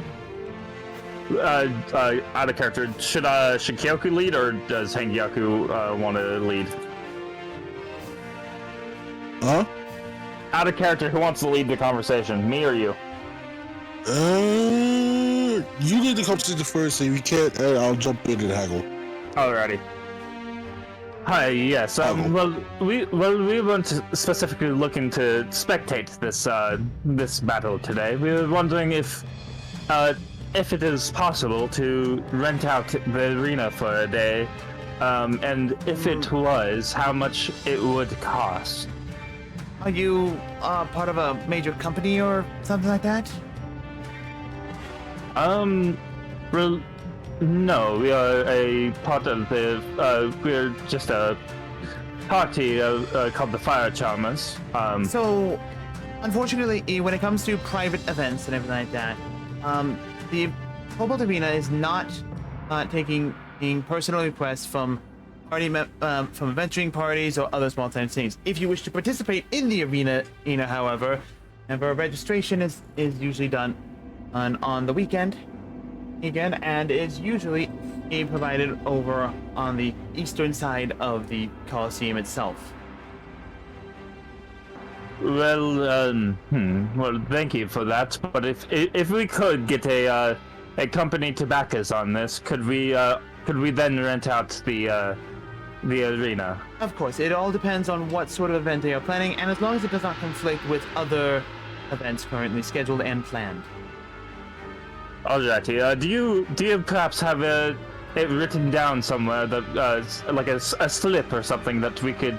of character, should Kyoku lead or does Hengyaku want to lead? Huh? Out of character, who wants to lead the conversation, me or you? You lead the conversation first, so if you can't, I'll jump in and haggle. Alrighty. Hi. Yes. Well, we weren't specifically looking to spectate this battle today. We were wondering if it is possible to rent out the arena for a day, and if it was, how much it would cost. Are you part of a major company or something like that? Well, no, we are a part of the, we're just a party called the Fire Charmers. So, unfortunately, when it comes to private events and everything like that, the Cobalt Arena is not taking personal requests from from adventuring parties or other small-time things. If you wish to participate in the arena, however, and for registration is usually done on the weekend again, and is usually provided over on the eastern side of the Coliseum itself. Well, well, thank you for that. But if we could get a company to back us on this, could we then rent out the arena? Of course, it all depends on what sort of event they are planning, and as long as it does not conflict with other events currently scheduled and planned. Alrighty. Do you perhaps have it written down somewhere that like a slip or something that we could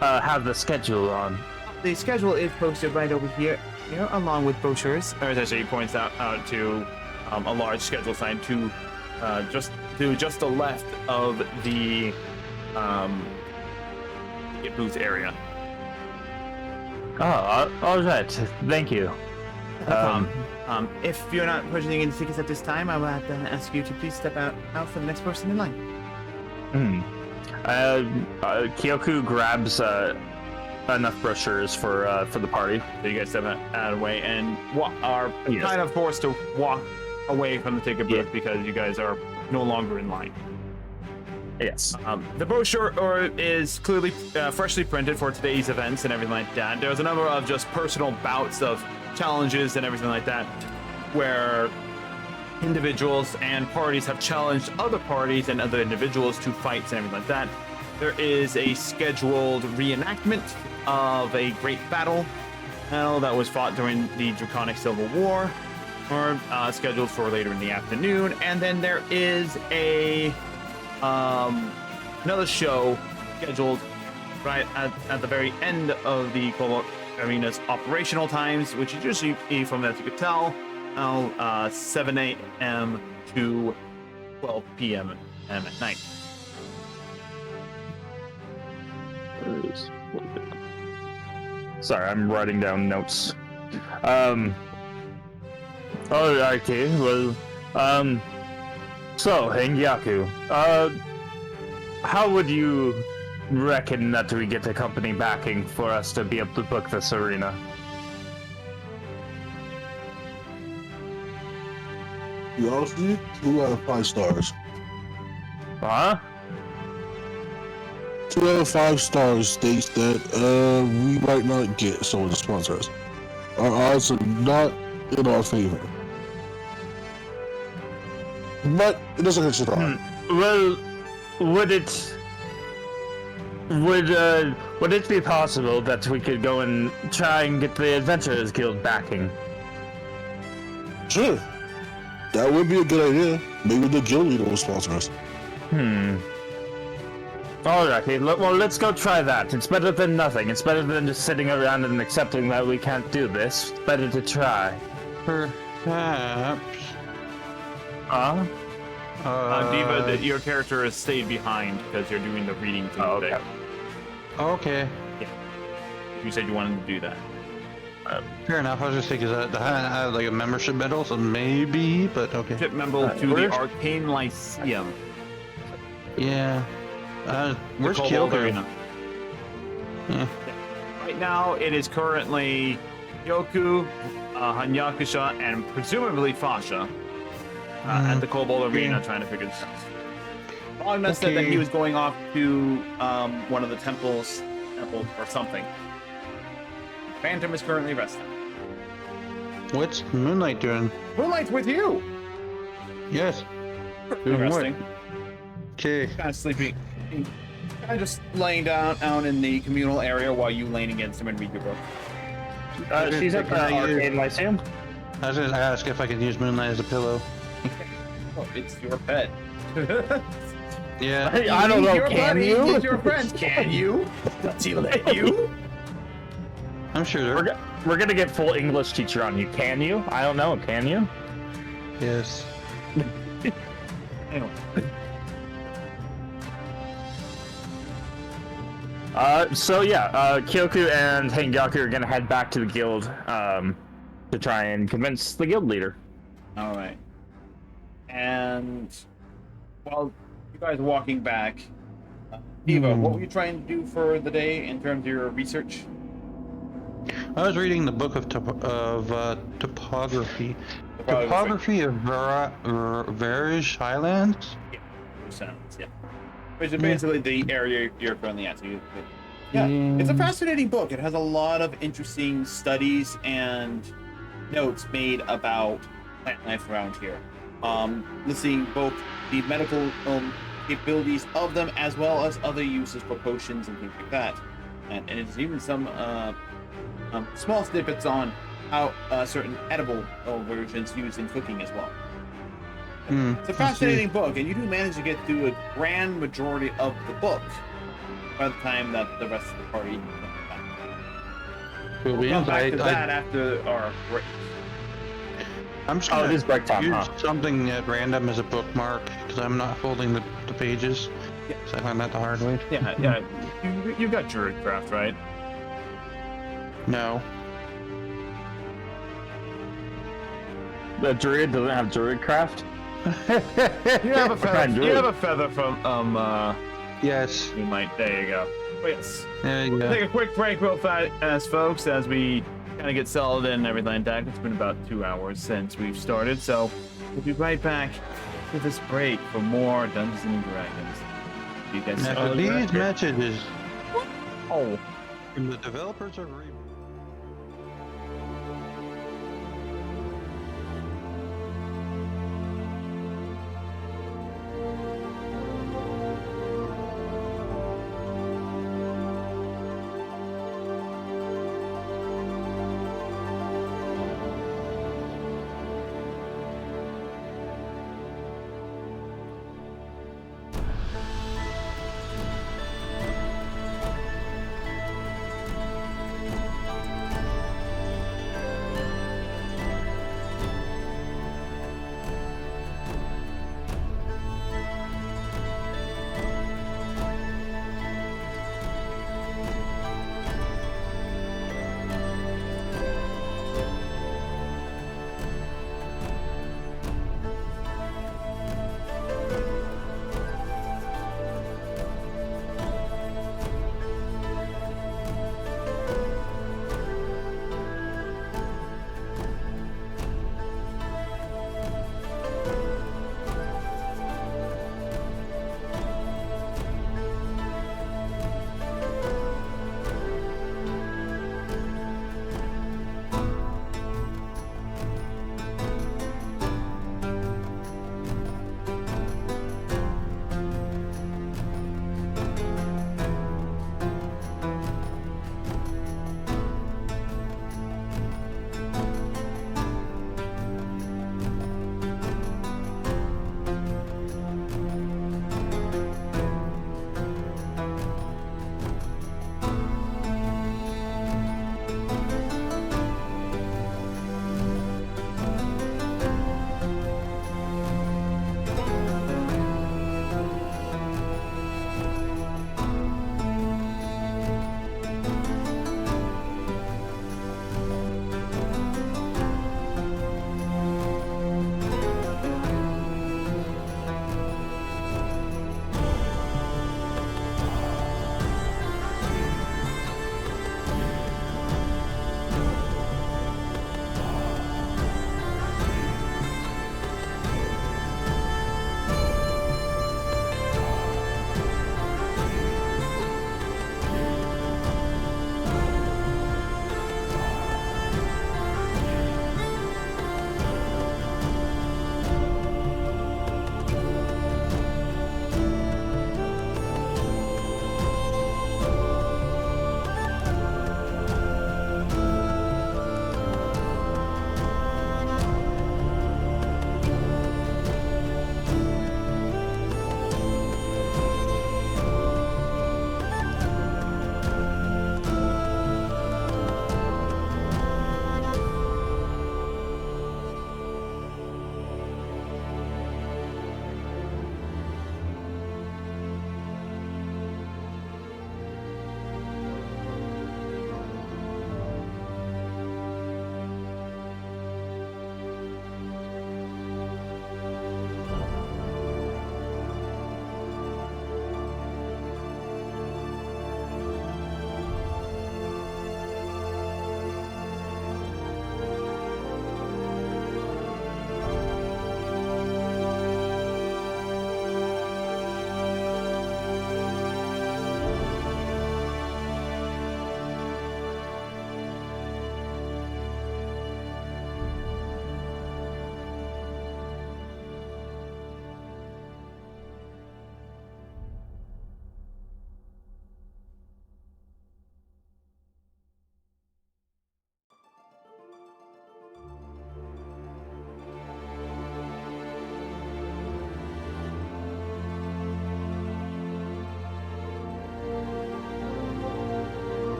have the schedule on? The schedule is posted right over here along with brochures. Or as he points out to a large schedule sign to just the left of the booth area. Oh, all right. Thank you. If you're not purchasing any tickets at this time, I will have to ask you to please step out for the next person in line. Kyoku grabs enough brochures for the party. So you guys step out of the way and are kind of forced to walk away from the ticket booth because you guys are no longer in line. Yes. The brochure is clearly freshly printed for today's events and everything like that. There's a number of just personal bouts of challenges and everything like that, where individuals and parties have challenged other parties and other individuals to fights and everything like that. There is a scheduled reenactment of a great battle that was fought during the Draconic Civil War, or scheduled for later in the afternoon, and then there is a another show scheduled right at the very end of the Cobalt Arena's operational times, which is usually, from as you could tell, 7 a.m. to 12 p.m. at night. Sorry, I'm writing down notes. Alrighty, well, so, Hengyaku, how would you reckon that we get a company backing for us to be able to book this arena? You honestly, 2 out of 5 stars. Huh? 2 out of 5 stars states that we might not get someone to sponsor us. Our odds are not in our favor. But it doesn't hurt your heart. Well, would it be possible that we could go and try and get the Adventurers Guild backing? Sure. That would be a good idea. Maybe the guild leader will sponsor us. Alrighty, well, let's go try that. It's better than nothing. It's better than just sitting around and accepting that we can't do this. It's better to try. Perhaps. Diva, your character has stayed behind because you're doing the reading thing. Okay. Yeah. You said you wanted to do that. Fair enough. I was just thinking that I hadn't had like a membership medal, so maybe, but okay. Ship member to the Arcane Lyceum. Yeah. Where's The Cobalt Kyoto? Arena. Yeah. Right now, it is currently Yoku, Hanyakusha, and presumably Fasha at the Cobalt Arena trying to figure this out. Ragnar said that he was going off to one of the temples or something. Phantom is currently resting. What's Moonlight doing? Moonlight's with you! Yes. Doing resting. Okay. Kind of sleeping. Kind of just laying down out in the communal area while you lean against him and read your book. She's at the Arcane Lyceum. I was gonna ask if I could use Moonlight as a pillow. Oh, it's your pet. Yeah. I don't know, Your can buddy, you? he's your friend. Can you? Does he let you? I'm sure there. We're gonna get full English teacher on you. Can you? I don't know. Can you? Yes. Anyway. Kyoku and Hengyaku are gonna head back to the guild to try and convince the guild leader. All right. And while you guys are walking back, Eva, what were you trying to do for the day in terms of your research? I was reading the book of topography. Topography of various highlands. Yeah. Which is basically the area you're currently at. So it's a fascinating book. It has a lot of interesting studies and notes made about plant life around here. Listing both the medical capabilities of them as well as other uses for potions and things like that. And it's even some small snippets on how certain edible versions used in cooking as well. It's a fascinating book, and you do manage to get through a grand majority of the book by the time that the rest of the party comes back. We'll come back to that after our break. I'm just gonna it is break time, use something at random as a bookmark because I'm not holding the pages. Yeah. So I found that the hard way. Yeah. You got Druidcraft, right? No. The druid doesn't have druidcraft. You have a feather. You have a feather from Yes. You might. There you go. Oh, yes. There you We'll go. take a quick break real fast, folks, as we kind of get settled in and everything like that. It's been about 2 hours since we've started, so we'll be right back to this break for more Dungeons and Dragons. You guys Now, these messages Oh. from the developers of Re-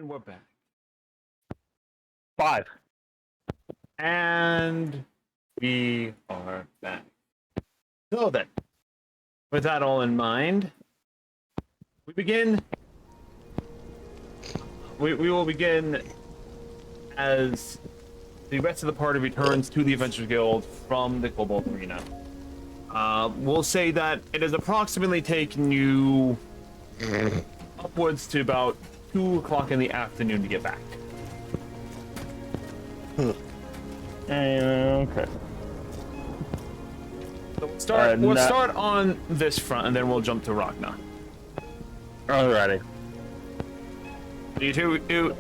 And we're back. 5. And we are back. So then, with that all in mind, we begin. We will begin as the rest of the party returns to the Adventurers Guild from the Cobalt Arena. We'll say that it has approximately taken you upwards to about 2 o'clock in the afternoon to get back. Okay. So we'll start on this front, and then we'll jump to Ragnar. Alrighty.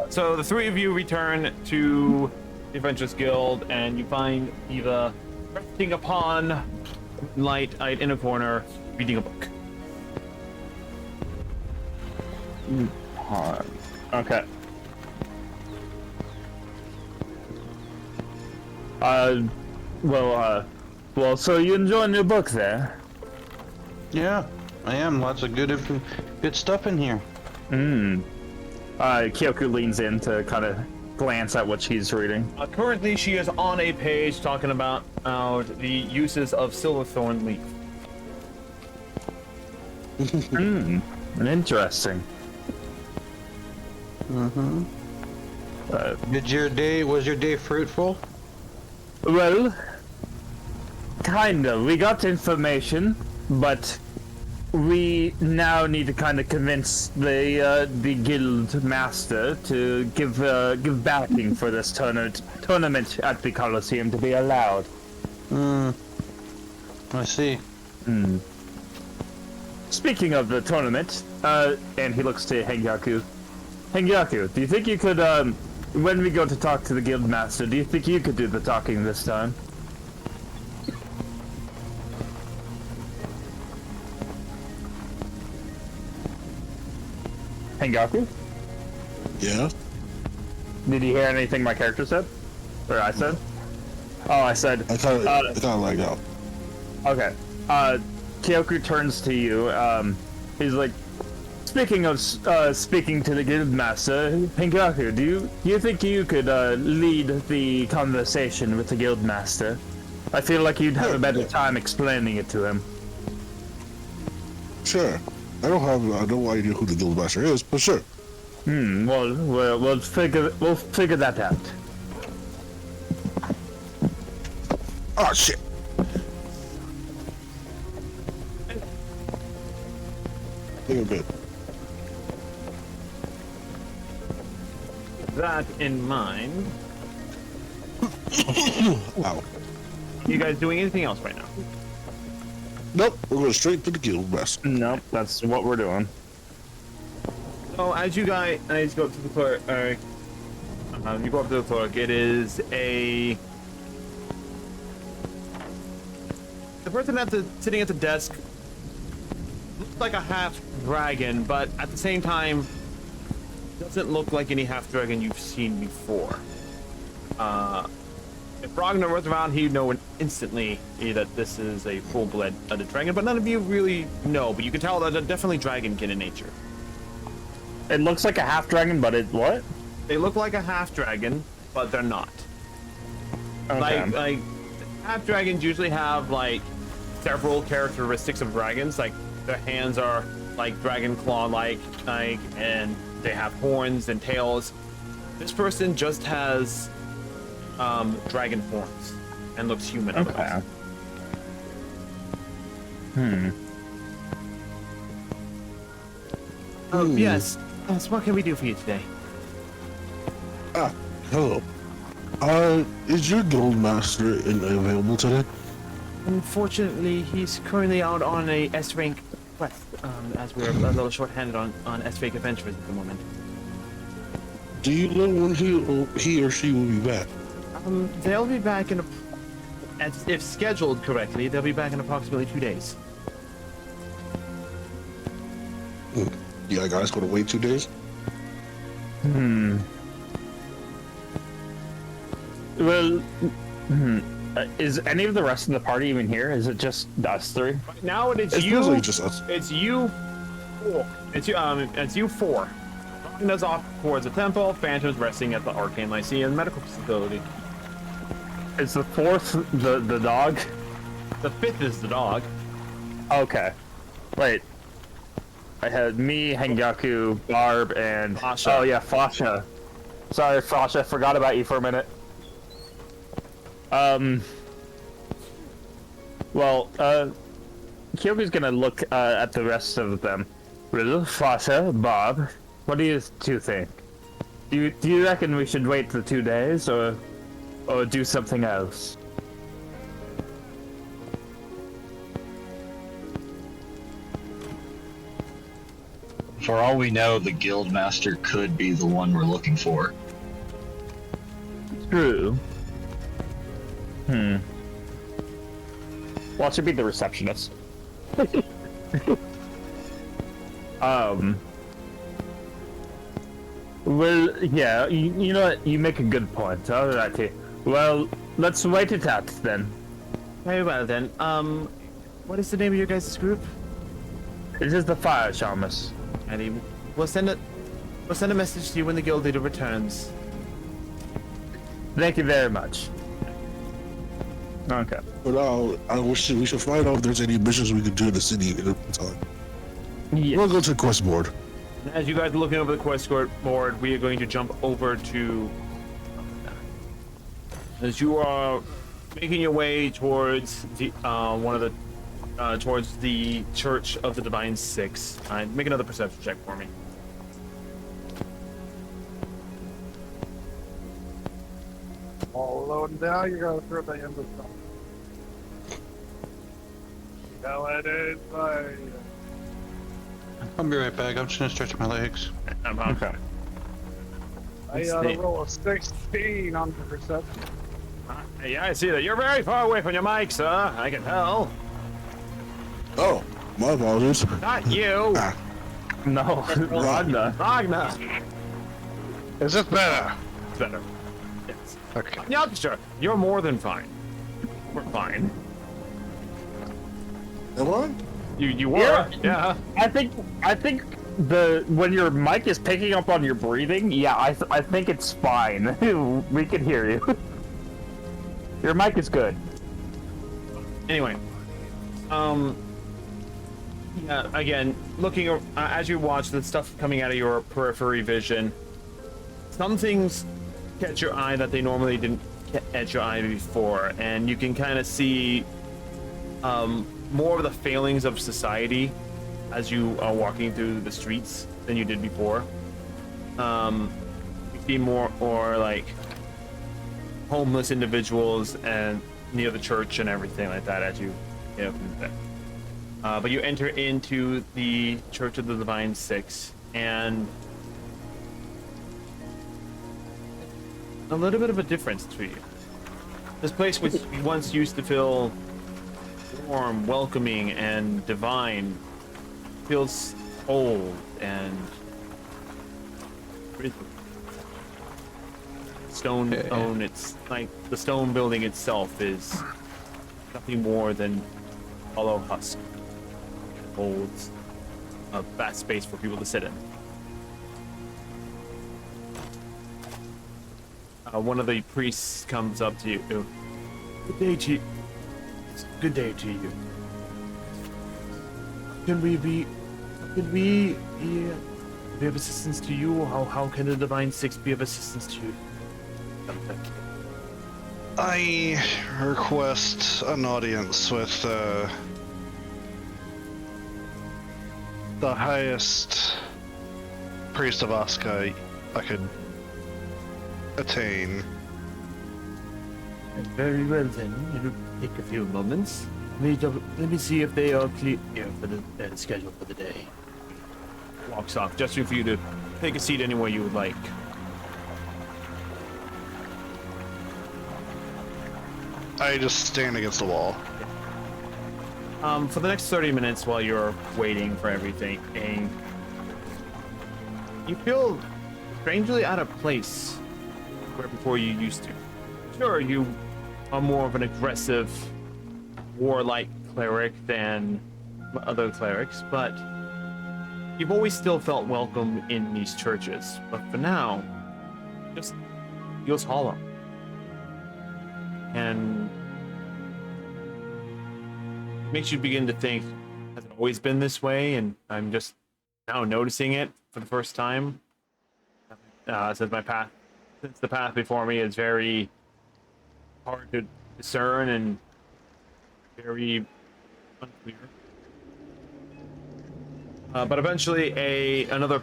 So the three of you return to the Adventurers Guild, and you find Eva resting upon light in a corner, reading a book. Okay. Well, so you enjoying your book there? Yeah, I am. Lots of good stuff in here. Kyoku leans in to kind of glance at what she's reading. Currently, she is on a page talking about the uses of Silverthorn Leaf. Interesting. Was your day fruitful? Well, kind of. We got information, but we now need to kind of convince the guild master to give backing for this tournament at the Coliseum to be allowed. I see. Speaking of the tournament, and he looks to Hengyaku. Hengyaku, do you think you could, when we go to talk to the guild master, do you think you could do the talking this time? Hengyaku? Yeah? Did you hear anything my character said? Or I said? Oh, I said... I kind of like out. Okay. Kyoku turns to you. He's like, speaking of speaking to the guild master, Hengyaku, do you think you could lead the conversation with the guild master? I feel like you'd have a better time explaining it to him. Sure. I don't have no idea who the guild master is, but sure. Well, we'll figure that out. Oh shit. Think of it. That in mind, Wow. you guys doing anything else right now? Nope, we're going straight to the guild master. Nope, that's what we're doing. So as you guys go up to the clerk, you go up to the clerk. It is the person sitting at the desk looks like a half dragon, but at the same time doesn't look like any half dragon you've seen before. If Ragnar was around, he'd know instantly that this is a full-blooded dragon, but none of you really know. But you can tell that they're definitely dragonkin in nature. It looks like a half dragon, but what? They look like a half dragon, but they're not. Okay. Like half dragons usually have like several characteristics of dragons. Like their hands are like dragon claw-like, and they have horns and tails. This person just has dragon horns and looks human. Okay. Yes. What can we do for you today? Hello. Is your guild master available today? Unfortunately, he's currently out on a S-rank quest, as we're a little short-handed on S-rank adventurers at the moment. Do you know when he or she will be back? They'll be back if scheduled correctly, they'll be back in approximately 2 days. You guys gonna wait 2 days? Well, is any of the rest of the party even here? Is it just us three? Now it's It's you. mostly just us. It's you. Four. It's you. It's you four. Ragna's off towards the temple. Phantom's resting at the Arcane Lyceum medical facility. Is the fourth the dog? The fifth is the dog. Okay. Wait. I had me, Hengaku, Barb, and... Fasha. Oh, yeah, Fasha. Sorry, Fasha. Forgot about you for a minute. Well, Kyoku's gonna look at the rest of them. Riddle, Fasha, Bob, what do you two think? Do you reckon we should wait the 2 days, or do something else? For all we know, the Guildmaster could be the one we're looking for. True. Well, it should be the receptionist. Well, yeah, you know what? You make a good point. Alrighty. Well, let's wait it out then. Very well then. What is the name of your guys' group? This is the Fire Shamus. And we'll send a message to you when the guild leader returns. Thank you very much. Okay. But I wish we should find out if there's any missions we could do in the city in time. Yes. We'll go to the quest board. As you guys are looking over the quest board, we are going to jump over to... As you are making your way towards the towards the Church of the Divine Six, make another perception check for me. All loading down, you gotta throw the end of stuff. Go ahead and I'll be right back. I'm just gonna stretch my legs. Okay. I got a roll of 16 on the perception. Yeah, I see that. You're very far away from your mic, sir. I can tell. Oh, my apologies. Not you. No, Ragna. Ragna. Is this better? It's better. Yes. Okay. Yeah, sure. You're more than fine. We're fine. Am I? You were? Yeah. I think when your mic is picking up on your breathing, yeah, I think it's fine. We can hear you. Your mic is good. Anyway, yeah. Again, looking as you watch the stuff coming out of your periphery vision, some things catch your eye that they normally didn't catch your eye before, and you can kind of see more of the failings of society as you are walking through the streets than you did before. You see more or like homeless individuals and near the church and everything like that as you get up in there. But you enter into the Church of the Divine Six, and a little bit of a difference to you. This place, which once used to feel warm, welcoming, and divine, feels old and stone. It's like the stone building itself is nothing more than hollow husk. It holds a vast space for people to sit in. One of the priests comes up to you. Good day to you. Good day to you. Can we be of assistance to you? How can the Divine Six be of assistance to you? I request an audience with the highest priest of Asuka I could attain. Very well then. It'll take a few moments. Let me see if they are clear for the schedule for the day. Walks off, gesturing for you to take a seat anywhere you would like. I just stand against the wall. For the next 30 minutes while you're waiting for everything, you feel strangely out of place where before you used to. Sure, you are more of an aggressive, warlike cleric than other clerics, but you've always still felt welcome in these churches, but for now, it just feels hollow. And it makes you begin to think, has it always been this way? And I'm just now noticing it for the first time. Since the path before me is very hard to discern and very unclear. But eventually, another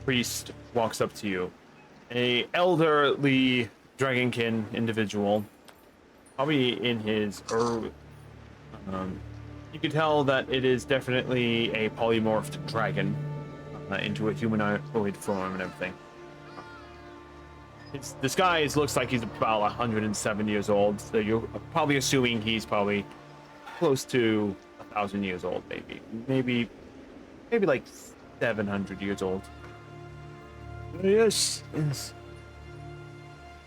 priest walks up to you, a elderly dragonkin individual, probably in his early. You can tell that it is definitely a polymorphed dragon into a humanoid form and everything. His disguise looks like he's about 107 years old, so you're probably assuming he's probably close to 1,000 years old, maybe like 700 years old. Yes.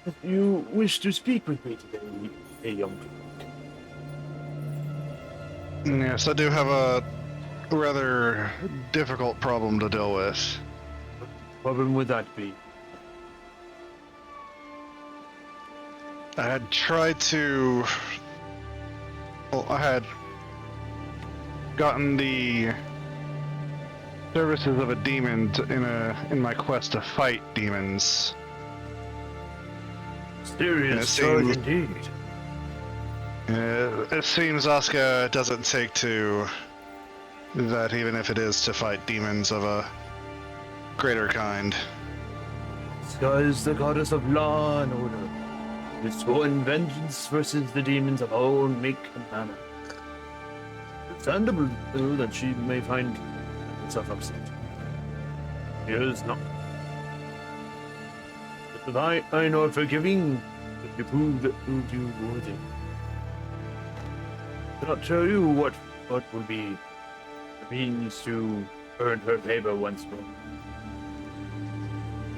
If you wish to speak with me today, a young man. Yes, I do have a rather difficult problem to deal with. What problem would that be? I had tried to. Well, I had gotten the services of a demon in my quest to fight demons. Serious charge indeed. It seems Asuka doesn't take to that, even if it is to fight demons of a greater kind. Asuka is the goddess of law and order. It is sworn vengeance versus the demons of all make and manner. Understandable, though, that she may find herself upset. Fears not. But I know forgiving, but you prove that you do worthy. I cannot tell you what will be the means to earn her favor once more.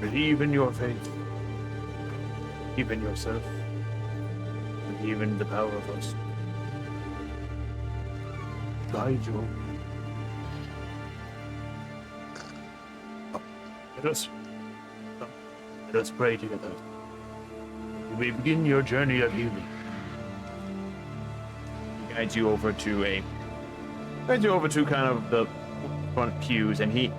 Believe in your faith. Believe in yourself. Believe in the power of us. Guide you. Let us pray together. You may begin your journey of healing. He guides you over to kind of the front pews, and he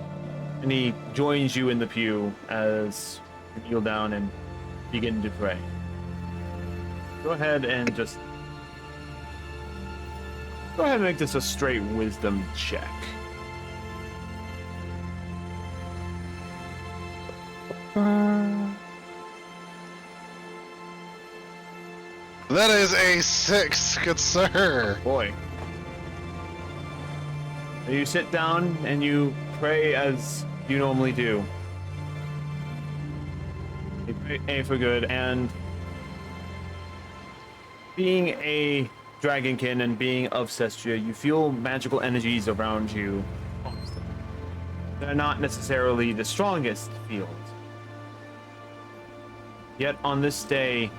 joins you in the pew as you kneel down and begin to pray. Go ahead and make this a straight wisdom check. That is a 6, good sir. Boy. You sit down and you pray as you normally do. You pray for good, and being a dragonkin and being of Cestria, you feel magical energies around you. They're not necessarily the strongest fields. Yet on this day,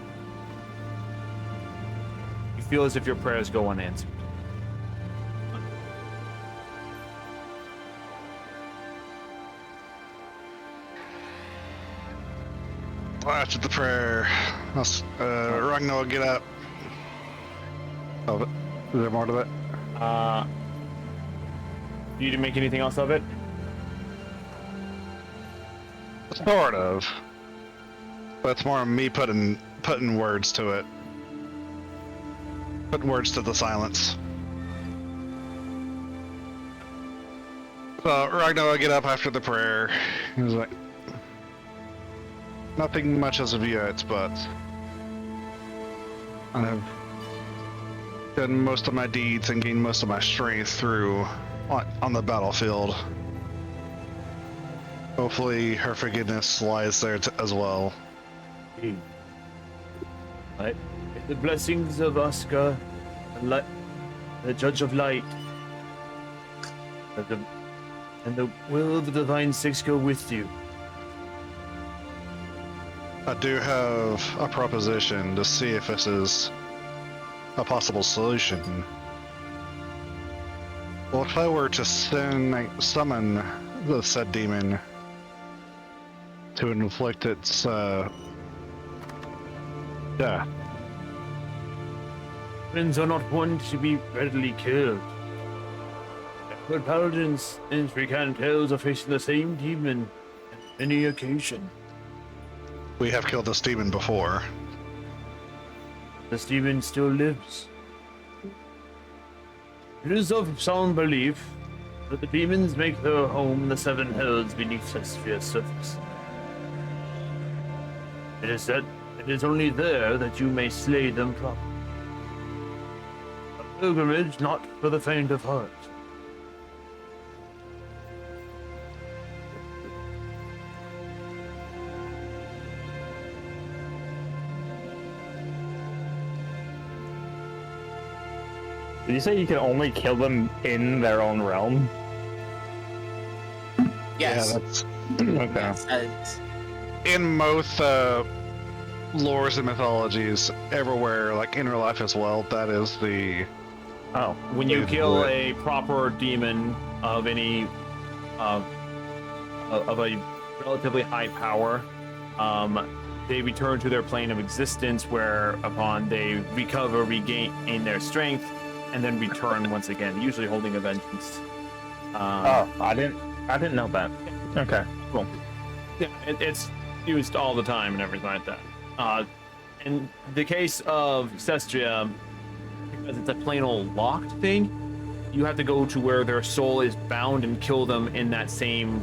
you feel as if your prayers go unanswered. After the prayer, Ragnar will get up. Oh, is there more to it? You didn't make anything else of it? Sort of. But it's more of me putting words to it. Putting words to the silence. So Ragnar will get up after the prayer. He was like, nothing much as of yet, but I have done most of my deeds and gained most of my strength through on the battlefield. Hopefully her forgiveness lies there as well. Right. The blessings of Asuka, the Judge of Light, and the will of the Divine Six go with you. I do have a proposition to see if this is a possible solution. Well, if I were to summon the said demon to inflict its death. Demons are not one to be readily killed. But paladins in recount tales are facing the same demon on many occasion. We have killed this demon before. This demon still lives. It is of sound belief that the demons make their home in the seven hells beneath Cestria's surface. It is said it is only there that you may slay them properly. A pilgrimage not for the faint of heart. Did you say you can only kill them in their own realm? Yes. Yeah, that's Okay. in most lores and mythologies everywhere, like in real life as well. That is the Oh. When you Wait, kill what? a proper demon of any of a relatively high power, they return to their plane of existence, whereupon they recover, regain their strength, and then return once again, usually holding a vengeance. Oh, I didn't know that. Okay, cool. Yeah, it's used all the time and everything like that. In the case of Cestria, because it's a plain old locked thing, you have to go to where their soul is bound and kill them in that same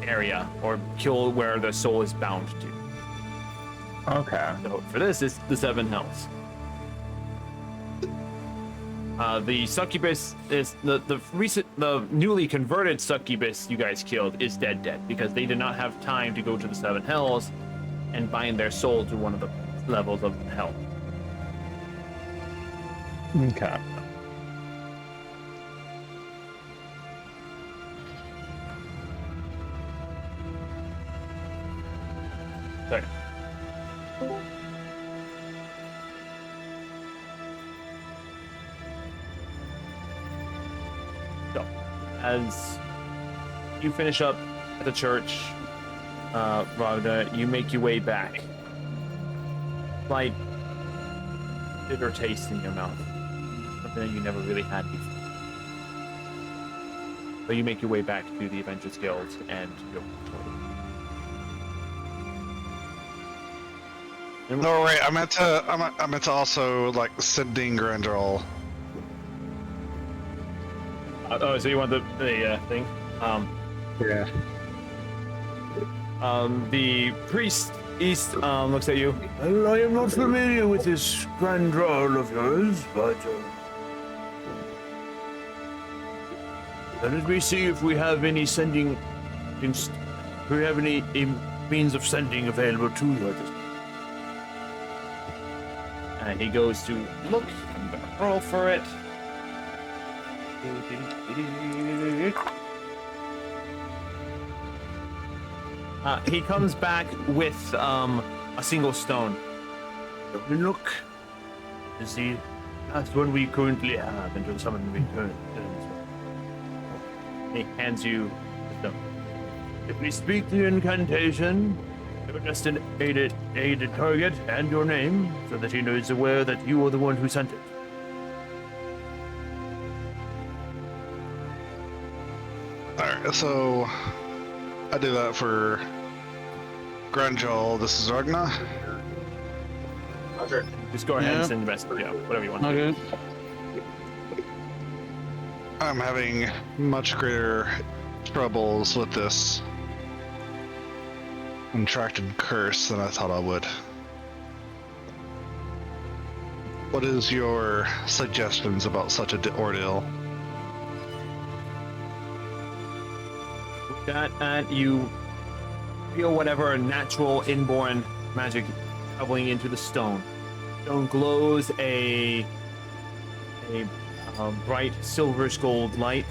area, or kill where their soul is bound to. Okay. So for this, it's the seven hells. The succubus is the newly converted succubus you guys killed is dead because they did not have time to go to the seven hells and bind their soul to one of the levels of hell. Okay. Sorry. So, as you finish up at the church, Ragda, you make your way back. Like bitter taste in your mouth. Something that you never really had before. So you make your way back to the Adventurers Guild and go. no right. I meant to also like sending Grandrel. Oh, so you want the thing? Yeah. The priest east looks at you. Well, I am not familiar with this grand role of yours, but let me see if we have any sending. If we have any means of sending available to you. And he goes to look. I'm gonna roll for it. He comes back with a single stone. Look, is the last one we currently have until someone returns. He hands you the stone. If we speak the incantation, just an aided target and your name, so that he knows aware that you are the one who sent it. Alright, so I do that for Grandrel. This is Ragna. Just go ahead Yeah. and send the rest, yeah, whatever you want. Okay. I'm having much greater troubles with this contracted curse than I thought I would. What is your suggestions about such a ordeal? That you feel whatever natural inborn magic traveling into the stone. Stone glows a bright silverish gold light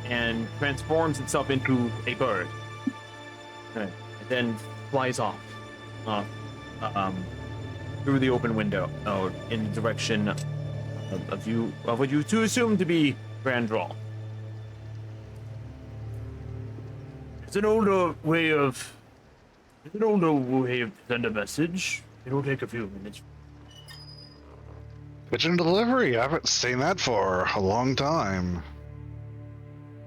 and transforms itself into a bird. Okay. It then flies off through the open window in the direction of what you to assume to be Grandrel. It's an older way of send a message. It'll take a few minutes. Pigeon delivery. I haven't seen that for a long time.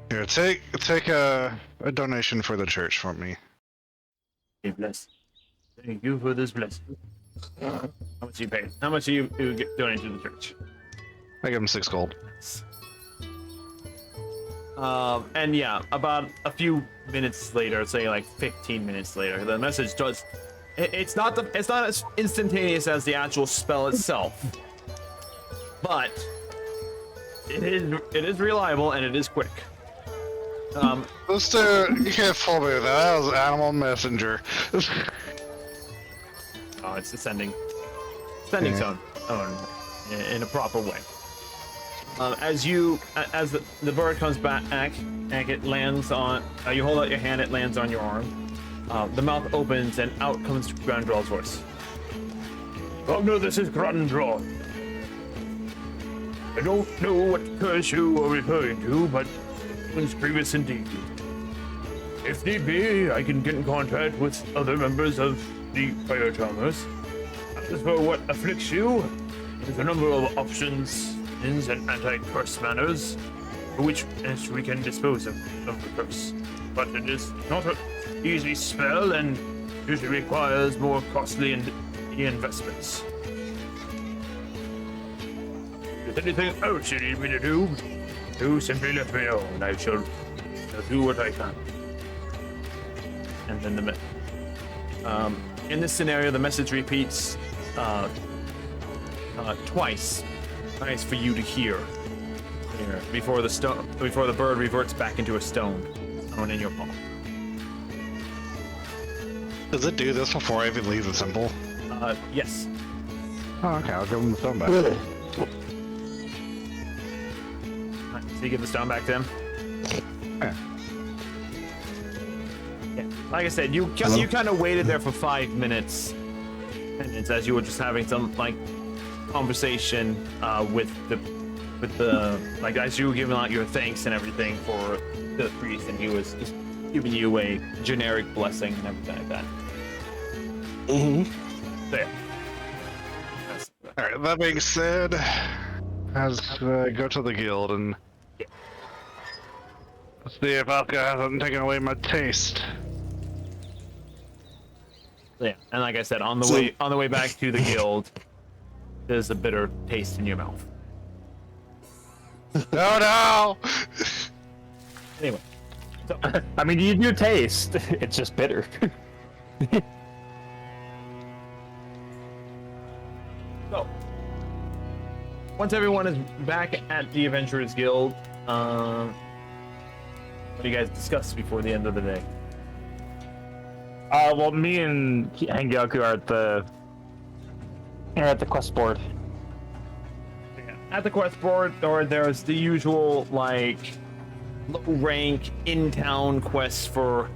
Here, take a donation for the church for me. Be blessed. Thank you for this blessing. How much you pay? How much you donate to the church? I give him 6 gold. And yeah, about a few minutes later, say like 15 minutes later, the message does. It's not as instantaneous as the actual spell itself, but it is reliable and it is quick. You can't fool me with that. That was Animal Messenger. Oh, it's sending tone in a proper way. As the bird comes back, it lands on. You hold out your hand, it lands on your arm. The mouth opens and out comes Grandraw's voice. Oh no, this is Grandra. I don't know what curse you are referring to, but it was grievous indeed. If need be, I can get in contact with other members of the fire charmers. As for what afflicts you, there's a number of options and anti-curse manners for which we can dispose of the curse. But it is not an easy spell and usually requires more costly investments. If there's anything else you need me to do simply let me know and I shall do what I can. And then in this scenario, the message repeats twice. Nice for you to hear. Here, before the bird reverts back into a stone in your palm. Does it do this before I even leave the temple? Yes. Oh, okay. I'll give him the stone back. So you give the stone back to him. Yeah. Like I said, you kind of waited there for 5 minutes, and it's as you were just having some like conversation with the like as you were giving out your thanks and everything for the priest, and he was just giving you a generic blessing and everything like that. There. All right. That being said, let's go to the guild and see if Alka hasn't taken away my taste. Yeah, and like I said, on the way back to the guild, there's a bitter taste in your mouth. No! Anyway, so I mean, you do taste. It's just bitter. So, once everyone is back at the Adventurers Guild, what do you guys discuss before the end of the day? Well, me and Hangyaku are at the quest board. At the quest board, or there's the usual like low-rank in-town quests for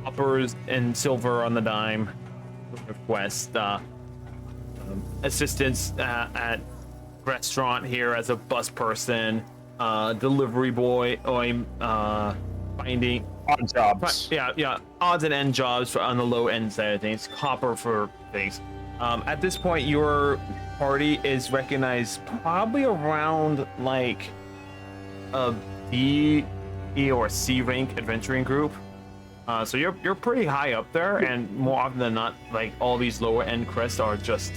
coppers and silver on the dime quest. Assistance at restaurant here as a bus person, delivery boy, finding odd jobs. Yeah, odds and end jobs on the low end side of things, copper for things. At this point, your party is recognized probably around like a B, E, or C rank adventuring group. So you're pretty high up there, and more often than not, like all these lower end quests are just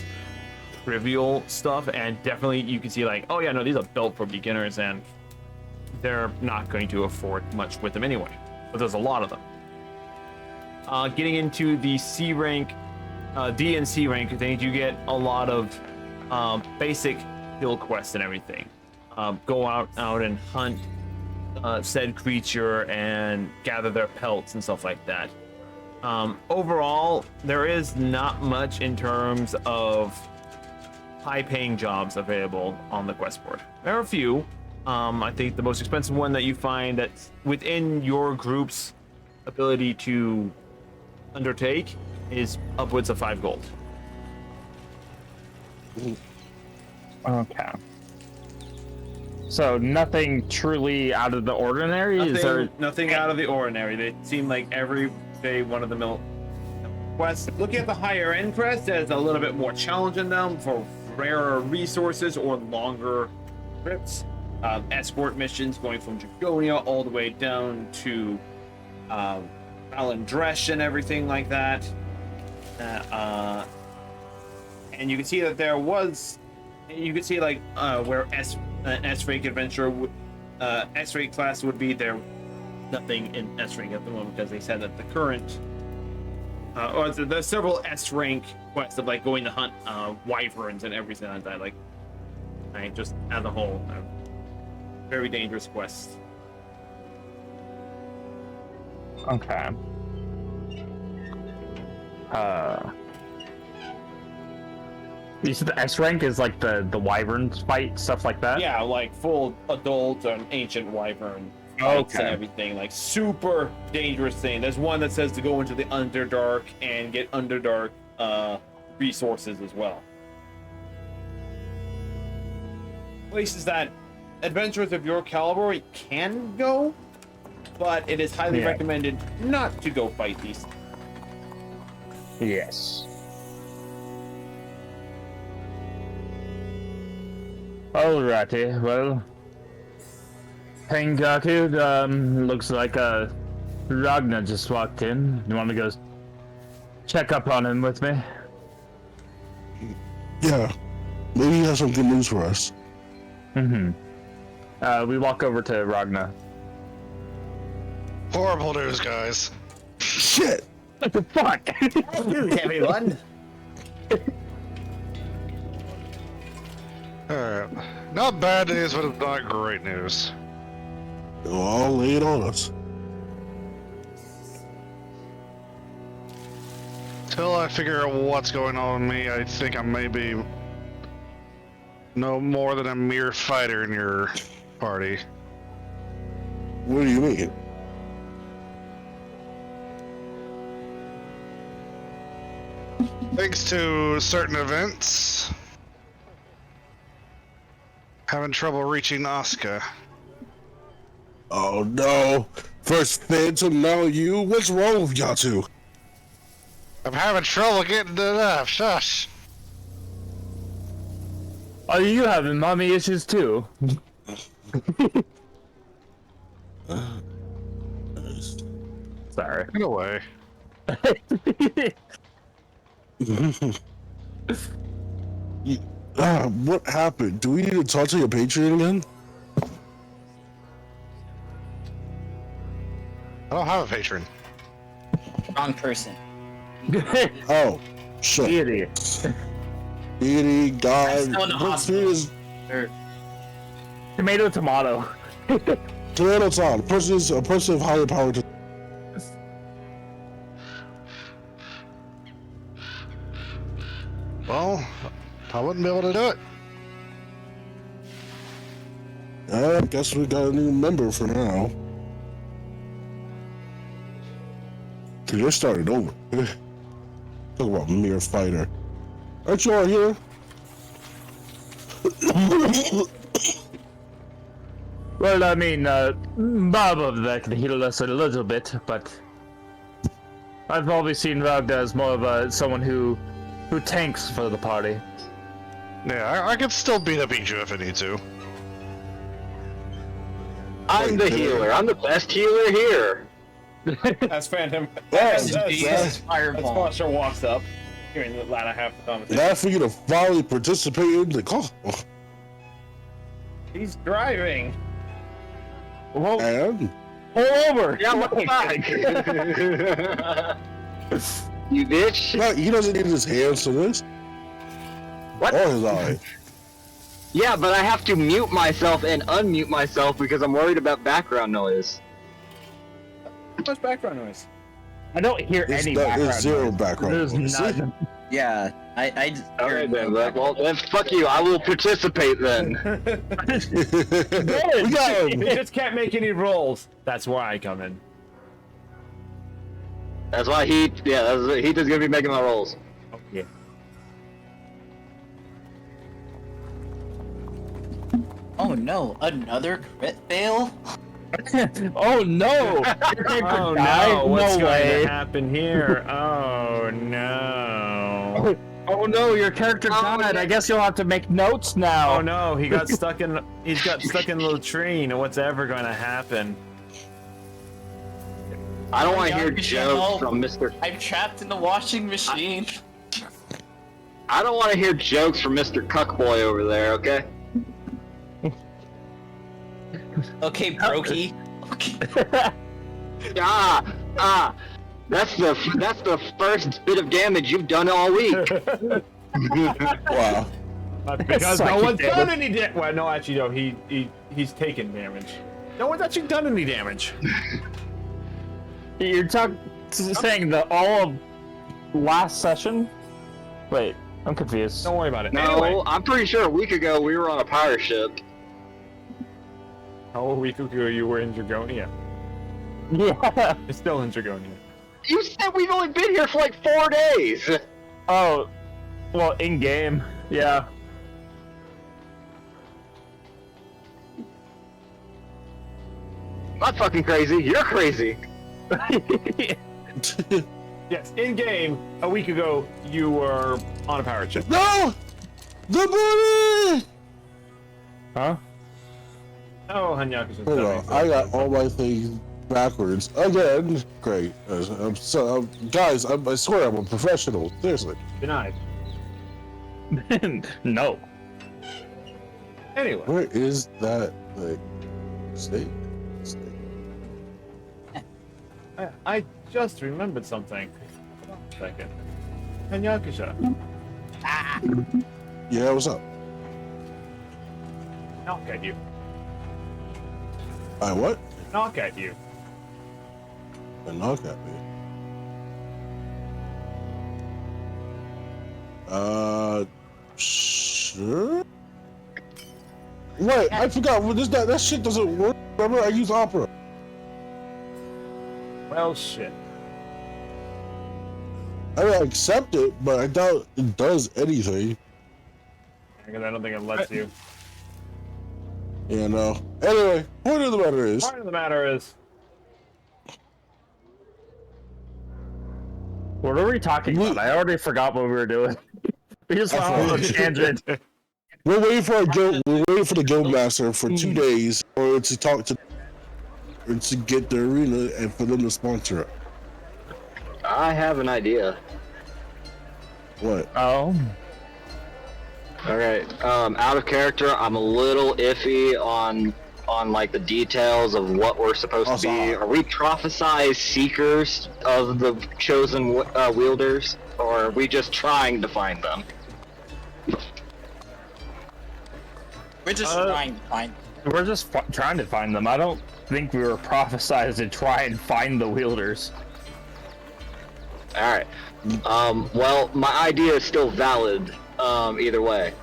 trivial stuff, and definitely you can see like, oh yeah, no, these are built for beginners, and they're not going to afford much with them anyway. But there's a lot of them. Getting into the C rank, D and C rank, I think you get a lot of basic hill quests and everything. Go out and hunt said creature and gather their pelts and stuff like that. Overall, there is not much in terms of high-paying jobs available on the quest board. There are a few. I think the most expensive one that you find that's within your group's ability to undertake is upwards of 5 gold. Okay. So nothing truly out of the ordinary? Is there... Nothing out of the ordinary. They seem like every day one of the quests. Looking at the higher end quests, there's a little bit more challenge in them for rarer resources or longer trips. Escort missions going from Dragonia all the way down to Alandresh and everything like that. And you can see that there was, you can see like where an S-rank adventure, S-rank class would be. There nothing in S-rank at the moment because they said that the current, or there's several S-rank quests of like going to hunt wyverns and everything like that. Like, just as a whole, very dangerous quests. Okay. You said the S rank is like the wyverns fight, stuff like that? Yeah, like full adult and ancient wyvern fights and everything. Like super dangerous thing. There's one that says to go into the Underdark and get Underdark resources as well. Places that adventurers of your caliber can go, but it is highly recommended not to go fight these. Yes. Alrighty, well, Hengaku, looks like Ragnar just walked in. You want to go check up on him with me? Yeah, maybe he has some good news for us. Mm-hmm. We walk over to Ragnar. Horrible news, guys. Shit! What the fuck? News, everyone. Alright. Not bad news, but it's not great news. I'll lay it on us. Till I figure out what's going on with me, I think I may be no more than a mere fighter in your party. What do you mean? Thanks to certain events, having trouble reaching Asuka. Oh no! First Phantom, now you? What's wrong with y'all two? I'm having trouble getting to enough. Shush. Are you having mommy issues too? Sorry. Get away. What happened? Do we need to talk to your patron again? I don't have a patron. Wrong person. Oh, shit. Idiot. Deity, God, I'm still in the hospital. is Tomato, tomato. tomato time. A person of higher power to. Well, I wouldn't be able to do it. I guess we got a new member for now. Cause you're started over. Talk about mere fighter. Aren't you all here? Well, I mean, Bob over there can heal us a little bit, but I've always seen Ragnar as more of someone who tanks for the party. Yeah, I could still beat you if I need to. I'm the healer. I'm the best healer here. That's Phantom. Yes, Fireball. Sponsor walks up during the latter half of the conversation. Now for you to finally participate in the call. He's driving. Whoa, And pull over! Yeah, what the fuck? You bitch. no, he doesn't need his hands for this. What? Or his eye. Yeah, but I have to mute myself and unmute myself because I'm worried about background noise. Much background noise. I don't hear any There's background zero noise. background There's noise. none. Yeah, I just Alright then, well then fuck you, I will participate then. We got him. He just can't make any rolls. That's why I come in. That's why Heat is gonna be making my rolls. Yeah. Oh Oh no, another crit fail? Oh no! Oh no, what's going to happen here? Oh no. Oh no, your character died. I guess you'll have to make notes now. Oh no, he's got stuck in the latrine. What's ever going to happen? I don't want to hear jokes from Mr. I'm trapped in the washing machine. I don't want to hear jokes from Mr. Cuckboy over there, okay? Okay, Brokey. Okay. That's the first bit of damage you've done all week. Wow. Because no one's done any damage. Well, no, actually, no. He's taken damage. No one's actually done any damage. You're saying the all of last session? Wait, I'm confused. Don't worry about it. No, Anyway, I'm pretty sure a week ago we were on a pirate ship. how a week ago you were in Dragonia? Yeah. It's still in Dragonia. You said we've only been here for like 4 days. Oh, well, in game, yeah. Not fucking crazy. You're crazy. Yes, in game, a week ago, you were on a pirate ship. No! The booty! Huh? Oh, Hanyaku's Hold on, I got all my things backwards again. Great. Guys, I swear I'm a professional. Seriously. Denied. No. Anyway. Where is that thing? Stay. I just remembered something. Hold on a second. Hanyakusha, Yeah, what's up? knock at you. I what? Knock at you. A knock at me. Sure. Wait, I forgot. Well, that shit doesn't work. Remember, I use Opera. Well, shit. I mean, I accept it, but I doubt it does anything. Because I don't think it lets you. You know. Anyway, point of the matter is. Part of the matter is. What are we talking about? I already forgot what we were doing. We just went on a tangent. We're waiting for the guild master for 2 days, or to talk to, or to get the arena and for them to sponsor it. I have an idea. What? Oh. Alright, out of character, I'm a little iffy on like the details of what we're supposed to be. Are we prophesized seekers of the chosen wielders, or are we just trying to find them? We're just trying to find. We're just trying to find them. I don't think we were prophesized to try and find the wielders. Alright. Well, my idea is still valid, either way.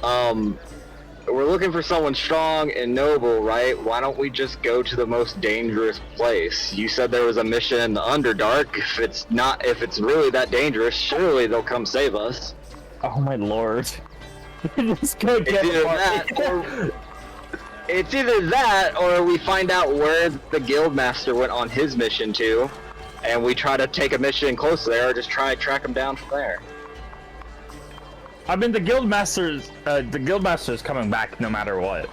We're looking for someone strong and noble, right? Why don't we just go to the most dangerous place? You said there was a mission in the Underdark. If it's really that dangerous, surely they'll come save us. Oh my lord. Just go get It's either that, or we find out where the guildmaster went on his mission to, and we try to take a mission close there, or just try to track him down from there. I mean, the guildmaster's coming back no matter what.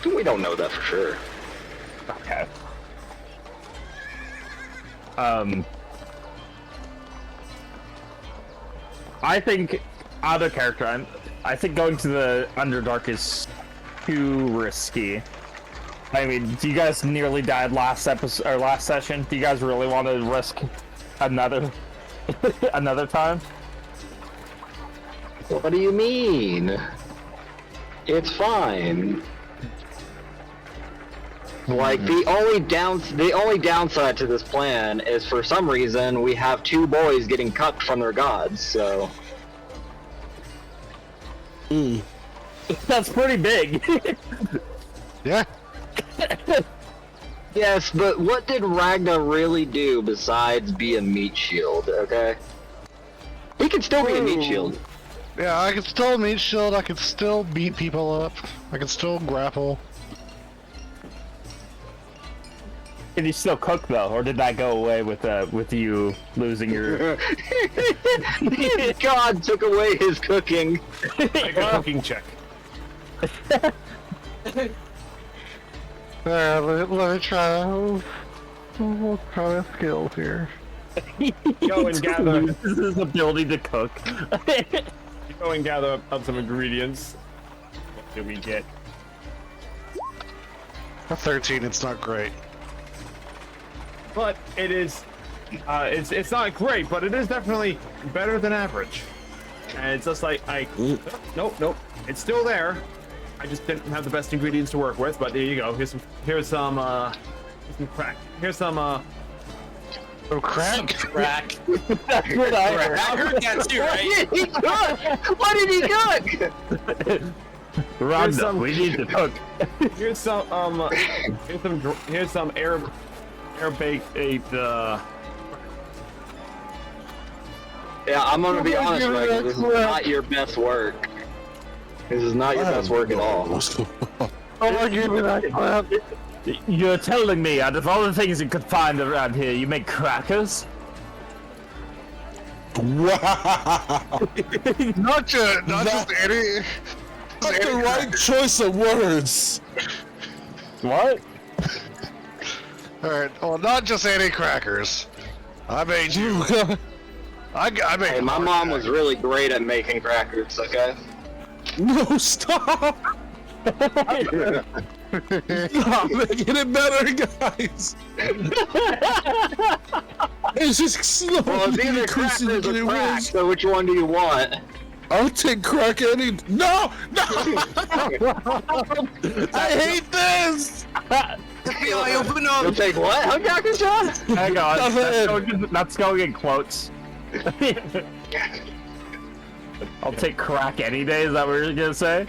We don't know that for sure. Okay. I think out of character, I think going to the Underdark is too risky. I mean, you guys nearly died last episode or last session. Do you guys really want to risk another time? What do you mean? It's fine. Like, the only downside to this plan is, for some reason, we have 2 boys getting cucked from their gods, so... That's pretty big. Yeah. Yes, but what did Ragnar really do besides be a meat shield, okay? He can still be a meat shield. Yeah, I can still meat shield. I can still beat people up. I can still grapple. Can you still cook though, or did that go away with you losing your? God took away his cooking. Make a cooking check. Let me try. We'll try the skills here. Go and gather. His ability to cook. Go and gather up some ingredients. What do we get? A 13. It's not great. But it is. It's not great, but it is definitely better than average. And it's just like nope. It's still there. I just didn't have the best ingredients to work with. But there you go. Here's some crack. Here's some Oh, crack? Some crack. That's what I heard. I heard that too, right? What did he cook? Rhonda, we need to cook. Here's some air baked Yeah, I'm gonna be honest, Michael. This is not your best work. This is not your best work at all. Oh, give me that crap. You're telling me, out of all the things you could find around here, you make crackers? Wow. Not just any. That's the right choice of words. What? Alright, well, not just any crackers. I made you. I made. Hey, my mom was really great at making crackers, okay? No, stop. Stop making it better, guys. It's just slowly Well, it's either increasing crackers in or crack, words. so which one do you want? I'll take crack any. No! I hate this! I open up. You'll take what? Huh, Cracker John? Hang on, that's going in quotes. I'll take crack any day, is that what you're gonna say?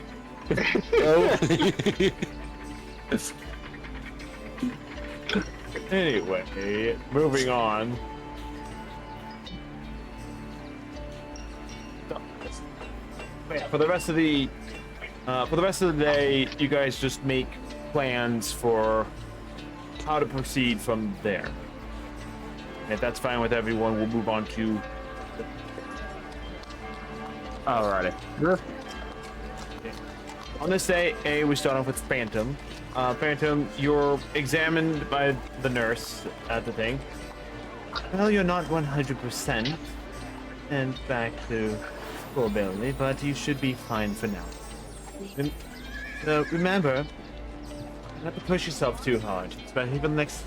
Anyway, moving on. For the rest of the day, you guys just make plans for how to proceed from there. And if that's fine with everyone, we'll move on to. Alrighty. On this day, we start off with Phantom. Phantom, you're examined by the nurse at the thing. Well, you're not 100% and back to full ability, but you should be fine for now. Remember, not to push yourself too hard, especially for the next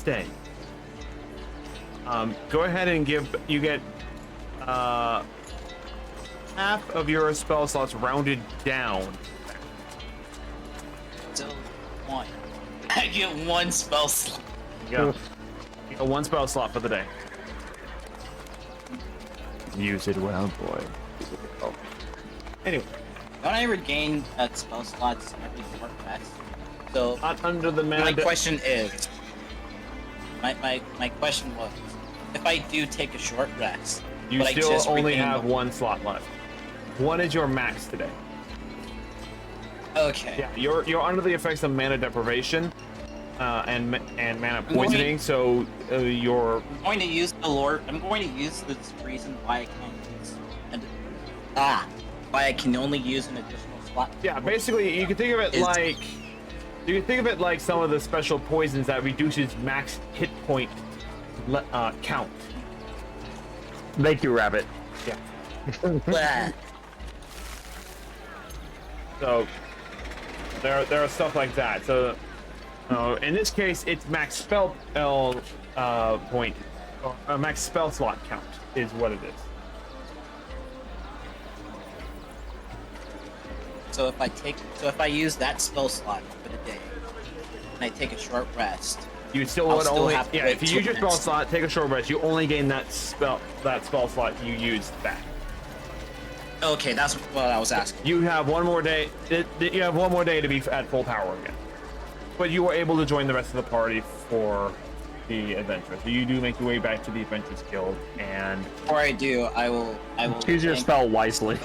day. Go ahead and get half of your spell slots rounded down. So, one. I get one spell slot. Yeah. You got one spell slot for the day. Use it well, boy. Anyway. Don't I regain spell slots every short rest? So, Not under the my question is... My question was, if I do take a short rest, You but I still just only regain have the- one slot left. One is your max today. Okay. Yeah, you're under the effects of mana deprivation and mana poisoning, so you're. I'm going to use the lore. I'm going to use this reason why I can't use why I can only use an additional slot. Yeah, basically, you can think of it like some of the special poisons that reduces max hit point count. Thank you, Rabbit. Yeah. Blah. So there are stuff like that. So in this case, it's max spell point, max spell slot count is what it is. So if I use that spell slot for the day, and I take a short rest, You still I'll would still only have to yeah. wait If you till use your spell next. slot, take a short rest. You only gain that spell slot you used back. okay, that's what I was asking. You have one more day. You have one more day to be at full power again. But you were able to join the rest of the party for the adventure. So you do make your way back to the Adventurers Guild, and Before I do, I will. Choose your spell wisely.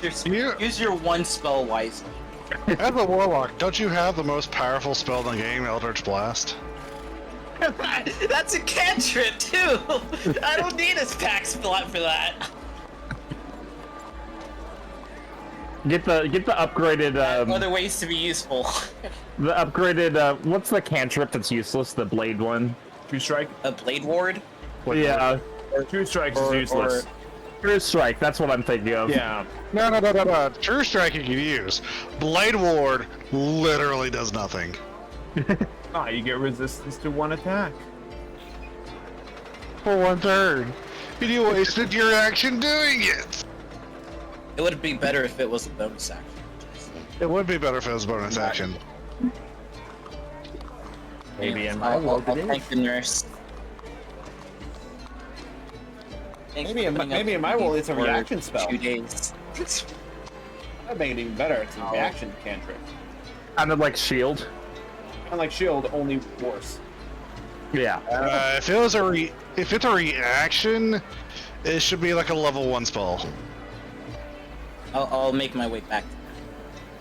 Use your one spell wisely. As a warlock, don't you have the most powerful spell in the game, Eldritch Blast? That's a cantrip too. I don't need a pack spell for that. Get the upgraded Other ways to be useful. the upgraded what's the cantrip that's useless? The blade one. True Strike. A blade ward. Yeah. True Strike is useless. True Strike. That's what I'm thinking of. Yeah. No. True Strike you can use. Blade Ward literally does nothing. You get resistance to one attack. For 1/3. You wasted your action doing it! It would be better if it was a bonus action. It would be better if it was a bonus action. Maybe in my I'll world it is. thank the nurse. Maybe in my world it's a reaction spell. 2 days. That'd make it even better. It's a reaction cantrip. Kind of like shield. Kind of like shield, only worse. Yeah. If it's a reaction, it should be like a level 1 spell. I'll make my way back.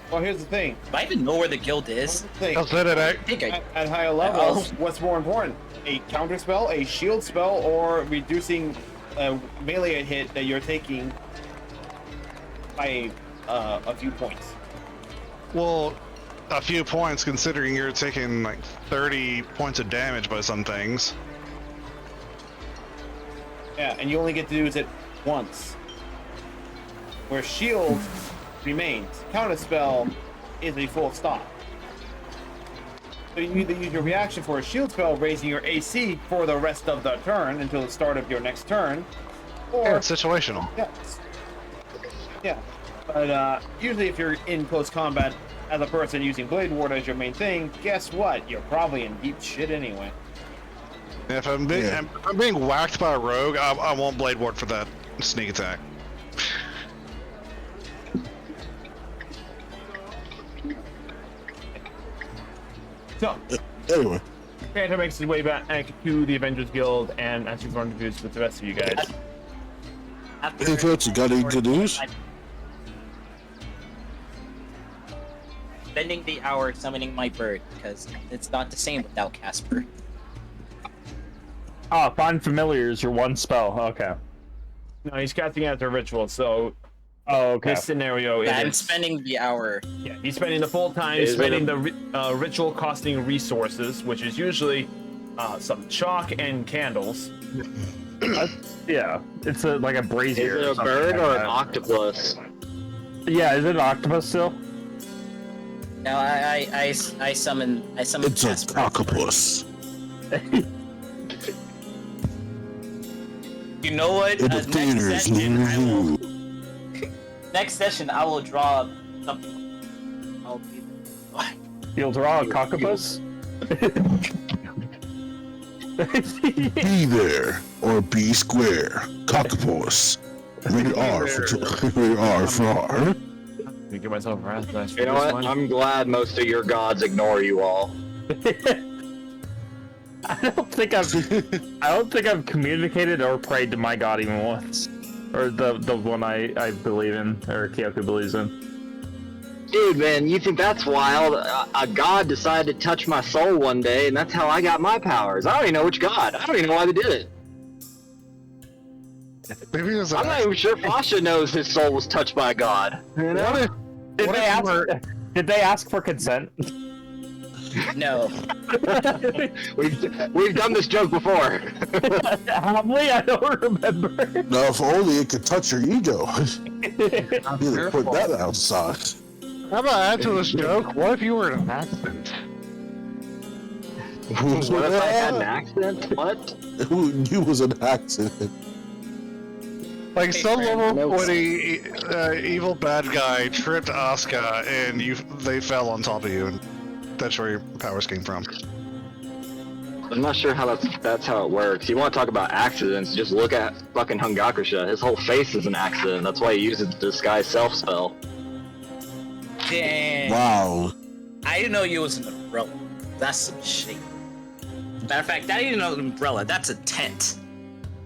Well, here's the thing. Do I even know where the guild is? At higher levels, what's more important? A counter spell, a shield spell, or reducing a melee hit that you're taking by a few points? Well, a few points considering you're taking like 30 points of damage by some things. Yeah, and you only get to use it once. Where shield remains. Counter spell is a full stop. So you either use your reaction for a shield spell, raising your AC for the rest of the turn until the start of your next turn, or Yeah, it's situational. Yeah. But usually, if you're in close combat as a person using Blade Ward as your main thing, guess what? You're probably in deep shit anyway. If I'm being whacked by a rogue, I won't Blade Ward for that sneak attack. So, Anyway, Phantom makes his way back to the Avengers Guild, and as he's rendezvous with the rest of you guys. hey folks, you got any good news? Spending the hour summoning my bird because it's not the same without Casper. Oh, Find Familiar is your one spell. Okay. No, he's casting out the ritual, so okay. This scenario is... I'm spending the hour. Yeah, he's spending the full time spending the ritual costing resources, which is usually some chalk and candles. Yeah, it's like a brazier. Is it a bird or an octopus? Yeah, is it an octopus still? No, I summon It's Casper. an octopus. You know what? In the theaters near you. Next session, I will draw something. I'll be. You'll draw a cockapus? Be there or be square. Cockapus. Rated R for rated R for R. Let me get myself raspberry. You know what? I'm glad most of your gods ignore you all. I don't think I've communicated or prayed to my god even once. Or the one I believe in, or Kyoku believes in. Dude, man, you think that's wild? A god decided to touch my soul one day, and that's how I got my powers. I don't even know which god. I don't even know why they did it. Maybe it was I'm not even sure Fasha knows his soul was touched by a god. You know? Did they ask for consent? No. We've done this joke before. Have we? I don't remember. Now, if only it could touch your ego. Either put that outside. How about add to this joke? What if you were in an accident? What if I had an accident? What? You was an accident. Like Hey, some friend, level notes. when a evil bad guy tripped Asuka and they fell on top of you, and that's where your powers came from. I'm not sure how that's how it works. You want to talk about accidents, just look at fucking Hungakusha. His whole face is an accident. That's why he uses the disguise self spell. Dang. Wow. I didn't know you was an umbrella. That's some shit. Matter of fact, that ain't an umbrella. That's a tent.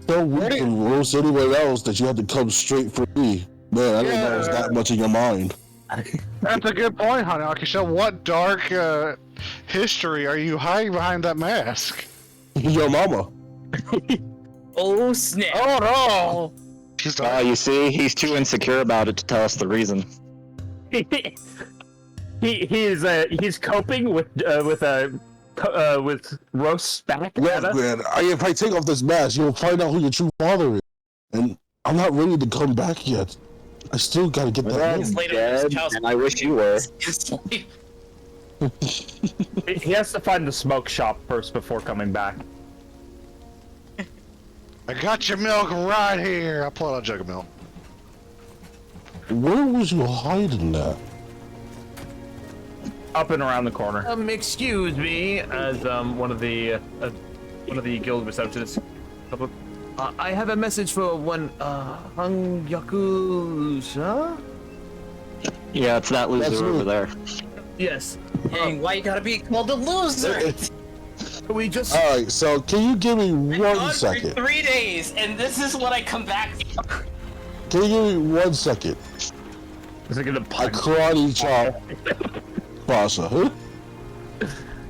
So weird to roast anyone else that you had to come straight for me. Man, I didn't know it was that much in your mind. That's a good point, Hanakisha. What dark history are you hiding behind that mask? Your mama. Oh snap! Oh no! She's dark. You see, he's too insecure about it to tell us the reason. He's coping with roast back. Look, man, if I take off this mask, you'll find out who your true father is. And I'm not ready to come back yet. I still gotta get that It's in. later. Dead, and I wish you were. He has to find the smoke shop first before coming back. I got your milk right here. I pull out a jug of milk. Where was you hiding that? Up and around the corner. Excuse me. As one of the guild receptionists. I have a message for one, Hung Yakusha? Yeah, it's that loser over there. Yes. Dang, why you gotta be called a loser? We just... Alright, so can you give me I'm 1 gone second? for 3 days, and this is what I come back for. Can you give me 1 second? Is it gonna I punch? karate chop Pasha. Huh?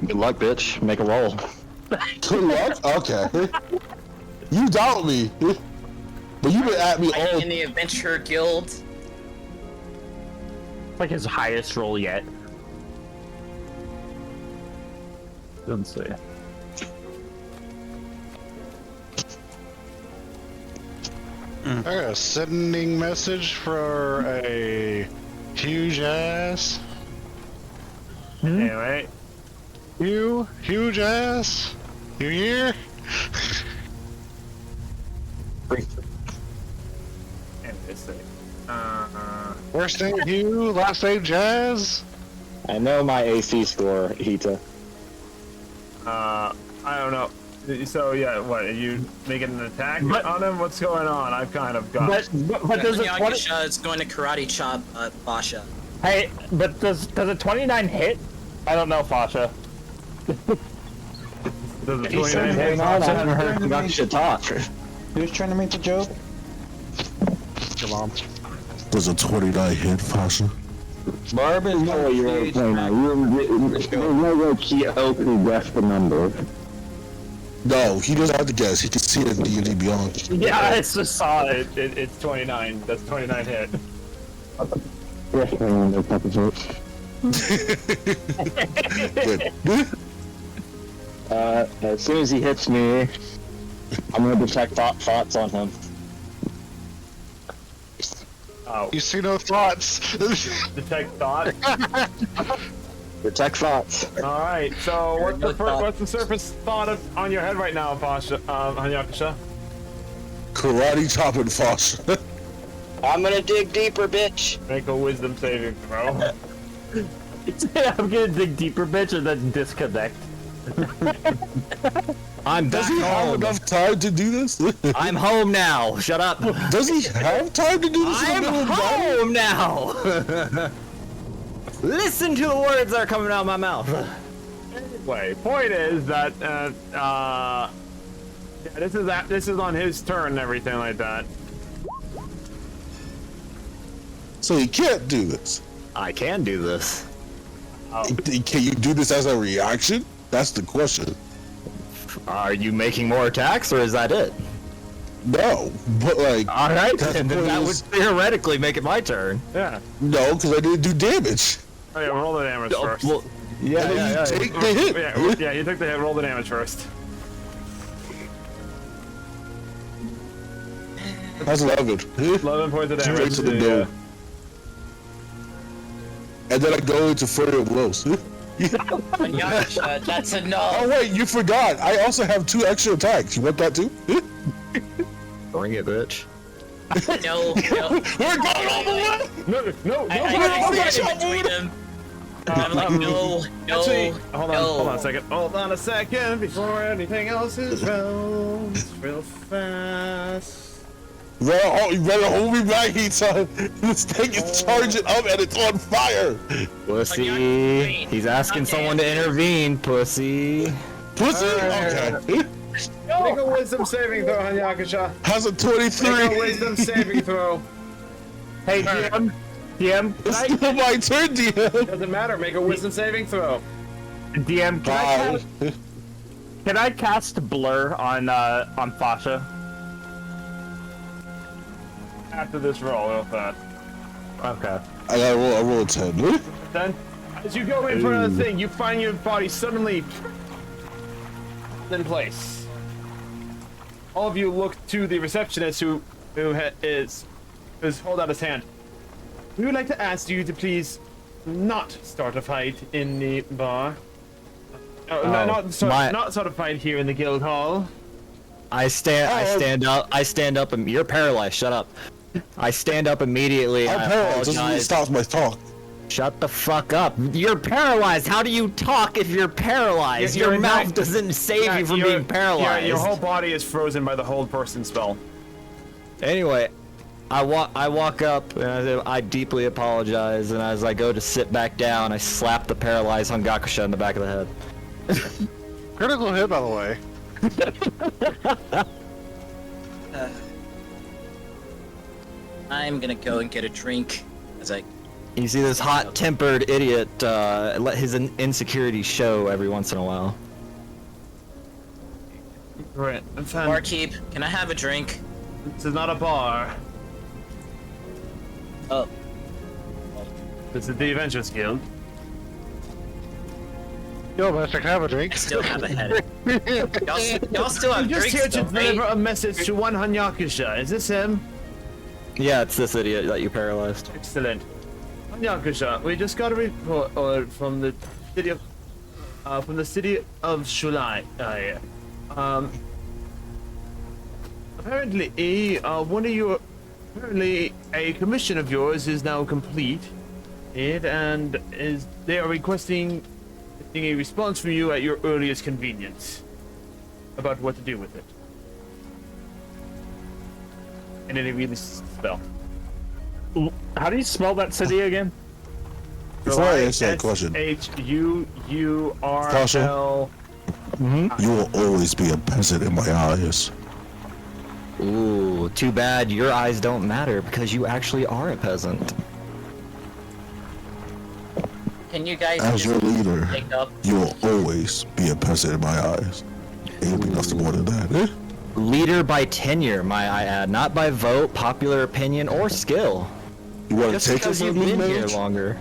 Good luck, bitch. Make a roll. Good luck? Okay. You doubt me. But you've been at me all... Fighting in the Adventure Guild. Like his highest roll yet. Doesn't say. I got a sending message for a huge ass. Anyway, You huge ass. You here? and this thing. First name Hugh, last name Jazz. I know my AC score, Hita. I don't know. So yeah, what are you making an attack on him? What's going on? I've kind of got. But does a 20? Yakusha is going to karate chop Basha. Hey, but does a 29 hit? I don't know, Fasha. Does the He's 29 hit? I haven't heard Gakusha talk. Who's trying to make the joke? Come on. Does a 29 hit, Pasha? Marvin, no, you're playing now. You're no Kyoku guess the number. No, he doesn't have to guess. He can see it in D&D Beyond. Yeah, I just saw it. It's 29. That's 29 hit. Yes, I remember fucking jokes. Good. As soon as he hits me, I'm gonna detect thoughts on him. Oh, You see no thoughts. detect thought. Detect thoughts. All right. So what's the surface thought on your head right now, Pasha? Hanyakusha? Karate chopping Pasha. I'm gonna dig deeper, bitch. Make a wisdom saving throw. I'm gonna dig deeper, bitch, and then disconnect. I'm Does back he have home. enough time to do this? I'm home now. Shut up. Does he have time to do this? I'm in the middle of battle? home now. Listen to the words that are coming out of my mouth. Anyway, point is that yeah, this is on his turn and everything like that. So he can't do this. I can do this. Can you do this as a reaction? That's the question. Are you making more attacks, or is that it? No, but like, All right, That's then what that it would is. theoretically make it my turn. Yeah. no, because I didn't do damage. Oh yeah, roll the damage first. Well, yeah, And then you take the hit. Yeah, you took the hit. Roll the damage first. That's 11. 11 points of Straight damage. to the Yeah. dome. And then I go into further blows. Yakusha, that's enough. Oh wait, you forgot. I also have 2 extra attacks. You want that too? bring it, bitch. No, no. We're going all the way. No. I stand in between them. I'm like, no, Actually, no, hold on a second. Hold on a second before anything else is round. Real fast. You better hold me back, son. This thing is charging up and it's on fire. Pussy. He's asking someone to intervene, pussy. Pussy? Okay. Make a wisdom saving throw, Hanyakusha. How's a 23? Make a wisdom saving throw. Hey, DM. DM. It's still my turn, DM. Doesn't matter. Make a wisdom saving throw. DM. Can I cast blur on Fasha? After this roll, real fast. Okay. I gotta roll a 10. Then, as you go in for another thing, you find your body suddenly in place. All of you look to the receptionist who is hold out his hand. We would like to ask you to please not start a fight in the bar. Not start a fight here in the guild hall. I stand up, and you're paralyzed. Shut up. I stand up immediately. I'm paralyzed. This really stops my talk. Shut the fuck up. You're paralyzed. How do you talk if you're paralyzed? Your mouth doesn't save you from being paralyzed. Your whole body is frozen by the hold person spell. Anyway, I walk up and I deeply apologize, and as I go to sit back down, I slap the paralyzed Hangakusha in the back of the head. Critical hit, by the way. I'm gonna go and get a drink as I. You see this hot-tempered idiot let his insecurities show every once in a while. Right. Barkeep, can I have a drink? This is not a bar. Oh. This is the Adventurers Guild. Yo, Master, can I have a drink? I still have a headache. Y'all still have I'm just drinks, here to though, right? deliver a message to one Hanyakusha. Is this him? Yeah, it's this idiot that you paralyzed. Excellent. Hanyakusha, we just got a report from the city of Shulai. Apparently, apparently a commission of yours is now complete, and they are requesting a response from you at your earliest convenience about what to do with it. And then it really spell. How do you spell that city again? Before I answer that question, H-U-U-R-L. you will always be a peasant in my eyes. Ooh, too bad your eyes don't matter because you actually are a peasant. Can you guys As your leader, take up? you will always be a peasant in my eyes. It will be nothing more than that. Eh? Leader by tenure, might I add, not by vote, popular opinion, or skill. You want to Just take it because from you've me, been here mage? longer.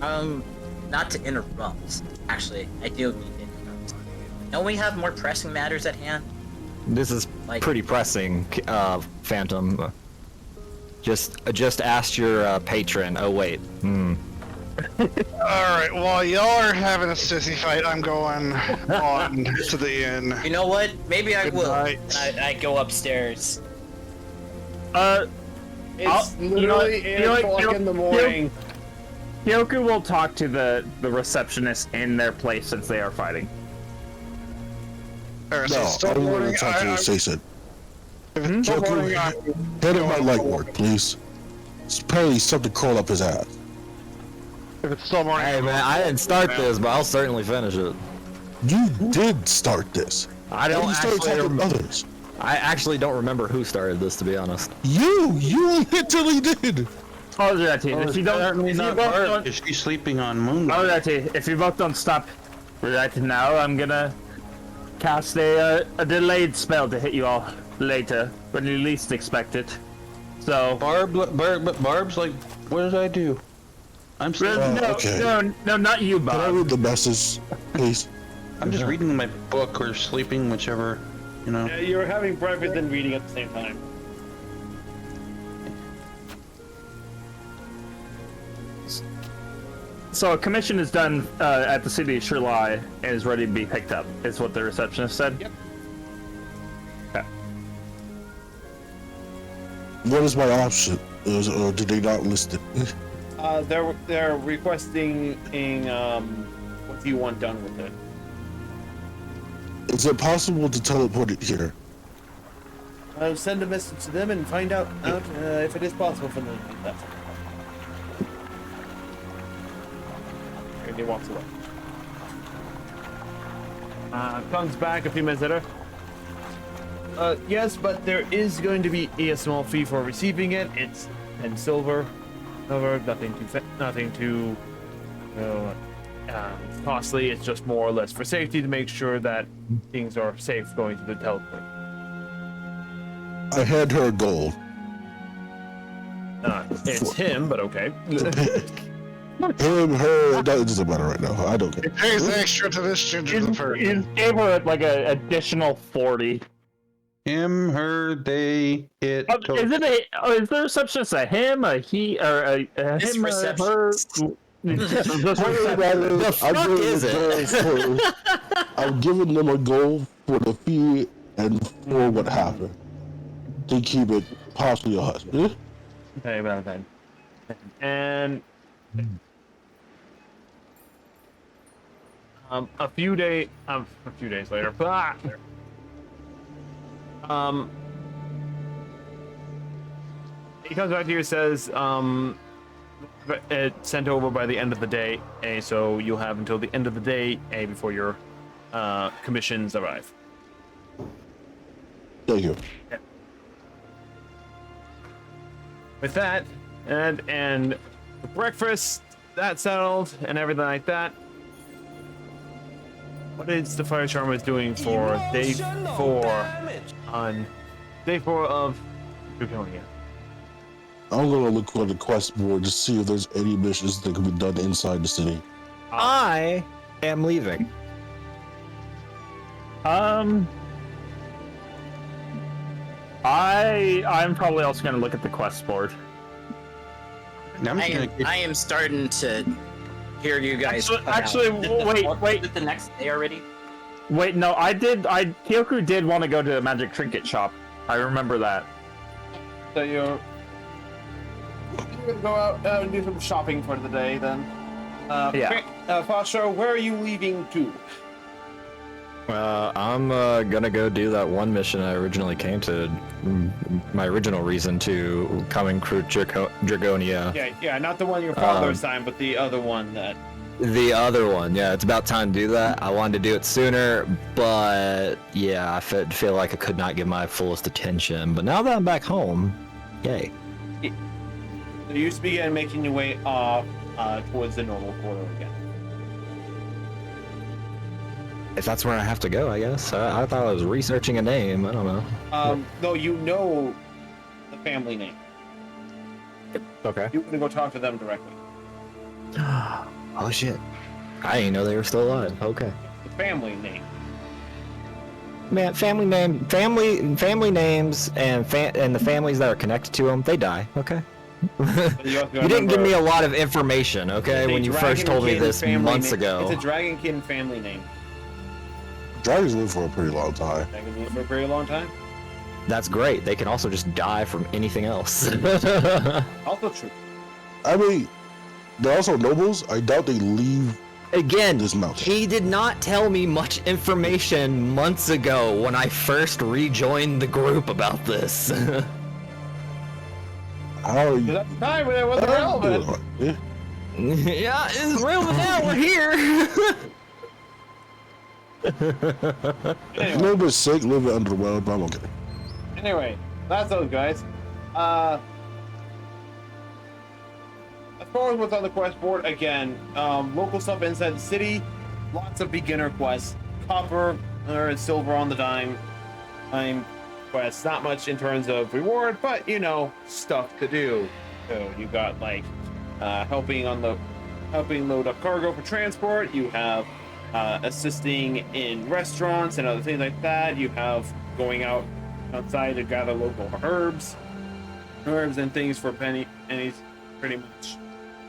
Not to interrupt. Actually, I do need to interrupt. Don't we have more pressing matters at hand? This is pretty pressing, Phantom. Just asked your patron. Oh wait. Alright, while y'all are having a sissy fight, I'm going on to the inn. You know what? Maybe I Good will. night. I go upstairs. It's literally 8 o'clock in the morning. Hyoku will talk to the receptionist in their place since they are fighting. Alright, so No, it's still I don't want morning. to talk to you, Jason. If it's still morning, Hand him my light work, please. It's apparently something crawled up his ass. if it's still morning, Hey man, I didn't start this, but I'll certainly finish it. You did start this. I Why don't you started actually. talking to others. I actually don't remember who started this, to be honest. You literally did. Oh, Rati, if you don't, Is she sleeping on moonlight? Rati, if you both don't stop right now, I'm gonna cast a delayed spell to hit you all later when you least expect it. So Barb's like, what did I do? I'm still. okay. no, not you, Can I Bob. read the message, please? I'm just reading my book or sleeping, whichever, you know. Yeah, you're having breakfast and reading at the same time. So a commission is done at the city of Shirlai and is ready to be picked up, is what the receptionist said? Yep. Okay. What is my option? Or did they not list it? They're requesting what do you want done with it? Is it possible to teleport it here? I'll send a message to them and find out if it is possible for them to do that. And he walks away. Comes back a few minutes later. Yes, but there is going to be a small fee for receiving it. It's 10 silver. Nothing too costly. It's just more or less for safety to make sure that things are safe going to the teleport. I had her gold. It's him, but okay. Him, her, that doesn't matter right now. I don't care. It pays extra to this ginger the You person. gave her like an additional 40. Him, her, they, it. Is there such as a him, a he, or a him, Misreception. her? The fuck is it? I'm giving them a goal for the fee and for what happened. To keep it possibly a hush. Eh? Okay, about that. And a few days later, he comes back to you and says, it's sent over by the end of the day, so you'll have until the end of the day, before your commissions arrive. Thank you. Yeah. With that, and the breakfast, that settled, and everything like that. What is the Fire Charmer doing for day 4 on day 4 of Draconia? I'm gonna look on the quest board to see if there's any missions that can be done inside the city. I am leaving. I'm probably also gonna look at the quest board. I am starting to hear you guys. Actually, wait. Is it the next day already? Wait, no, Kyoku did want to go to a magic trinket shop. I remember that. So you're gonna go out and do some shopping for the day then. Yeah. Fasho, where are you leaving to? I'm gonna go do that one mission I originally came to. My original reason to come and recruit Dragonia. Yeah, not the one your father assigned, but the other one that. The other one, yeah, it's about time to do that. I wanted to do it sooner, but yeah, I feel like I could not give my fullest attention. But now that I'm back home, yay. You used to begin making your way off towards the normal corridor again. If that's where I have to go, I guess. I thought I was researching a name. I don't know. Though you know the family name. Okay. You can go talk to them directly. Oh shit! I didn't know they were still alive. Okay. The family name. Man, family names, and the families that are connected to them, they die. Okay. You didn't give me a lot of information, okay, when you first told me this months ago. It's a Dragonkin family name. Dragons live for a pretty long time. Dragons live for a very long time? That's great. They can also just die from anything else. Also true. I mean, they're also nobles. I doubt they leave Again, this mountain. He did not tell me much information months ago when I first rejoined the group about this. How are you? At the time when it wasn't relevant. Yeah. Yeah, it's relevant now. We're here. A little bit sick, a little bit underwhelmed, but I'm okay. Anyway, that's those guys. As far as what's on the quest board, again, local stuff inside the city, lots of beginner quests, copper or silver on the dime quests. Not much in terms of reward, but you know, stuff to do. So you got like helping load up cargo for transport. You have assisting in restaurants and other things like that. You have going outside to gather local herbs and things for pennies, pretty much.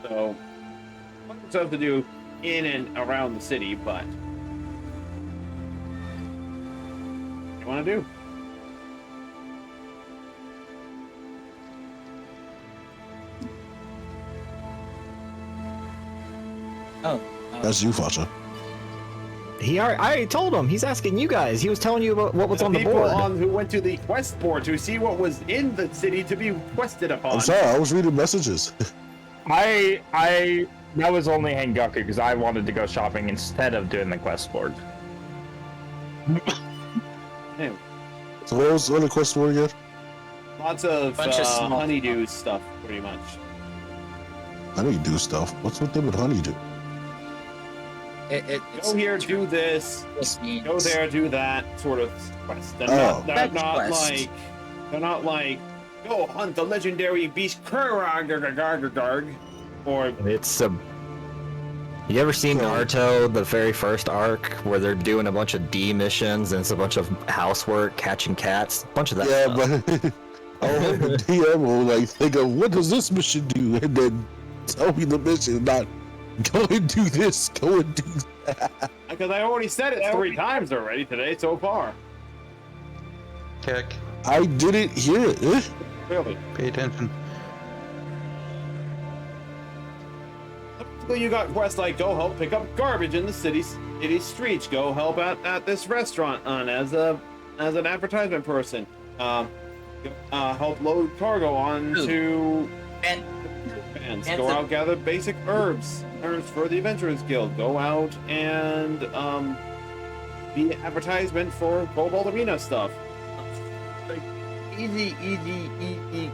So, lots of stuff to do in and around the city, but what do you want to do? That's you, Fasha. I already told him. He's asking you guys. He was telling you about what was on the board. Who went to the quest board to see what was in the city to be quested upon. I'm sorry, I was reading messages. That was only Hengaku because I wanted to go shopping instead of doing the quest board. Anyway, So what was the other question again? lots of Bunch of small honeydew stuff, pretty much. Honeydew stuff. What's with them with honeydew? Go here, do this. means Go there, do that sort of quest. They're Oh. they're not like go hunt the legendary beast Kurargargargargarg or It's a. You ever seen Naruto, the very first arc, where they're doing a bunch of D missions and it's a bunch of housework, catching cats, a bunch of that Yeah, stuff. but I hope the DM will like think of what does this mission do, and then tell me the mission, not go and do this, go and do that. because I already said it 3 times already today so far. Kick. I didn't hear it. Eh? Really. Pay attention. So you got quests like go help pick up garbage in the city streets. Go help out at this restaurant as an advertisement person. Help load cargo onto vans. Go out gather basic herbs for the Adventurers Guild. Go out and be an advertisement for Cobalt Arena stuff. Like easy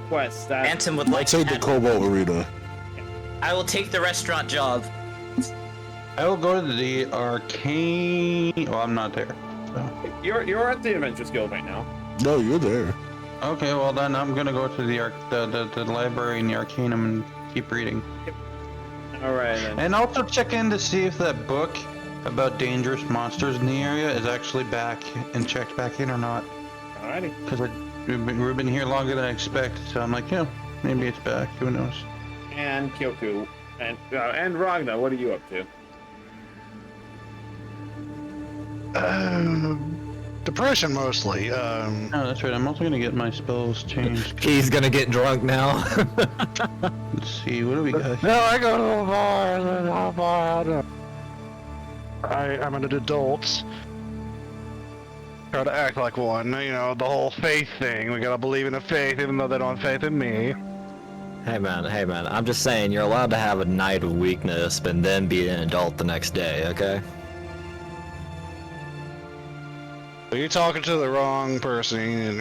quests. That Phantom would I'll like take to the add- Cobalt Arena. I will take the restaurant job. I will go to the arcane. Well, I'm not there. So. You're at the Adventurers Guild right now. No, you're there. Okay, well then I'm gonna go to the library in the Arcanum and keep reading. All right then. And also check in to see if that book about dangerous monsters in the area is actually back and checked back in or not. Alrighty. Because we've been here longer than I expect, so I'm like, yeah, maybe it's back. Who knows? And Kyoku and Ragna, what are you up to? Depression mostly. Oh, that's right. I'm also gonna get my spells changed. He's gonna get drunk now. Let's see, what do we got? No, I go to a bar. I'm an adult. Try to act like one. You know, the whole faith thing. We gotta believe in the faith, even though they don't have faith in me. Hey man, I'm just saying you're allowed to have a night of weakness and then be an adult the next day, okay? You're talking to the wrong person.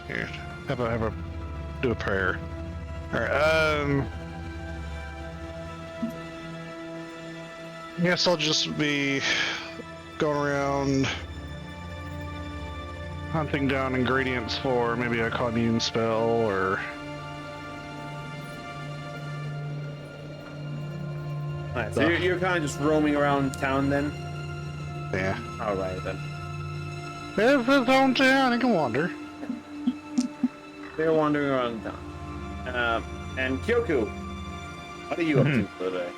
Here, have a do a prayer. All right. Guess I'll just be going around hunting down ingredients for maybe a commune spell or. Alright, so you're kind of just roaming around town then? Yeah. Alright then. If it's hometown, you can wander. They're wandering around town. And Kyoku, what are you up to for the day?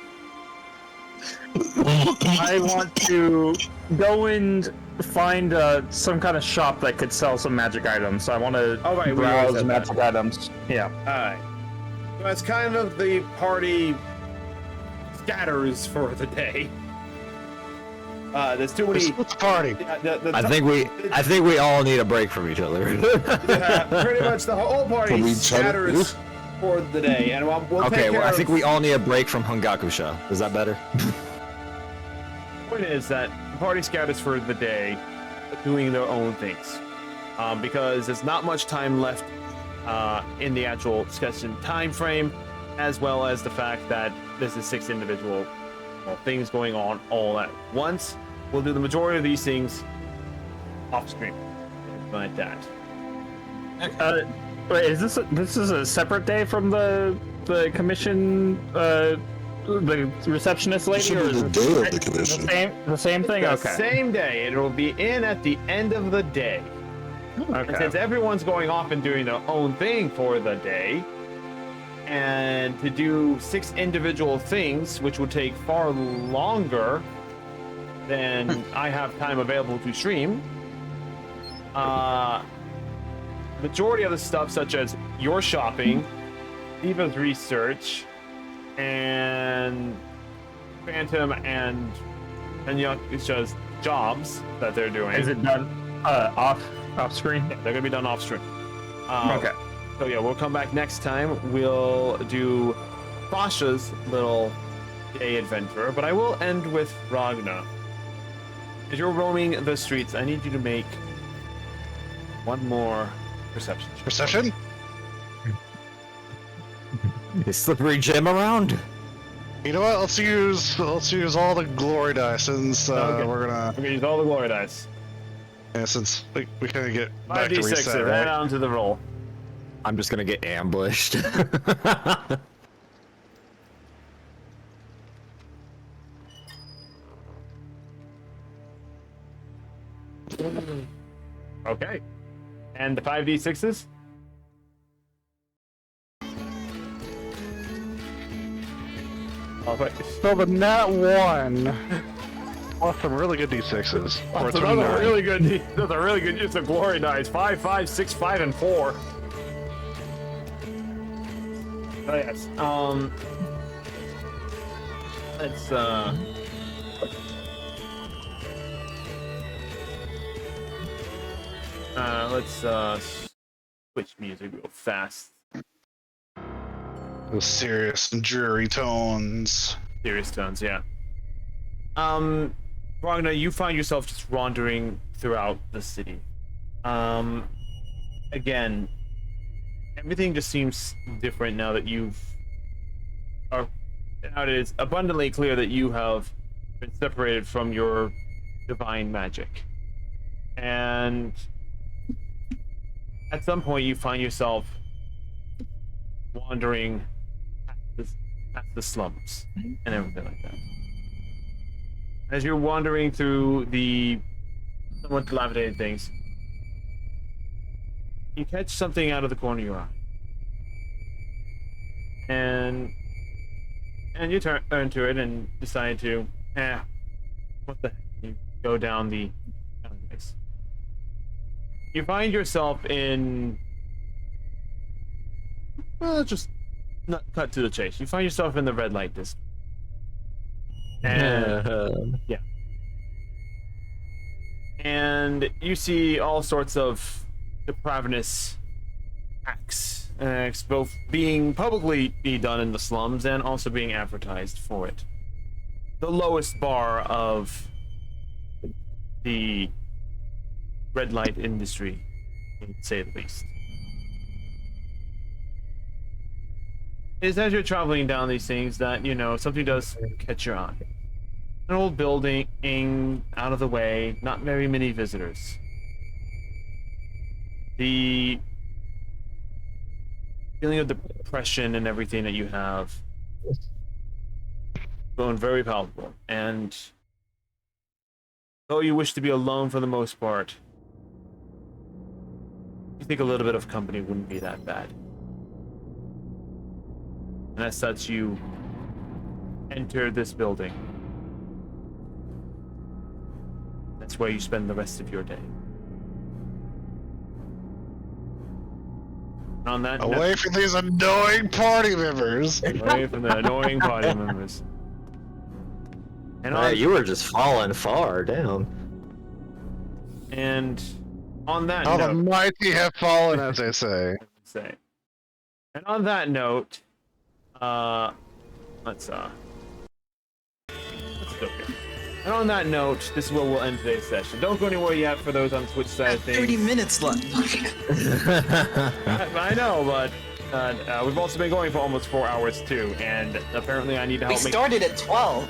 I want to go and find some kind of shop that could sell some magic items. I want to Oh, right, we already browse said magic items. Yeah. Alright. So that's kind of the party scatters for the day. There's too many. What's the party? I think we all need a break from each other. Pretty much the whole From party each other? scatters for the day, and we'll Okay, take well, care I think of... we all need a break from Hungakusha. Is that better? The point is that the party scatters for the day, doing their own things, because there's not much time left in the actual discussion time frame, as well as the fact that there's the 6 individual things going on all at once. We'll do the majority of these things off screen, like that. Wait, is this is a separate day from the commission? The receptionist It lady, should or be is the it day of the commission. the same thing? The Okay. same day. It will be in at the end of the day. And Okay. since everyone's going off and doing their own thing for the day, and to do 6 individual things, which would take far longer than I have time available to stream, majority of the stuff, such as your shopping, Diva's research, and Phantom and Yakusha's jobs that they're doing. Is it done off screen? Yeah, they're gonna be done off stream. Okay. So yeah, we'll come back next time. We'll do Fasha's little day adventure, but I will end with Ragna. As you're roaming the streets, I need you to make one more perception check. Perception? Is slippery gem around? You know what? Let's use all the glory dice since Okay. we're gonna. I'm gonna use all the glory dice. Yeah, since we kind of get back to 5d6, reset, add right? on to the roll. I'm just gonna get ambushed. Okay. And the 5d6s? Oh, wait. So the nat 1. Plus some really good d6s. That's another really good. That's a really good use of glory dice. 5, 5, 6, 5, and 4. Oh yes. Let's switch music real fast. Those serious and dreary tones. Serious tones, yeah. Ragnar, you find yourself just wandering throughout the city. Again, everything just seems different now that now it is abundantly clear that you have been separated from your divine magic. And at some point you find yourself wandering past the slums and everything like that. As you're wandering through the somewhat dilapidated things, you catch something out of the corner of your eye. And you turn to it and decide to, what the heck? You go down the alleyways. You find yourself in, well, just not cut to the chase. You find yourself in the red light district. And yeah. And you see all sorts of depravitous acts, both being publicly done in the slums and also being advertised for it. The lowest bar of the red light industry, to say the least. It's as you're traveling down these things that, something does catch your eye. An old building, out of the way, not very many visitors. The feeling of depression and everything that you have going very palpable. And though you wish to be alone for the most part, you think a little bit of company wouldn't be that bad. And as such, you enter this building. That's where you spend the rest of your day. And on that Away from these annoying party members. Away from the annoying party members. And You were just falling far down. And on that How note, the mighty have fallen, as they say. And on that note, let's go here. And on that note, this is where we'll end today's session. Don't go anywhere yet for those on Twitch side of things. 30 minutes left. I know, but we've also been going for almost 4 hours too, and apparently I need to We help started at 12.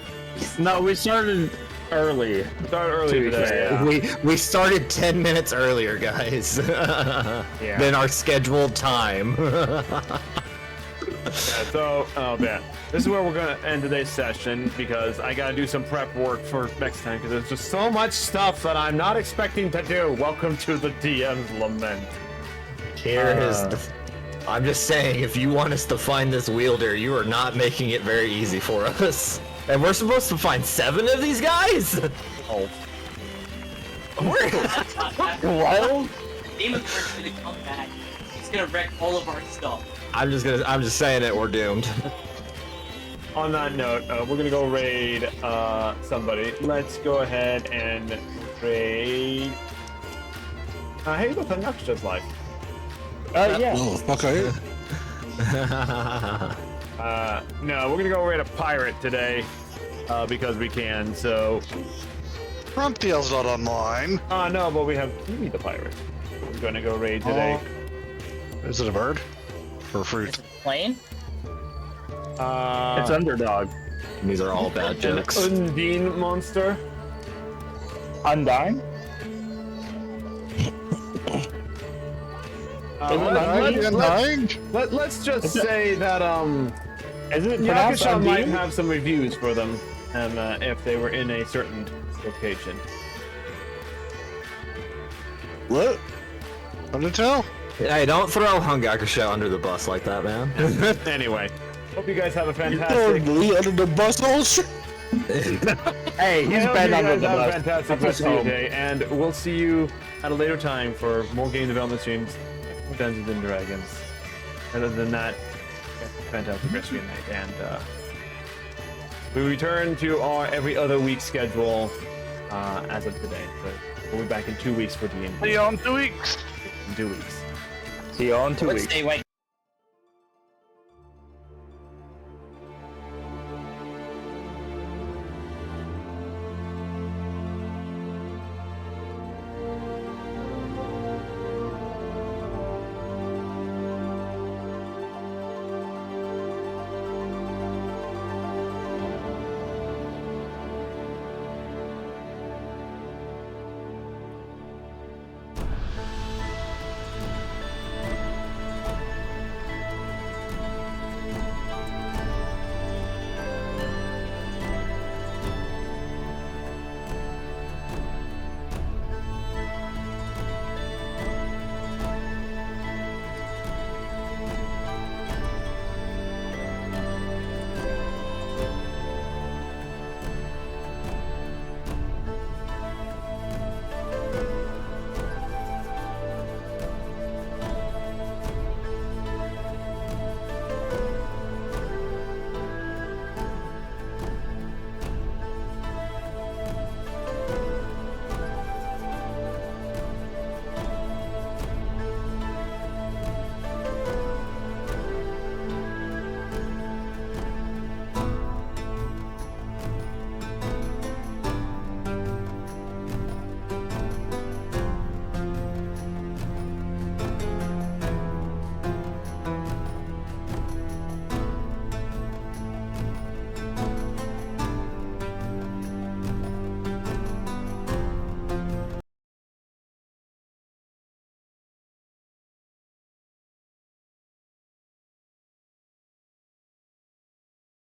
No, we started early. Start early today. Yeah. We started 10 minutes earlier, guys. Than our scheduled time. So, this is where we're gonna end today's session because I gotta do some prep work for next time because there's just so much stuff that I'm not expecting to do. Welcome to the DM's Lament. I'm just saying, if you want us to find this wielder, you are not making it very easy for us. And we're supposed to find 7 of these guys? Oh. Well, Demon Lord's gonna come back. He's gonna wreck all of our stuff. I'm just saying it, we're doomed. On that note, we're gonna go raid somebody. Let's go ahead and raid. Hey, look, Naksha's live. Yeah. Oh, fuck, I am. No, we're gonna go raid a pirate today because we can. So Grumptail's not online. No, but we have Kiwi the pirate. We're gonna go raid today. Is it a bird? Or fruit? Plane? It's Underdog. These are all bad An jokes. Undine monster. Undyne? Let's just say that Is it pronounced Yakusha might Undine? have some reviews for them, and if they were in a certain location. What? Undertale? Hey, don't throw Hungakusha under the bus like that, man. Anyway, hope you guys have a You throwing fantastic. me under the bus also? Hey, he's I hope been you under guys the have a bus. fantastic rest of your day, and we'll see you at a later time for more game development streams, Dungeons and Dragons. Other than that, fantastic rest of your night, and we return to our every other week schedule as of today. So we'll be back in 2 weeks for D&D. See you in 2 weeks. In 2 weeks. See you on 2 Let's weeks. stay white.